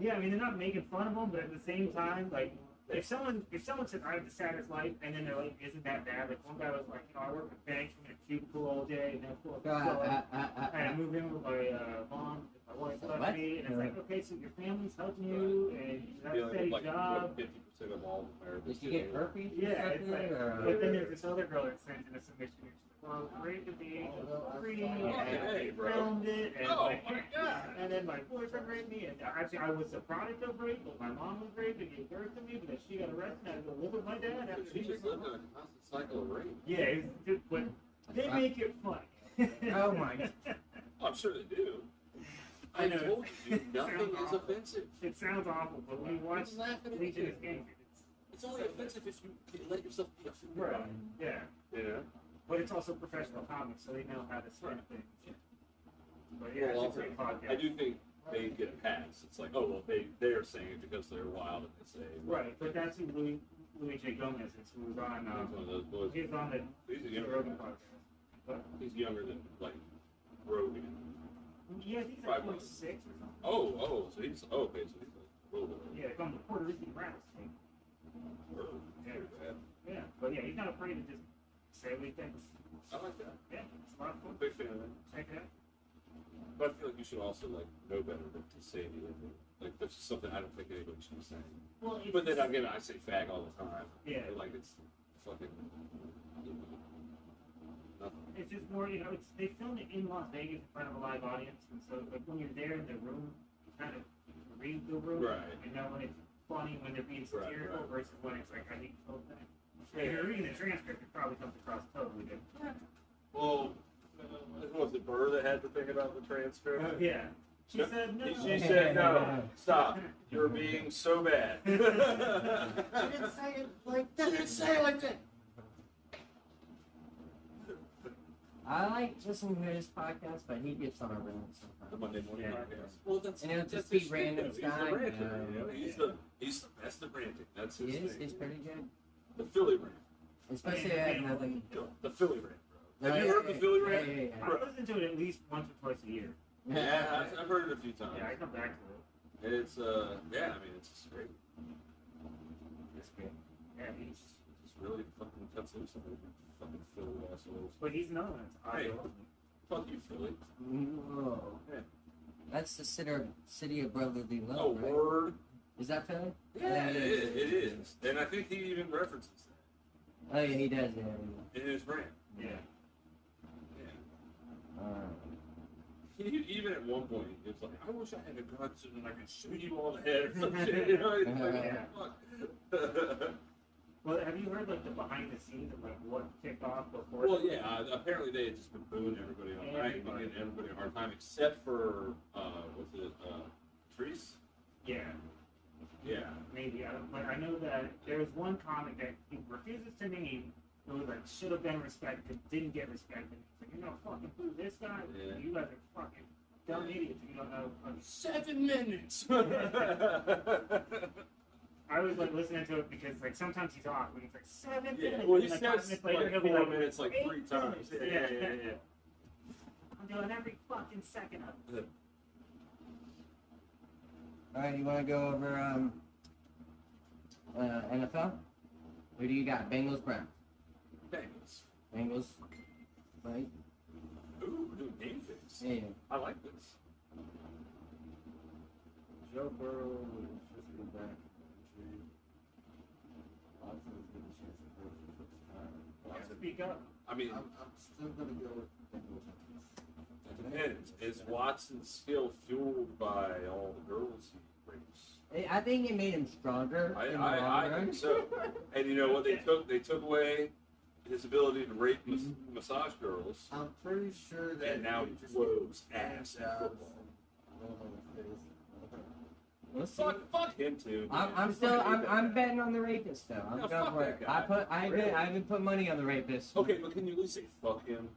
Speaker 1: yeah, I mean they're not making fun of them, but at the same time, like if someone says I have the saddest life, and then they're like, isn't that bad? Like one guy was like, I work at banks, I'm in a cubicle all day, and then I move in with my mom. My wife left me, and it's like, okay, so your family's helping you, and you have a
Speaker 3: Dealing
Speaker 1: steady
Speaker 3: with like
Speaker 1: job.
Speaker 3: 50% of all Americans.
Speaker 2: Did you get herpes? or
Speaker 1: Yeah, it's like,
Speaker 2: something, or-
Speaker 1: but then there's this other girl that sends in a submission, and she's like, well, I was raped at the age of 3, and
Speaker 3: Hey,
Speaker 1: I
Speaker 3: bro.
Speaker 1: filmed it, and
Speaker 3: Oh
Speaker 1: like,
Speaker 3: my God.
Speaker 1: and then my boyfriend raped me, and actually I was the product of rape, but my mom was raped and gave birth to me, but then she got arrested, and I had to go live with my dad after
Speaker 3: She
Speaker 1: she
Speaker 3: just lived in a constant cycle of rape.
Speaker 1: Yeah, it's just, but they make it funny.
Speaker 2: Oh my.
Speaker 3: I'm sure they do.
Speaker 1: I
Speaker 3: I
Speaker 1: know.
Speaker 3: told you, nothing
Speaker 1: Sounds
Speaker 3: is
Speaker 1: awful.
Speaker 3: offensive.
Speaker 1: It sounds awful, but when you watch
Speaker 3: Who's laughing at
Speaker 1: Legion
Speaker 3: you?
Speaker 1: of Skanks,
Speaker 3: It's only offensive if you let yourself be offended.
Speaker 1: right, yeah.
Speaker 3: You know?
Speaker 1: But it's also professional comics, so they know how to spin things. But yeah,
Speaker 3: Well,
Speaker 1: it's a great podcast.
Speaker 3: I do think they get a pass. It's like, oh, well, they are saying it because they're wild and they say.
Speaker 1: Right, but that's who Louis J. Gomez is, who was on,
Speaker 3: He's one of those boys.
Speaker 1: he was on the
Speaker 3: He's
Speaker 1: Joe
Speaker 3: younger.
Speaker 1: Rogan podcast. But,
Speaker 3: He's younger than, like, Rogan.
Speaker 1: yeah, he's
Speaker 3: Right,
Speaker 1: like
Speaker 3: well.
Speaker 1: 46 or something.
Speaker 3: So he's, okay, so he's a little bit.
Speaker 1: Yeah, from the Puerto Rican rattlesnake.
Speaker 3: Early.
Speaker 1: Yeah, but yeah, he's not afraid to just say what he thinks.
Speaker 3: I like that.
Speaker 1: Yeah, it's a lot of
Speaker 3: I'm a
Speaker 1: fun.
Speaker 3: big fan of that.
Speaker 1: Check it out.
Speaker 3: But I feel like you should also, like, know better than to say anything. Like, that's just something I don't think anybody should be saying.
Speaker 1: Well, it's,
Speaker 3: But then again, I say fag all the time.
Speaker 1: Yeah.
Speaker 3: Like, it's fucking. Nothing.
Speaker 1: it's just more, they filmed it in Las Vegas in front of a live audience, and so like when you're there in the room, you kind of read the room,
Speaker 3: Right.
Speaker 1: and know when it's funny, when they're being
Speaker 3: Right,
Speaker 1: satirical,
Speaker 3: right.
Speaker 1: versus when it's like, I hate the whole thing. If you're reading the transcript, it probably comes across totally different.
Speaker 3: Well, was it Burr that had the thing about the transcript?
Speaker 1: Yeah. She said no.
Speaker 3: She said, no, stop. You're being so bad.
Speaker 2: She didn't say it like that.
Speaker 3: She didn't say it like that.
Speaker 2: I like listening to his podcast, but he gets on a rant
Speaker 3: The
Speaker 2: sometimes.
Speaker 3: Monday morning
Speaker 1: Yeah.
Speaker 3: podcast. Well, that's
Speaker 2: And it'll
Speaker 3: that's
Speaker 2: just
Speaker 3: his
Speaker 2: be
Speaker 3: shit,
Speaker 2: random
Speaker 3: though. He's
Speaker 2: stuff,
Speaker 3: the ranter,
Speaker 2: you know.
Speaker 3: He's the best at ranting. That's
Speaker 2: He
Speaker 3: his
Speaker 2: is.
Speaker 3: thing.
Speaker 2: He's pretty good,
Speaker 3: The Philly rant.
Speaker 2: especially I have nothing.
Speaker 3: The Philly rant, bro. Have
Speaker 2: Oh,
Speaker 3: you heard the Philly rant?
Speaker 2: Yeah.
Speaker 1: I listen to it at least once or twice a year.
Speaker 3: Yeah, I've heard it a few times.
Speaker 1: Yeah, I come back to it.
Speaker 3: It's yeah, I mean, it's just great.
Speaker 2: It's good.
Speaker 1: Yeah, he's,
Speaker 3: Just really fucking cuts loose on the fucking Philly assholes.
Speaker 1: but he's known as
Speaker 3: Hey.
Speaker 1: Iowa.
Speaker 3: Fuck you, Philly.
Speaker 2: Oh.
Speaker 3: Yeah.
Speaker 2: That's the city of brotherly love,
Speaker 3: Oh,
Speaker 2: right?
Speaker 3: word.
Speaker 2: Is that Philly?
Speaker 3: Yeah, it is. And I think he even references that
Speaker 2: Oh yeah, he does. Yeah.
Speaker 3: in his brand.
Speaker 1: Yeah.
Speaker 3: Yeah. Even at one point, he was like, I wish I had a gun so that I could shoot you on the head or some shit. You know? It's like, fuck.
Speaker 1: Well, have you heard like the behind the scenes of like what kicked off before?
Speaker 3: Well, yeah. Apparently, they had just been booing everybody all night and giving everybody a hard time, except for what's it, Treese?
Speaker 1: Yeah.
Speaker 3: Yeah.
Speaker 1: Maybe I don't. Like, I know that there was one comic that he refuses to name. It was like should have been respected, didn't get respected. He's like, you know, fucking who this guy?
Speaker 3: Yeah.
Speaker 1: You guys are fucking dumb idiots. You don't know.
Speaker 3: 7 minutes.
Speaker 1: I was like listening to it because like sometimes he's off when he's like 7
Speaker 3: Yeah.
Speaker 1: minutes.
Speaker 3: Well, he
Speaker 1: and,
Speaker 3: says
Speaker 1: 5 minutes later,
Speaker 3: like
Speaker 1: he'll be
Speaker 3: 4 minutes, like 3
Speaker 1: 8
Speaker 3: times.
Speaker 1: minutes.
Speaker 3: Yeah.
Speaker 1: I'm doing every fucking second of it.
Speaker 2: All right, you want to go over NFL? Who do you got? Bengals, Browns.
Speaker 3: Bengals.
Speaker 2: Bengals, right?
Speaker 3: Ooh, we're doing game picks.
Speaker 2: Yeah.
Speaker 3: I like this.
Speaker 4: Joe Burrow is just getting back from injury. Watson's getting a chance to play for the first time.
Speaker 1: Yeah, speak up.
Speaker 3: I mean,
Speaker 4: I'm still gonna go with Bengals on this.
Speaker 3: it depends. Is Watson's skill fueled by all the girls he brings?
Speaker 2: I think it made him stronger. in the long
Speaker 3: I
Speaker 2: run.
Speaker 3: think so. And you know what they took? They took away his ability to rape massage girls,
Speaker 4: I'm pretty sure that
Speaker 3: and now he
Speaker 4: just
Speaker 3: blows ass at football.
Speaker 2: We'll see.
Speaker 3: Fuck him too. man.
Speaker 2: I'm betting on the rapist though. I'm
Speaker 3: No,
Speaker 2: going
Speaker 3: fuck
Speaker 2: for it.
Speaker 3: that guy.
Speaker 2: I haven't put money on the rapist.
Speaker 3: Okay, but can you at least say fuck him?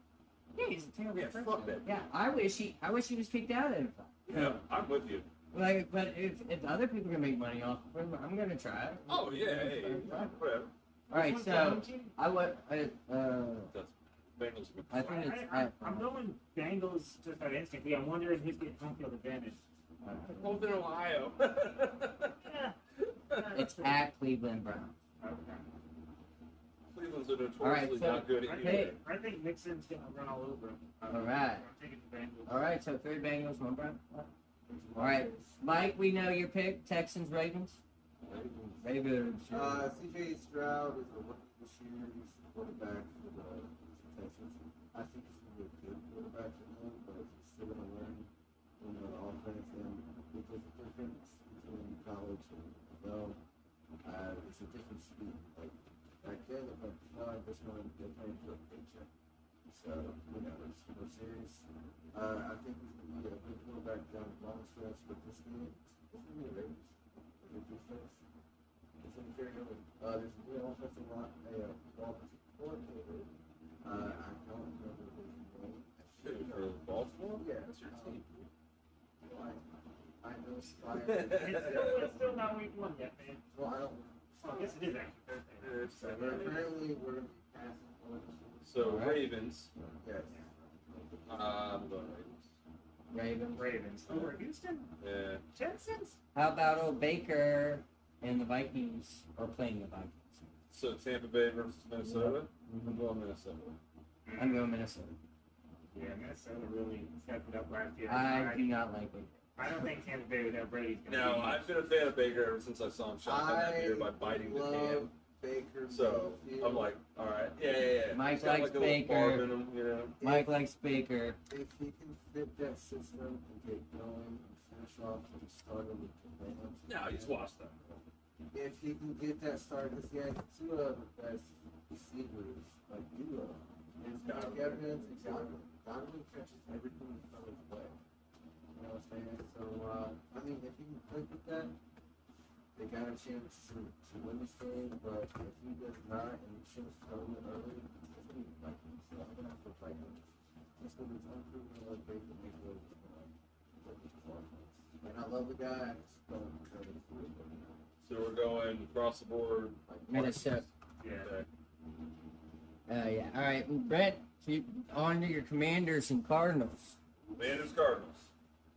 Speaker 2: Yeah, he's a terrible
Speaker 3: Yeah,
Speaker 2: person.
Speaker 3: fuck that.
Speaker 2: Yeah, I wish he was kicked out of the NFL.
Speaker 3: Yeah, I'm with you.
Speaker 2: Like, but if other people can make money off of him, I'm gonna try it.
Speaker 3: Oh yeah, hey, whatever.
Speaker 2: All right, so I would.
Speaker 3: That's Bengals.
Speaker 2: I think it's.
Speaker 1: I'm going Bengals just out instantly. I'm wondering who's getting home field advantage.
Speaker 3: Both in Ohio.
Speaker 2: It's at Cleveland Browns.
Speaker 1: Okay.
Speaker 3: Cleveland's are notoriously
Speaker 2: All right, so-
Speaker 3: not good at
Speaker 2: okay.
Speaker 3: either.
Speaker 1: I think Nixon's gonna run all over him.
Speaker 2: All right.
Speaker 1: I'm taking the Bengals.
Speaker 2: All right, so 3 Bengals, 1 Brown. All right, Mike, we know your pick. Texans, Ravens. Ravens.
Speaker 4: CJ Stroud is the rookie this year. He's the quarterback for the Texans. I think he's going to be a good quarterback for them, but he's still going to learn the offense and the difference between college and NFL. It's a different speed. Like back then, they're playing fly. This one, they're playing for a paycheck. So, you know, it's more serious. I think he's going to be a good quarterback down the long stretch, but this game, it's going to be a Ravens. Good defense. It's going to carry over. There's a good offensive line, offensive coordinator. I don't remember his name.
Speaker 3: Dude, for Baltimore?
Speaker 4: Yeah,
Speaker 3: That's your team.
Speaker 4: Well, I know Spire.
Speaker 1: It's still not week 1 yet, man.
Speaker 4: Well, I don't.
Speaker 1: Oh, I guess it is actually Thursday.
Speaker 4: But apparently, we're going to be passing points.
Speaker 3: So
Speaker 2: All right.
Speaker 3: Ravens.
Speaker 4: Yes.
Speaker 3: I'm going Ravens.
Speaker 1: Ravens. Over Houston?
Speaker 3: Yeah.
Speaker 1: Texans?
Speaker 2: How about old Baker and the Vikings are playing the Vikings?
Speaker 3: So Tampa Bay versus Minnesota. I'm going Minnesota.
Speaker 2: I'm going Minnesota.
Speaker 1: Yeah, Minnesota really stepped it up last year.
Speaker 2: I do not like it.
Speaker 1: I don't think Tampa Bay without Brady's going to
Speaker 3: Now, I've been a fan of Baker ever since I saw him shotgun that beer by biting the can.
Speaker 4: Baker.
Speaker 3: So I'm like, all right, yeah.
Speaker 2: Mike
Speaker 3: He's got
Speaker 2: likes
Speaker 3: like a little
Speaker 2: Baker.
Speaker 3: farm in him, you know.
Speaker 2: Mike likes Baker.
Speaker 4: If he can fit that system and get going and finish off what he started with the Rams.
Speaker 3: No, he's washed that.
Speaker 4: If he can get that started, because he has 2 of the best receivers, like duo. It's Mike Evans and Godwin. Godwin catches everything in front of his way. You know what I'm saying? So, I mean, if he can click with that, they got a chance to win this game, but if he does not, and he should have started early, it's going to be Vikings. So I'm going to have to fight him. It's going to be unproven what they can make those performance. And I love the guy, I just don't care for it.
Speaker 3: So we're going across the board.
Speaker 2: Minnesota.
Speaker 1: Yeah.
Speaker 3: Okay.
Speaker 2: Yeah. All right, Brett. On to your Commanders and Cardinals.
Speaker 3: Commanders, Cardinals.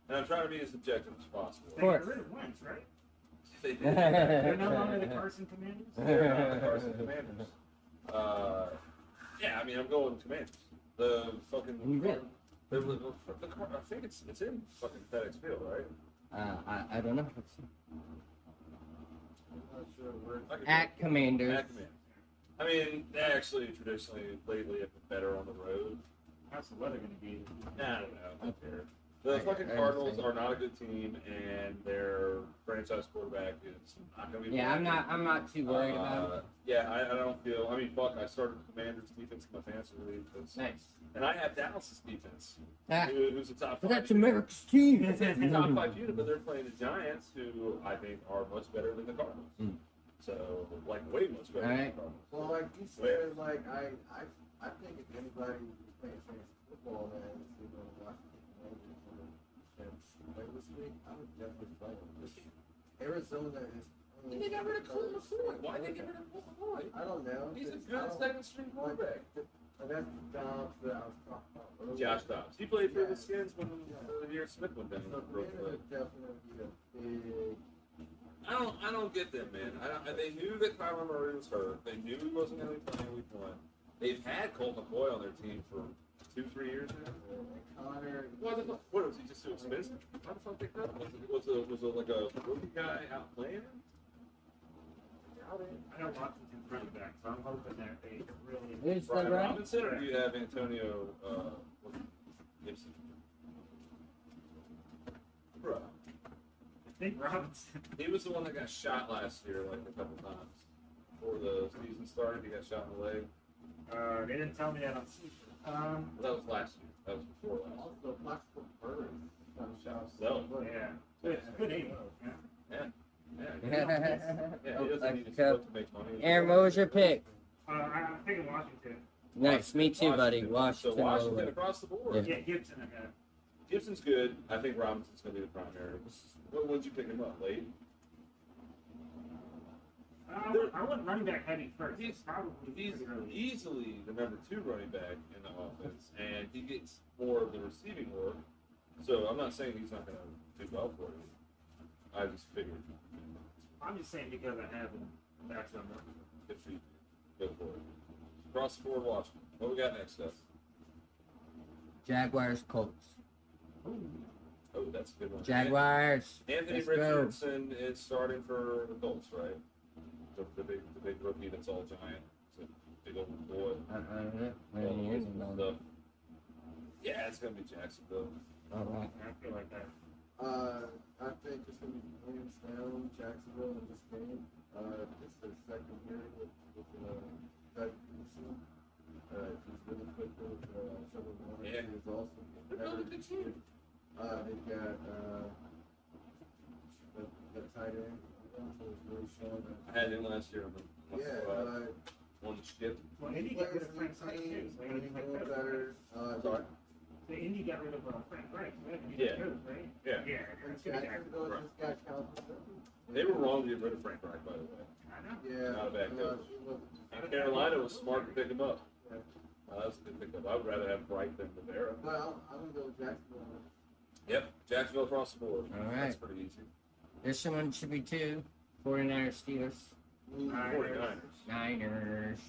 Speaker 3: And I'm trying to be as objective as possible.
Speaker 1: They
Speaker 2: course.
Speaker 1: got rid of Wentz, right?
Speaker 3: They did.
Speaker 1: They're no longer the Carson Commanders?
Speaker 3: They're not the Carson Commanders. Yeah, I mean, I'm going Commanders. The fucking
Speaker 2: You really?
Speaker 3: I think it's in fucking FedEx Field, right?
Speaker 2: I don't know.
Speaker 4: I'm not sure where.
Speaker 3: I could-
Speaker 2: At Commanders.
Speaker 3: At Commanders. I mean, they actually traditionally lately have been better on the road.
Speaker 1: How's the weather going to be?
Speaker 3: I don't know. I don't care. The
Speaker 2: I
Speaker 3: fucking
Speaker 2: understand.
Speaker 3: Cardinals are not a good team, and their franchise quarterback is not going to be.
Speaker 2: Yeah,
Speaker 3: playing.
Speaker 2: I'm not too worried about it.
Speaker 3: Yeah, I don't feel. I mean, fuck. I started Commanders defense in my fantasy league,
Speaker 2: Nice.
Speaker 3: and I have Dallas's defense,
Speaker 2: Ah,
Speaker 3: who's the top.
Speaker 2: but
Speaker 3: 5
Speaker 2: that's
Speaker 3: unit.
Speaker 2: America's team.
Speaker 3: It's the top 5 unit, but they're playing the Giants, who I think are much better than the Cardinals.
Speaker 2: Mm.
Speaker 3: So, like, way much better than
Speaker 2: Alright.
Speaker 3: the Cardinals.
Speaker 4: Well, like you said, like I think if anybody who's playing fantasy football and is going to watch the Commanders play this week, I would definitely play them. Arizona is.
Speaker 3: And they got rid of Colt McCoy. Why did they get rid of Colt McCoy?
Speaker 4: I don't know.
Speaker 3: He's a
Speaker 4: I
Speaker 3: good
Speaker 4: don't-
Speaker 3: second string quarterback.
Speaker 4: That's the Dobbs that I was talking about earlier.
Speaker 3: Josh Dobbs. He played for
Speaker 4: Yeah.
Speaker 3: the Skins when the year Smith went down.
Speaker 4: So
Speaker 3: Real
Speaker 4: Commanders
Speaker 3: quick.
Speaker 4: would definitely be a big.
Speaker 3: I don't get them, man. They knew that Kyler Murray was hurt. They knew he wasn't going to be playing week 1. They've had Colt McCoy on their team for 2-3 years now.
Speaker 4: Connor.
Speaker 3: What was he just too expensive? How the fuck they cut him? Was it like a rookie guy out playing him?
Speaker 1: I know Washington's running back, so I'm hoping that they really.
Speaker 2: Who's the
Speaker 3: Brian
Speaker 2: right?
Speaker 3: Robinson, or do you have Antonio Gibson? Bro,
Speaker 1: I think Robinson.
Speaker 3: he was the one that got shot last year, like a couple times. Before the season started, he got shot in the leg.
Speaker 1: They didn't tell me that on season.
Speaker 3: Well, that was last year. That was before last
Speaker 4: Also, Plaxico Burris.
Speaker 3: So,
Speaker 1: Yeah. Good aim. Yeah.
Speaker 3: year. Yeah, he
Speaker 2: Oh,
Speaker 3: doesn't need his
Speaker 2: Cup.
Speaker 3: foot to make money.
Speaker 2: Aaron, what was your pick?
Speaker 1: I'm thinking Washington.
Speaker 2: Nice, me too, buddy.
Speaker 3: So
Speaker 2: Washington.
Speaker 3: Washington
Speaker 2: over.
Speaker 3: across the board.
Speaker 1: Yeah, Gibson again.
Speaker 3: Gibson's good. I think Robinson's going to be the primary. When did you pick him up? Late?
Speaker 1: I went running back heavy first.
Speaker 3: He's
Speaker 1: Probably
Speaker 3: He's
Speaker 1: pretty early.
Speaker 3: easily the number 2 running back in the offense, and he gets more of the receiving work. So I'm not saying he's not going to do well for you. I just figured
Speaker 1: I'm just saying because I have him. That's number.
Speaker 3: if you go for it. Across the board, Washington. What we got next, Gus?
Speaker 2: Jaguars, Colts.
Speaker 3: Oh, that's a good one.
Speaker 2: Jaguars.
Speaker 3: Anthony
Speaker 2: Let's go.
Speaker 3: Richardson is starting for the Colts, right? The big rookie that's all giant. It's a big old boy.
Speaker 2: I don't know. I
Speaker 3: All
Speaker 2: didn't hear
Speaker 3: the
Speaker 2: anything about
Speaker 3: stuff.
Speaker 2: it.
Speaker 3: Yeah, it's gonna be Jacksonville.
Speaker 2: All right.
Speaker 1: I feel like that.
Speaker 4: I think it's going to be hands down Jacksonville in this game. It's their second year with Doug Peterson. He's really quick with Trevor Lawrence.
Speaker 3: Yeah.
Speaker 4: He's also
Speaker 3: They're building a good team.
Speaker 4: they've got the tight end. Who's really showing
Speaker 3: I had him last year. On the skip.
Speaker 1: Well, Indy got rid of Frank Reich too. So anything like that.
Speaker 4: better.
Speaker 3: Sorry.
Speaker 1: The Indy got rid of Frank Reich.
Speaker 3: Yeah.
Speaker 1: Right?
Speaker 3: Yeah.
Speaker 1: Yeah.
Speaker 4: And
Speaker 1: It's gonna be
Speaker 4: Jacksonville
Speaker 3: Right.
Speaker 4: just got Calvin.
Speaker 3: They were wrong to get rid of Frank Reich, by the way.
Speaker 1: I know.
Speaker 4: Yeah.
Speaker 3: Not a bad coach.
Speaker 4: it wasn't-
Speaker 3: And Carolina was smart to pick him up.
Speaker 4: Yeah.
Speaker 3: That was a good pickup. I would rather have Reich than Rivera.
Speaker 4: Well, I'm going to go with Jacksonville.
Speaker 3: Yep, Jacksonville across the board.
Speaker 2: All
Speaker 3: That's
Speaker 2: right.
Speaker 3: pretty easy.
Speaker 2: This someone should be 2. 49ers, Steelers.
Speaker 3: 49ers.
Speaker 2: Niners.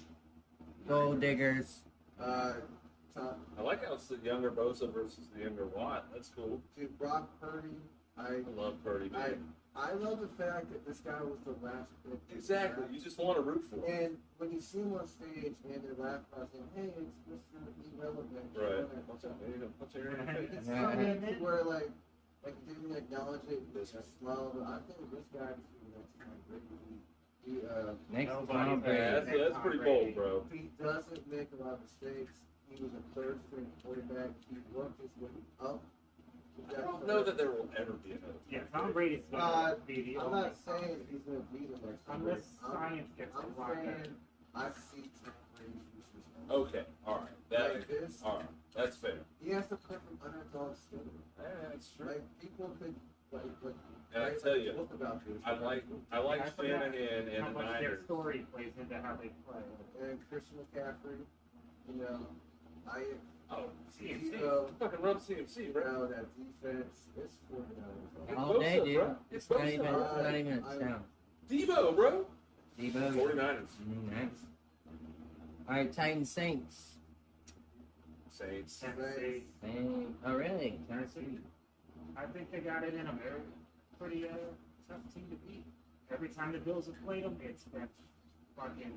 Speaker 2: Gold diggers.
Speaker 4: Tom,
Speaker 3: I like how it's the younger Bosa versus the younger Watt. That's cool.
Speaker 4: dude, Brock Purdy.
Speaker 3: I love Purdy, man.
Speaker 4: I love the fact that this guy was the last pick.
Speaker 3: Exactly. You just want to root for him.
Speaker 4: And when you see him on stage and they're laughing about saying, "Hey, it's Mr. Irrelevant,"
Speaker 3: Right. Watch out, man. You're gonna punch your ear in the face.
Speaker 4: It's funny to where like he didn't acknowledge it, just smiled. But I think this guy is the next Tom Brady.
Speaker 2: Next
Speaker 1: Nobody
Speaker 2: Tom
Speaker 1: better.
Speaker 2: Brady.
Speaker 3: That's pretty bold, bro.
Speaker 4: He doesn't make a lot of mistakes. He was a third string quarterback. He worked his way up.
Speaker 3: I don't know that there will ever be another.
Speaker 1: Yeah, Tom Brady's
Speaker 4: Uh,
Speaker 1: gonna be the
Speaker 4: I'm
Speaker 1: only.
Speaker 4: not saying he's going to be the next.
Speaker 1: Unless
Speaker 4: I'm-
Speaker 1: science gets
Speaker 4: I'm
Speaker 1: a lot better.
Speaker 4: saying I see Tom Brady.
Speaker 3: Okay, all right. That,
Speaker 4: Like this.
Speaker 3: all right. That's fair.
Speaker 4: He has to play from underdog still.
Speaker 3: Yeah, that's true.
Speaker 4: Like people could like
Speaker 3: And I
Speaker 4: write
Speaker 3: tell
Speaker 4: a
Speaker 3: you,
Speaker 4: book about this.
Speaker 3: I like
Speaker 1: I forgot
Speaker 3: Shanahan and
Speaker 1: how
Speaker 3: the
Speaker 1: much their
Speaker 3: Niners.
Speaker 1: story plays into how they play.
Speaker 4: And Christian McCaffrey, you know,
Speaker 3: Oh, CMC.
Speaker 4: So-
Speaker 3: Fucking run CMC,
Speaker 4: you
Speaker 3: bro.
Speaker 4: know that defense is 49ers.
Speaker 2: All day,
Speaker 3: Bosa,
Speaker 2: dude.
Speaker 3: bro.
Speaker 2: It's not even,
Speaker 3: Bosa.
Speaker 2: it's not even a sound.
Speaker 3: Debo, bro.
Speaker 2: Debo.
Speaker 3: 49ers.
Speaker 2: Nice. All right, Titans, Saints.
Speaker 3: Saints.
Speaker 1: Tennessee.
Speaker 2: Oh, really? Tennessee?
Speaker 1: I think they got it in them. They're a pretty tough team to beat. Every time the Bills have played them, it's been fucking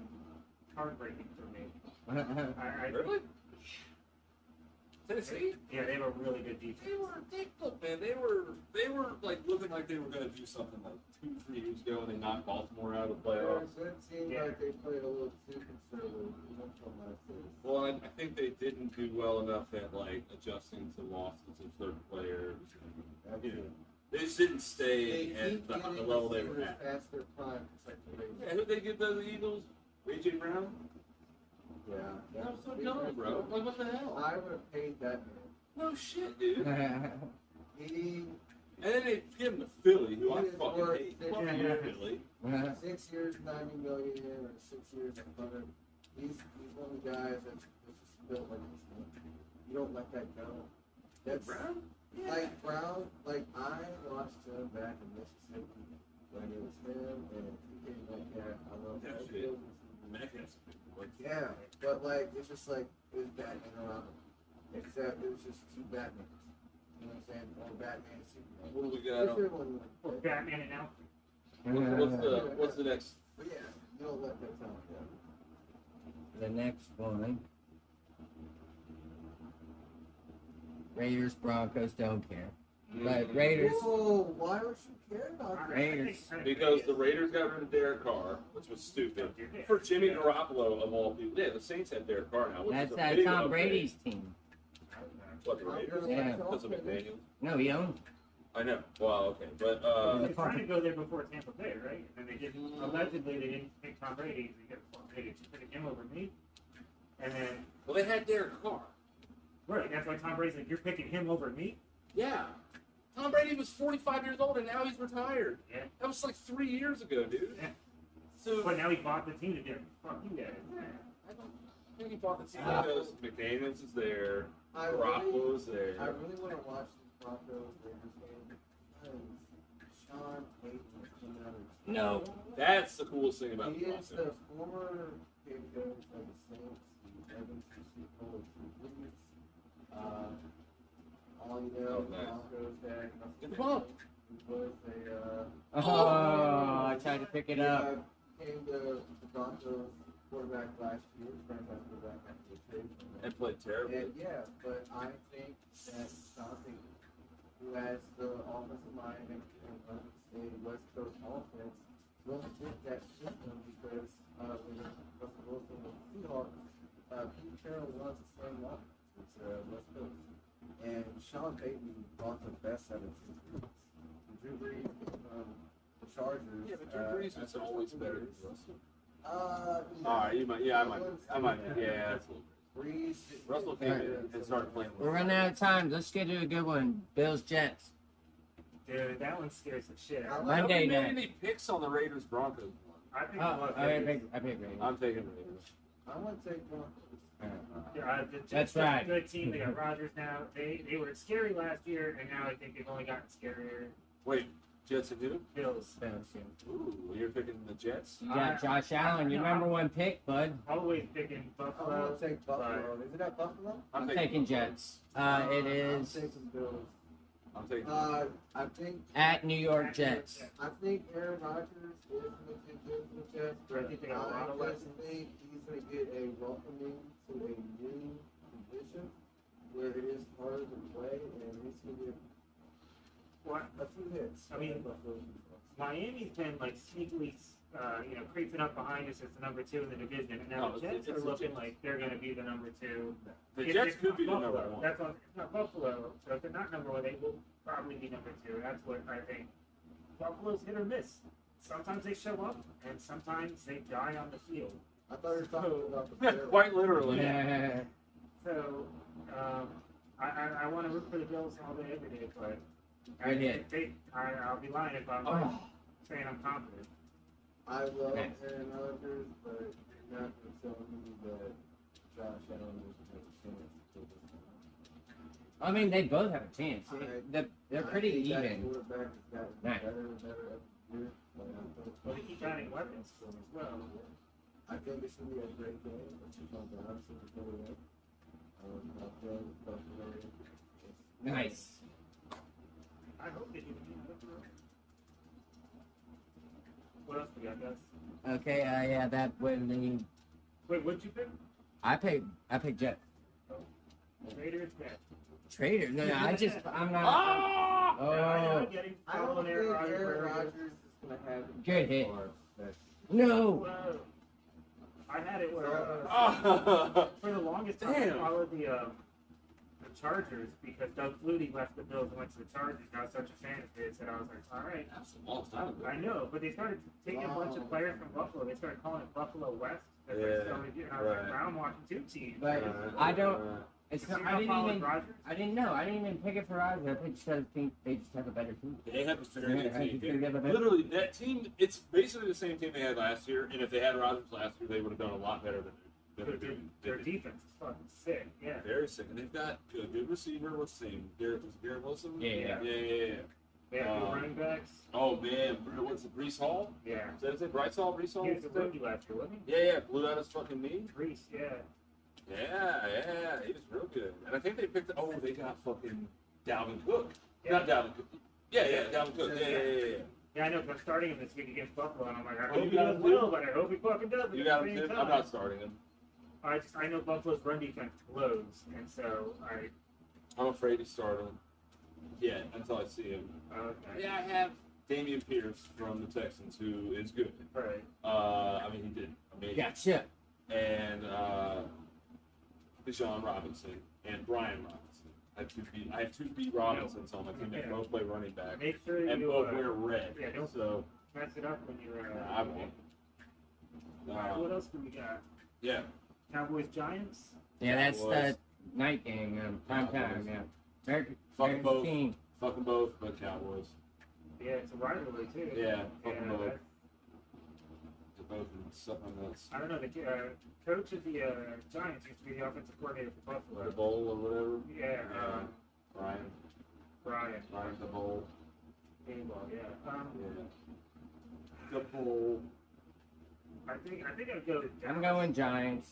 Speaker 1: heartbreaking for me. I
Speaker 3: Really? Tennessee?
Speaker 1: Yeah, they have a really good defense.
Speaker 3: They were like looking like they were going to do something like 2-3 years ago, and they knocked Baltimore out of the
Speaker 4: They're a
Speaker 3: playoffs.
Speaker 4: good team,
Speaker 1: Yeah.
Speaker 4: but they played a little too conservative. You know, from last year.
Speaker 3: Well, I think they didn't do well enough at like adjusting to losses of certain players. You know, they just didn't stay at the level they were at.
Speaker 4: Past their prime, consecutively.
Speaker 3: Yeah, who'd they give the Eagles? AJ Brown?
Speaker 4: Yeah.
Speaker 3: That was so dumb, bro. Like, what the hell?
Speaker 4: I would have paid that man.
Speaker 3: No shit, dude.
Speaker 4: He
Speaker 3: And then they give him to Philly, who I
Speaker 4: He is
Speaker 3: fucking
Speaker 4: worth
Speaker 3: hate.
Speaker 4: it.
Speaker 3: Fuck you, Philly.
Speaker 4: 6 years, $90 million, or 6 years, $100. He's one of the guys that's just built like this. You don't let that go. That's
Speaker 3: Brown? Yeah.
Speaker 4: like Brown. Like I watched him back in Mississippi when it was him and PK Metcalf. I love
Speaker 3: That
Speaker 4: that.
Speaker 3: shit. Metcalf's a big boy.
Speaker 4: Yeah, but like it's just like it was Batman around him. Except it was just two Batmans. You know what I'm saying? Or Batman and Superman.
Speaker 3: What do we got on?
Speaker 4: Whichever one.
Speaker 1: Or Batman and Alfred.
Speaker 3: What's the next?
Speaker 4: But yeah, you don't let that talent go.
Speaker 2: The next one. Raiders, Broncos, don't care. But Raiders,
Speaker 4: Whoa, why would you care about that?
Speaker 2: Raiders.
Speaker 3: Because the Raiders got rid of Derek Carr, which was stupid. For Jimmy Garoppolo, of all people. Yeah, the Saints have Derek Carr now. Which
Speaker 2: That's
Speaker 3: is a big
Speaker 2: Tom
Speaker 3: upgrade.
Speaker 2: Brady's team.
Speaker 3: What, the Raiders?
Speaker 2: Yeah.
Speaker 3: Because of McDaniel?
Speaker 2: No, he owned.
Speaker 3: I know. Well, okay. But,
Speaker 1: They were trying to go there before Tampa Bay, right? And they didn't. Allegedly, they didn't pick Tom Brady. They got Brady to pick him over me. And then,
Speaker 3: well, they had Derek Carr.
Speaker 1: right, that's why Tom Brady's like, "You're picking him over me."
Speaker 3: Yeah. Tom Brady was 45 years old, and now he's retired.
Speaker 1: Yeah.
Speaker 3: That was like 3 years ago, dude.
Speaker 1: Yeah.
Speaker 3: So,
Speaker 1: But now he bought the team to do. Fuck you guys.
Speaker 3: I don't think he bought the team because McDaniels is there,
Speaker 4: I
Speaker 3: Garoppolo is there.
Speaker 4: I really want to watch this Broncos Raiders game because Sean Payton is coming out of
Speaker 2: No.
Speaker 3: That's the coolest thing about
Speaker 4: He
Speaker 3: the
Speaker 4: is
Speaker 3: Broncos.
Speaker 4: the former head coach of the Saints. He haven't Super Bowl champions. All you know,
Speaker 3: Oh, nice.
Speaker 4: Broncos had
Speaker 3: Get the ball.
Speaker 4: He was a
Speaker 2: Oh, I tried to pick it up.
Speaker 4: came to the Broncos quarterback last year, franchise quarterback after the trade.
Speaker 3: And played terribly.
Speaker 4: And yeah, but I think that Sean Payton, who has the offensive line and runs a West Coast offense, will fit that system because when Russell Wilson was the Seahawks, Pete Carroll runs the same offense. It's West Coast. And Sean Payton brought the best out of Drew Brees from the Chargers.
Speaker 3: Yeah, but Drew Brees was always better than Russell.
Speaker 4: All
Speaker 3: Alright, you might, yeah, I might, yeah, that's a little
Speaker 4: Brees.
Speaker 3: Russell came in and started playing.
Speaker 2: We're running out of time. Let's get to a good one. Bills, Jets.
Speaker 1: Dude, that one scares the shit out of me.
Speaker 2: Monday
Speaker 3: Have we made
Speaker 2: night.
Speaker 3: any picks on the Raiders Broncos one?
Speaker 1: I think
Speaker 2: Oh, I picked Raiders.
Speaker 3: I'm taking Raiders.
Speaker 4: I want to take Broncos.
Speaker 1: The Jets
Speaker 2: That's
Speaker 1: are a
Speaker 2: right.
Speaker 1: good team. They got Rodgers now. They were scary last year, and now I think they've only gotten scarier.
Speaker 3: Wait, Jets and who?
Speaker 1: Bills.
Speaker 2: Bills, yeah.
Speaker 3: Ooh, you're picking the Jets?
Speaker 2: You got Josh Allen, your
Speaker 1: no,
Speaker 2: number one pick, bud.
Speaker 1: Always picking
Speaker 4: I
Speaker 1: Buffalo.
Speaker 4: want to take Buffalo. Is it at Buffalo?
Speaker 2: I'm taking Jets. It is
Speaker 4: I'm taking Bills.
Speaker 3: I'm taking
Speaker 4: I think
Speaker 2: at New York Jets.
Speaker 4: I think Aaron Rodgers is going to do good for the Jets,
Speaker 1: I think they got a lot of
Speaker 4: I
Speaker 1: weapons.
Speaker 4: just think he's going to get a welcoming to a new position where it is harder to play, and he's going to get
Speaker 1: What?
Speaker 4: a few hits.
Speaker 1: I mean, Miami's been like sneakily, creeping up behind us as the number 2 in the division, and now
Speaker 3: No,
Speaker 1: the Jets
Speaker 3: it's
Speaker 1: are
Speaker 3: the
Speaker 1: looking
Speaker 3: Jets.
Speaker 1: like they're going to be the number 2.
Speaker 3: the
Speaker 1: If
Speaker 3: Jets
Speaker 1: it's
Speaker 3: could
Speaker 1: not
Speaker 3: be the number
Speaker 1: Buffalo,
Speaker 3: one.
Speaker 1: That's it's not Buffalo. So if they're not number 1, they will probably be number 2. That's what I think. Buffalo's hit or miss. Sometimes they show up, and sometimes they die on the field.
Speaker 4: I thought you were talking about the Bills.
Speaker 3: Quite literally.
Speaker 2: Yeah.
Speaker 1: So I want to root for the Bills all day, every day, but
Speaker 2: Good hit.
Speaker 1: I'll be lying if I'm
Speaker 2: Oh.
Speaker 1: saying I'm confident.
Speaker 4: I love
Speaker 2: Nice.
Speaker 4: Aaron Rodgers, but you're not going to tell me that Josh Allen doesn't have a chance to take this one.
Speaker 2: I mean, they both have a chance. They're pretty
Speaker 4: I think that
Speaker 2: even.
Speaker 4: quarterback has gotten
Speaker 2: Nice.
Speaker 4: better and better every year. But I think-
Speaker 1: Well, they keep adding weapons to them as well.
Speaker 4: I think it's going to be a great game. It's going to be honestly before the end.
Speaker 2: Nice.
Speaker 1: I hope they do. What else we got, guys?
Speaker 2: Okay, yeah, that when the
Speaker 1: Wait, what'd you pick?
Speaker 2: I picked Jet.
Speaker 1: Raiders, bet.
Speaker 2: Trader. No, I'm not.
Speaker 1: I
Speaker 2: Oh,
Speaker 1: get it.
Speaker 4: I don't think
Speaker 1: Aaron
Speaker 4: Aaron
Speaker 1: Rodgers.
Speaker 4: Rodgers is gonna have it.
Speaker 2: Good hit.
Speaker 4: That's
Speaker 2: no.
Speaker 1: Whoa. I had it where
Speaker 3: Oh.
Speaker 1: for the longest time I
Speaker 3: Damn.
Speaker 1: followed the Chargers because Doug Flutie left the Bills and went to the Chargers. I was such a fan of his that I was like, all right.
Speaker 3: That's a long time ago.
Speaker 1: I know, but they started taking a bunch of players from Buffalo. They started calling it Buffalo West. And
Speaker 3: Yeah,
Speaker 1: and I was like, wow, I'm watching two teams.
Speaker 2: But I don't. It's
Speaker 1: So
Speaker 2: not,
Speaker 1: you
Speaker 2: I
Speaker 1: not
Speaker 2: didn't
Speaker 1: following
Speaker 2: even.
Speaker 1: Rodgers?
Speaker 2: I didn't know. I didn't even pick it for Rodgers. I picked just think they just have a better team.
Speaker 3: They have a very good
Speaker 2: Yeah,
Speaker 3: team.
Speaker 2: they have a better-
Speaker 3: Literally, that team, it's basically the same team they had last year, and if they had Rodgers last year, they would have done a lot better than they're doing.
Speaker 1: Their defense is fucking sick. Yeah.
Speaker 3: Very sick. And they've got a good receiver. What's his name? Garrett Wilson?
Speaker 2: Yeah.
Speaker 3: Yeah.
Speaker 1: They have good running backs.
Speaker 3: Oh, man. What's it? Brees Hall?
Speaker 1: Yeah.
Speaker 3: Is that his name? Brees Hall? Brees Hall?
Speaker 1: He was a rookie last year, wasn't he?
Speaker 3: Yeah. Blew out his fucking knee.
Speaker 1: Reese, yeah.
Speaker 3: Yeah. He was real good. And I think they picked, they got fucking Dalvin Cook.
Speaker 1: Yeah.
Speaker 3: Not Dalvin Cook. Yeah, Dalvin Cook. Yeah.
Speaker 1: Yeah, I know, but I'm starting him this week against Buffalo, and I'm like, I
Speaker 3: Oh,
Speaker 1: hope
Speaker 3: you
Speaker 1: he
Speaker 3: got
Speaker 1: does
Speaker 3: him too?
Speaker 1: well, but I hope he fucking does.
Speaker 3: You got him too? I'm not starting him.
Speaker 1: I know Buffalo's run defense blows, and so
Speaker 3: I'm afraid to start him. Yeah, until I see him.
Speaker 1: okay.
Speaker 3: Yeah, I have Damian Pierce from the Texans, who is good.
Speaker 1: Right.
Speaker 3: I mean, he did amazing.
Speaker 2: Gotcha.
Speaker 3: And Deshaun Robinson and Brian Robinson. I have two B Robinsons on my team that both play running back
Speaker 1: Make sure
Speaker 3: and
Speaker 1: you
Speaker 3: both wear red.
Speaker 1: yeah, don't
Speaker 3: So
Speaker 1: mess it up when you're.
Speaker 3: I won't.
Speaker 1: Alright, what else do we got?
Speaker 3: Yeah.
Speaker 1: Cowboys Giants.
Speaker 2: Yeah, that's
Speaker 3: Cowboys.
Speaker 2: the night game. Prime time. Yeah. American
Speaker 3: Fuck both.
Speaker 2: team.
Speaker 3: Fuck them both, but Cowboys.
Speaker 1: Yeah, it's a rivalry too.
Speaker 3: Yeah, fuck them both.
Speaker 1: that's-
Speaker 3: They're both in something else.
Speaker 1: I don't know. The coach of the Giants used to be the offensive coordinator for
Speaker 3: The
Speaker 1: Buffalo.
Speaker 3: bowl or whatever.
Speaker 1: Yeah,
Speaker 3: Brian.
Speaker 1: Brian.
Speaker 3: The bowl.
Speaker 1: Baseball, yeah.
Speaker 3: Yeah. The bowl.
Speaker 1: I think I'd go to Dallas.
Speaker 2: I'm going Giants.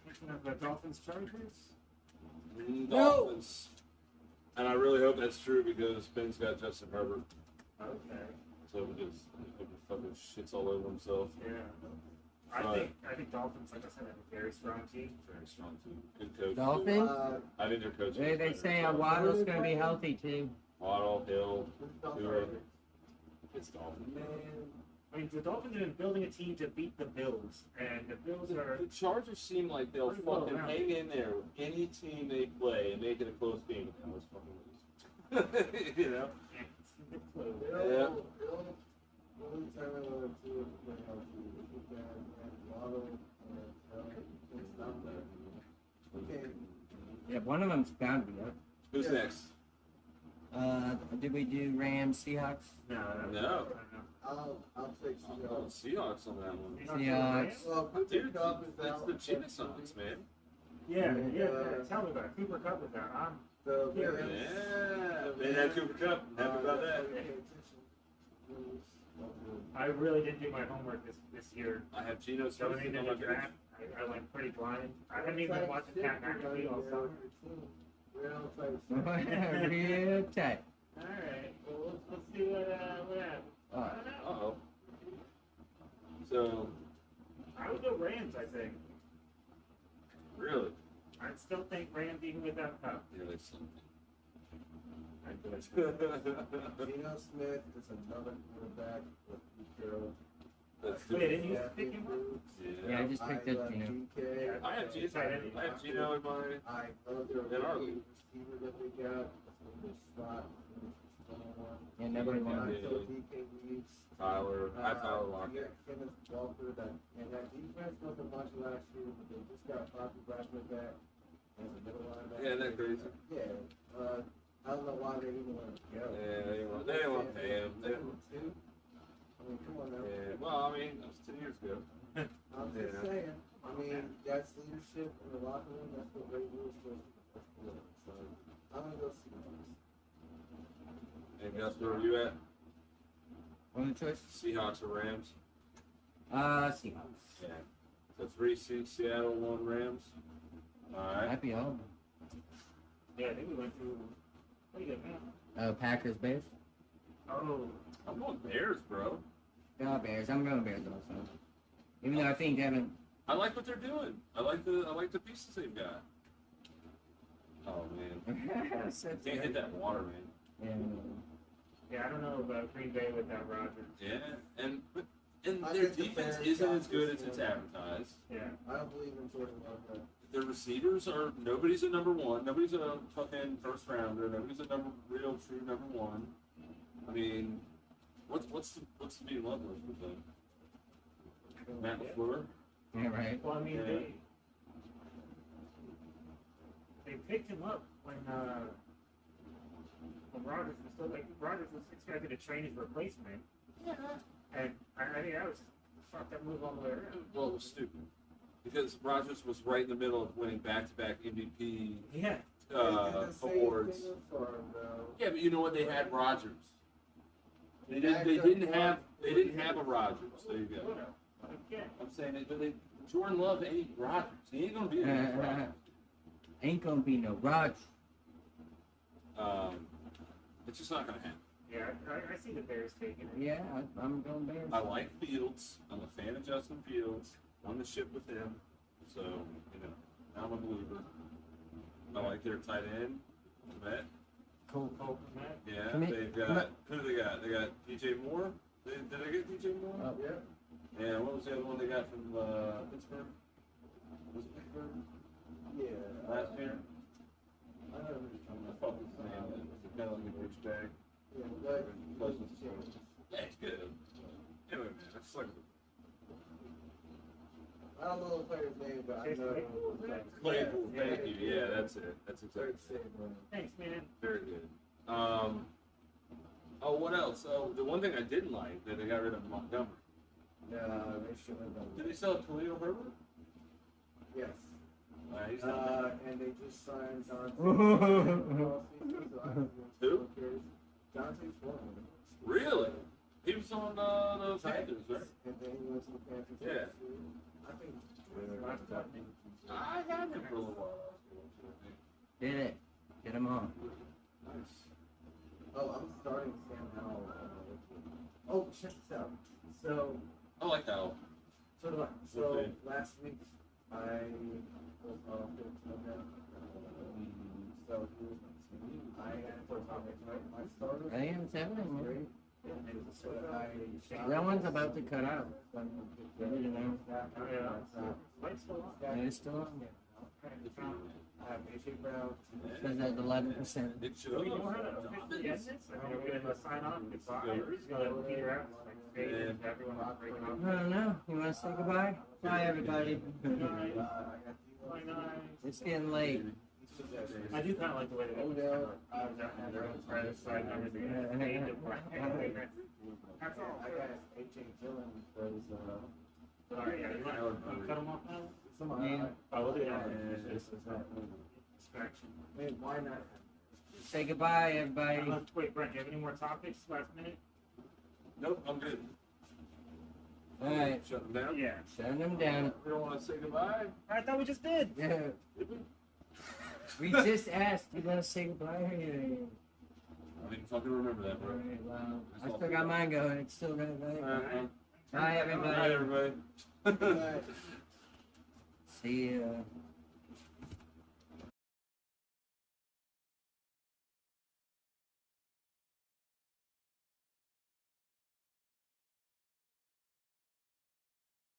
Speaker 1: Thinking of the Dolphins Chargers.
Speaker 3: Dolphins. And I really hope that's true because Ben's got Justin Herbert.
Speaker 1: Okay.
Speaker 3: So he just fucking shits all over himself.
Speaker 1: Yeah. I think Dolphins, like I said, have a very strong team.
Speaker 3: Very strong team. Good coach.
Speaker 2: Dolphins?
Speaker 3: I think their coach.
Speaker 2: They say Waddle's going to be healthy too.
Speaker 3: Waddle, Hill, Tua. It's Dolphins.
Speaker 1: I mean, the Dolphins have been building a team to beat the Bills, and the Bills are.
Speaker 3: The Chargers seem like they'll
Speaker 1: Pretty well
Speaker 3: fucking
Speaker 1: rounded.
Speaker 3: hang in there with any team they play and make it a close game. And always fucking lose. You know? Yeah.
Speaker 2: Yeah, one of them's bound to be up.
Speaker 3: Who's next?
Speaker 2: Did we do Rams, Seahawks?
Speaker 3: No.
Speaker 4: I'll take
Speaker 3: I'm going Seahawks on that one.
Speaker 2: Seahawks.
Speaker 4: Well,
Speaker 3: Dude,
Speaker 4: Cup is
Speaker 3: it's
Speaker 4: out.
Speaker 3: the Chickasons, man.
Speaker 1: Yeah. Tell me about it. Cooper Cup is out.
Speaker 4: The
Speaker 3: Yeah. They had Cooper Cup. Happy about that.
Speaker 1: I really didn't do my homework this year.
Speaker 3: I have Geno Smith
Speaker 1: Going into
Speaker 3: on
Speaker 1: the
Speaker 3: my
Speaker 1: draft, I went pretty blind. I haven't even been watching Pat McAfee all summer.
Speaker 2: Real tight.
Speaker 1: All right. Well, let's see what happens. I don't know.
Speaker 3: Uh-oh. So,
Speaker 1: I would go Rams. I think.
Speaker 3: really?
Speaker 1: I still think Rams even without Cup.
Speaker 3: Yeah, they something.
Speaker 4: Geno Smith is another quarterback with Carroll.
Speaker 3: That's
Speaker 1: Wait,
Speaker 3: good.
Speaker 1: didn't you pick him?
Speaker 2: Yeah, I just picked up Geno.
Speaker 3: I have Geno in my.
Speaker 4: I love their
Speaker 3: In our
Speaker 4: rookie
Speaker 3: league.
Speaker 4: receiver that they got. That's in the slot.
Speaker 2: Yeah, number one.
Speaker 4: Until DK leaves.
Speaker 3: Tyler. I have Tyler
Speaker 4: You
Speaker 3: Lockett.
Speaker 4: got Kenneth Walker, and that defense wasn't much last year, but they just got Bobby Bradford back as a middle linebacker.
Speaker 3: Yeah, isn't that crazy?
Speaker 4: Yeah. I don't know why they even want to go.
Speaker 3: Yeah, they didn't want to pay him.
Speaker 4: They didn't want to. I mean, come on now.
Speaker 3: Yeah, well, I mean, that was 10 years ago.
Speaker 4: I'm just
Speaker 3: Yeah.
Speaker 4: saying. I mean, that's leadership in the locker room. That's what Ray Lewis was. So I'm gonna go see this.
Speaker 3: And guess where are you at?
Speaker 2: One of the choices?
Speaker 3: Seahawks or Rams?
Speaker 2: Seahawks.
Speaker 3: Yeah. So 3 Seattle, 1 Rams. All right.
Speaker 2: Happy home.
Speaker 1: Yeah, I think we went through. What do you got now?
Speaker 2: Packers, Bears.
Speaker 1: Oh,
Speaker 3: I'm going Bears, bro.
Speaker 2: Yeah, Bears. I'm going Bears also. Even though I think Devin.
Speaker 3: I like what they're doing. I like the pieces they've got. Oh man, can't hit that water, man.
Speaker 1: yeah, I don't know about Green Bay without Rodgers.
Speaker 3: Yeah, and
Speaker 4: I
Speaker 3: their
Speaker 4: think the
Speaker 3: defense
Speaker 4: Bears
Speaker 3: isn't
Speaker 4: got
Speaker 3: as good as
Speaker 4: this
Speaker 3: it's
Speaker 4: one.
Speaker 3: advertised.
Speaker 1: Yeah.
Speaker 4: I don't believe in Jordan Love. But
Speaker 3: Their receivers are nobody's a number one. Nobody's a fucking first rounder. Nobody's a real true number one. I mean, what's the being love with them? Matt LaFleur.
Speaker 2: Yeah, right.
Speaker 1: Well, I mean,
Speaker 3: Yeah.
Speaker 1: they picked him up when Rodgers was still like Rodgers was expected to train his replacement.
Speaker 3: Yeah.
Speaker 1: And I think that was a fucked up move all the way around.
Speaker 3: Well, it was stupid because Rodgers was right in the middle of winning back-to-back MVP
Speaker 1: Yeah.
Speaker 4: they did the same
Speaker 3: awards.
Speaker 4: thing with Favre, though.
Speaker 3: Yeah, but you know what? They had Rodgers. They didn't have a Rodgers. There you go.
Speaker 1: Yeah.
Speaker 3: I'm saying that Jordan Love ain't Rodgers. He ain't gonna be a Rodgers.
Speaker 2: Ain't gonna be no Rodgers.
Speaker 3: It's just not gonna happen.
Speaker 1: Yeah, I see the Bears taking it.
Speaker 2: Yeah, I'm going Bears.
Speaker 3: I like Fields. I'm a fan of Justin Fields. Won the ship with him. So, you know, now I'm a believer. I like their tight end, Matt.
Speaker 2: Cool.
Speaker 1: Matt.
Speaker 3: Yeah,
Speaker 2: Come
Speaker 3: they've got, who do they got? They got DJ Moore. Did they get DJ Moore?
Speaker 2: Oh.
Speaker 4: Yeah.
Speaker 3: And what was the other one they got from Pittsburgh? Was it Pittsburgh
Speaker 4: Yeah.
Speaker 3: last year?
Speaker 4: I don't know who you're talking
Speaker 3: I
Speaker 4: about.
Speaker 3: thought his name was kind of like a douchebag.
Speaker 4: Yeah, but
Speaker 3: Yeah, he's good. Anyway, man, that's like
Speaker 4: I don't know the player's name, but I
Speaker 1: Chase
Speaker 4: know.
Speaker 1: Claypool, is that?
Speaker 3: Claypool. Thank you. Yeah, that's it. That's
Speaker 4: Third
Speaker 3: exactly it.
Speaker 4: save,
Speaker 1: Thanks, man.
Speaker 3: Very good. Oh, what else? Oh, the one thing I didn't like that they got rid of Montgomery.
Speaker 4: Yeah, they should have done
Speaker 3: Did
Speaker 4: that.
Speaker 3: they sell Khalil Herbert?
Speaker 4: Yes.
Speaker 3: He's not
Speaker 4: And they just signed Dante.
Speaker 3: Who?
Speaker 4: Dante Foreman.
Speaker 3: Really? He was on the Panthers, right?
Speaker 4: And then he went to the Panthers.
Speaker 3: Yeah.
Speaker 4: I think.
Speaker 3: I had him for a little while.
Speaker 2: Did it. Get him on.
Speaker 3: Nice.
Speaker 4: Oh, I'm starting Sam Howell. Oh, check this out. So,
Speaker 3: I like how.
Speaker 4: so do I. So
Speaker 3: Okay.
Speaker 4: last week I was on so I had four topics, right? My starter.
Speaker 2: I think it's happening, man.
Speaker 4: Great. So
Speaker 2: That one's about to cut out. You know.
Speaker 1: Lights still on.
Speaker 2: It's still on.
Speaker 4: I have AJ Brown.
Speaker 2: Says that's 11%.
Speaker 3: It should
Speaker 1: Do we know
Speaker 3: have.
Speaker 1: how to officially end this? I mean, are we going to sign off goodbye? Or are we just going to let Peter out? Like, fade and everyone not breaking off?
Speaker 2: I don't know. You want to say goodbye? Bye, everybody.
Speaker 1: Why not?
Speaker 2: It's getting late.
Speaker 1: I do kind of like the way that it was kind of like their own credit side and everything. And they end up That's all.
Speaker 4: I got AJ Dillon because
Speaker 1: Alright, yeah, you want to cut them off now?
Speaker 2: Yeah.
Speaker 1: Oh, we'll do that. Distraction.
Speaker 4: Man, why not?
Speaker 2: Say goodbye, everybody.
Speaker 1: Wait, Brent, do you have any more topics last minute?
Speaker 3: Nope, I'm good.
Speaker 2: All right.
Speaker 3: Shut them down.
Speaker 1: Yeah.
Speaker 2: Shutting them down.
Speaker 3: We don't want to say goodbye.
Speaker 1: I thought we just did.
Speaker 2: Yeah.
Speaker 3: Did we?
Speaker 2: We just asked. You want to say goodbye?
Speaker 3: I didn't fucking remember that, bro.
Speaker 2: Alright, well, I still got mine going. It's still going. Bye,
Speaker 3: Bye,
Speaker 2: everybody.
Speaker 3: everybody.
Speaker 4: Good night.
Speaker 2: See ya.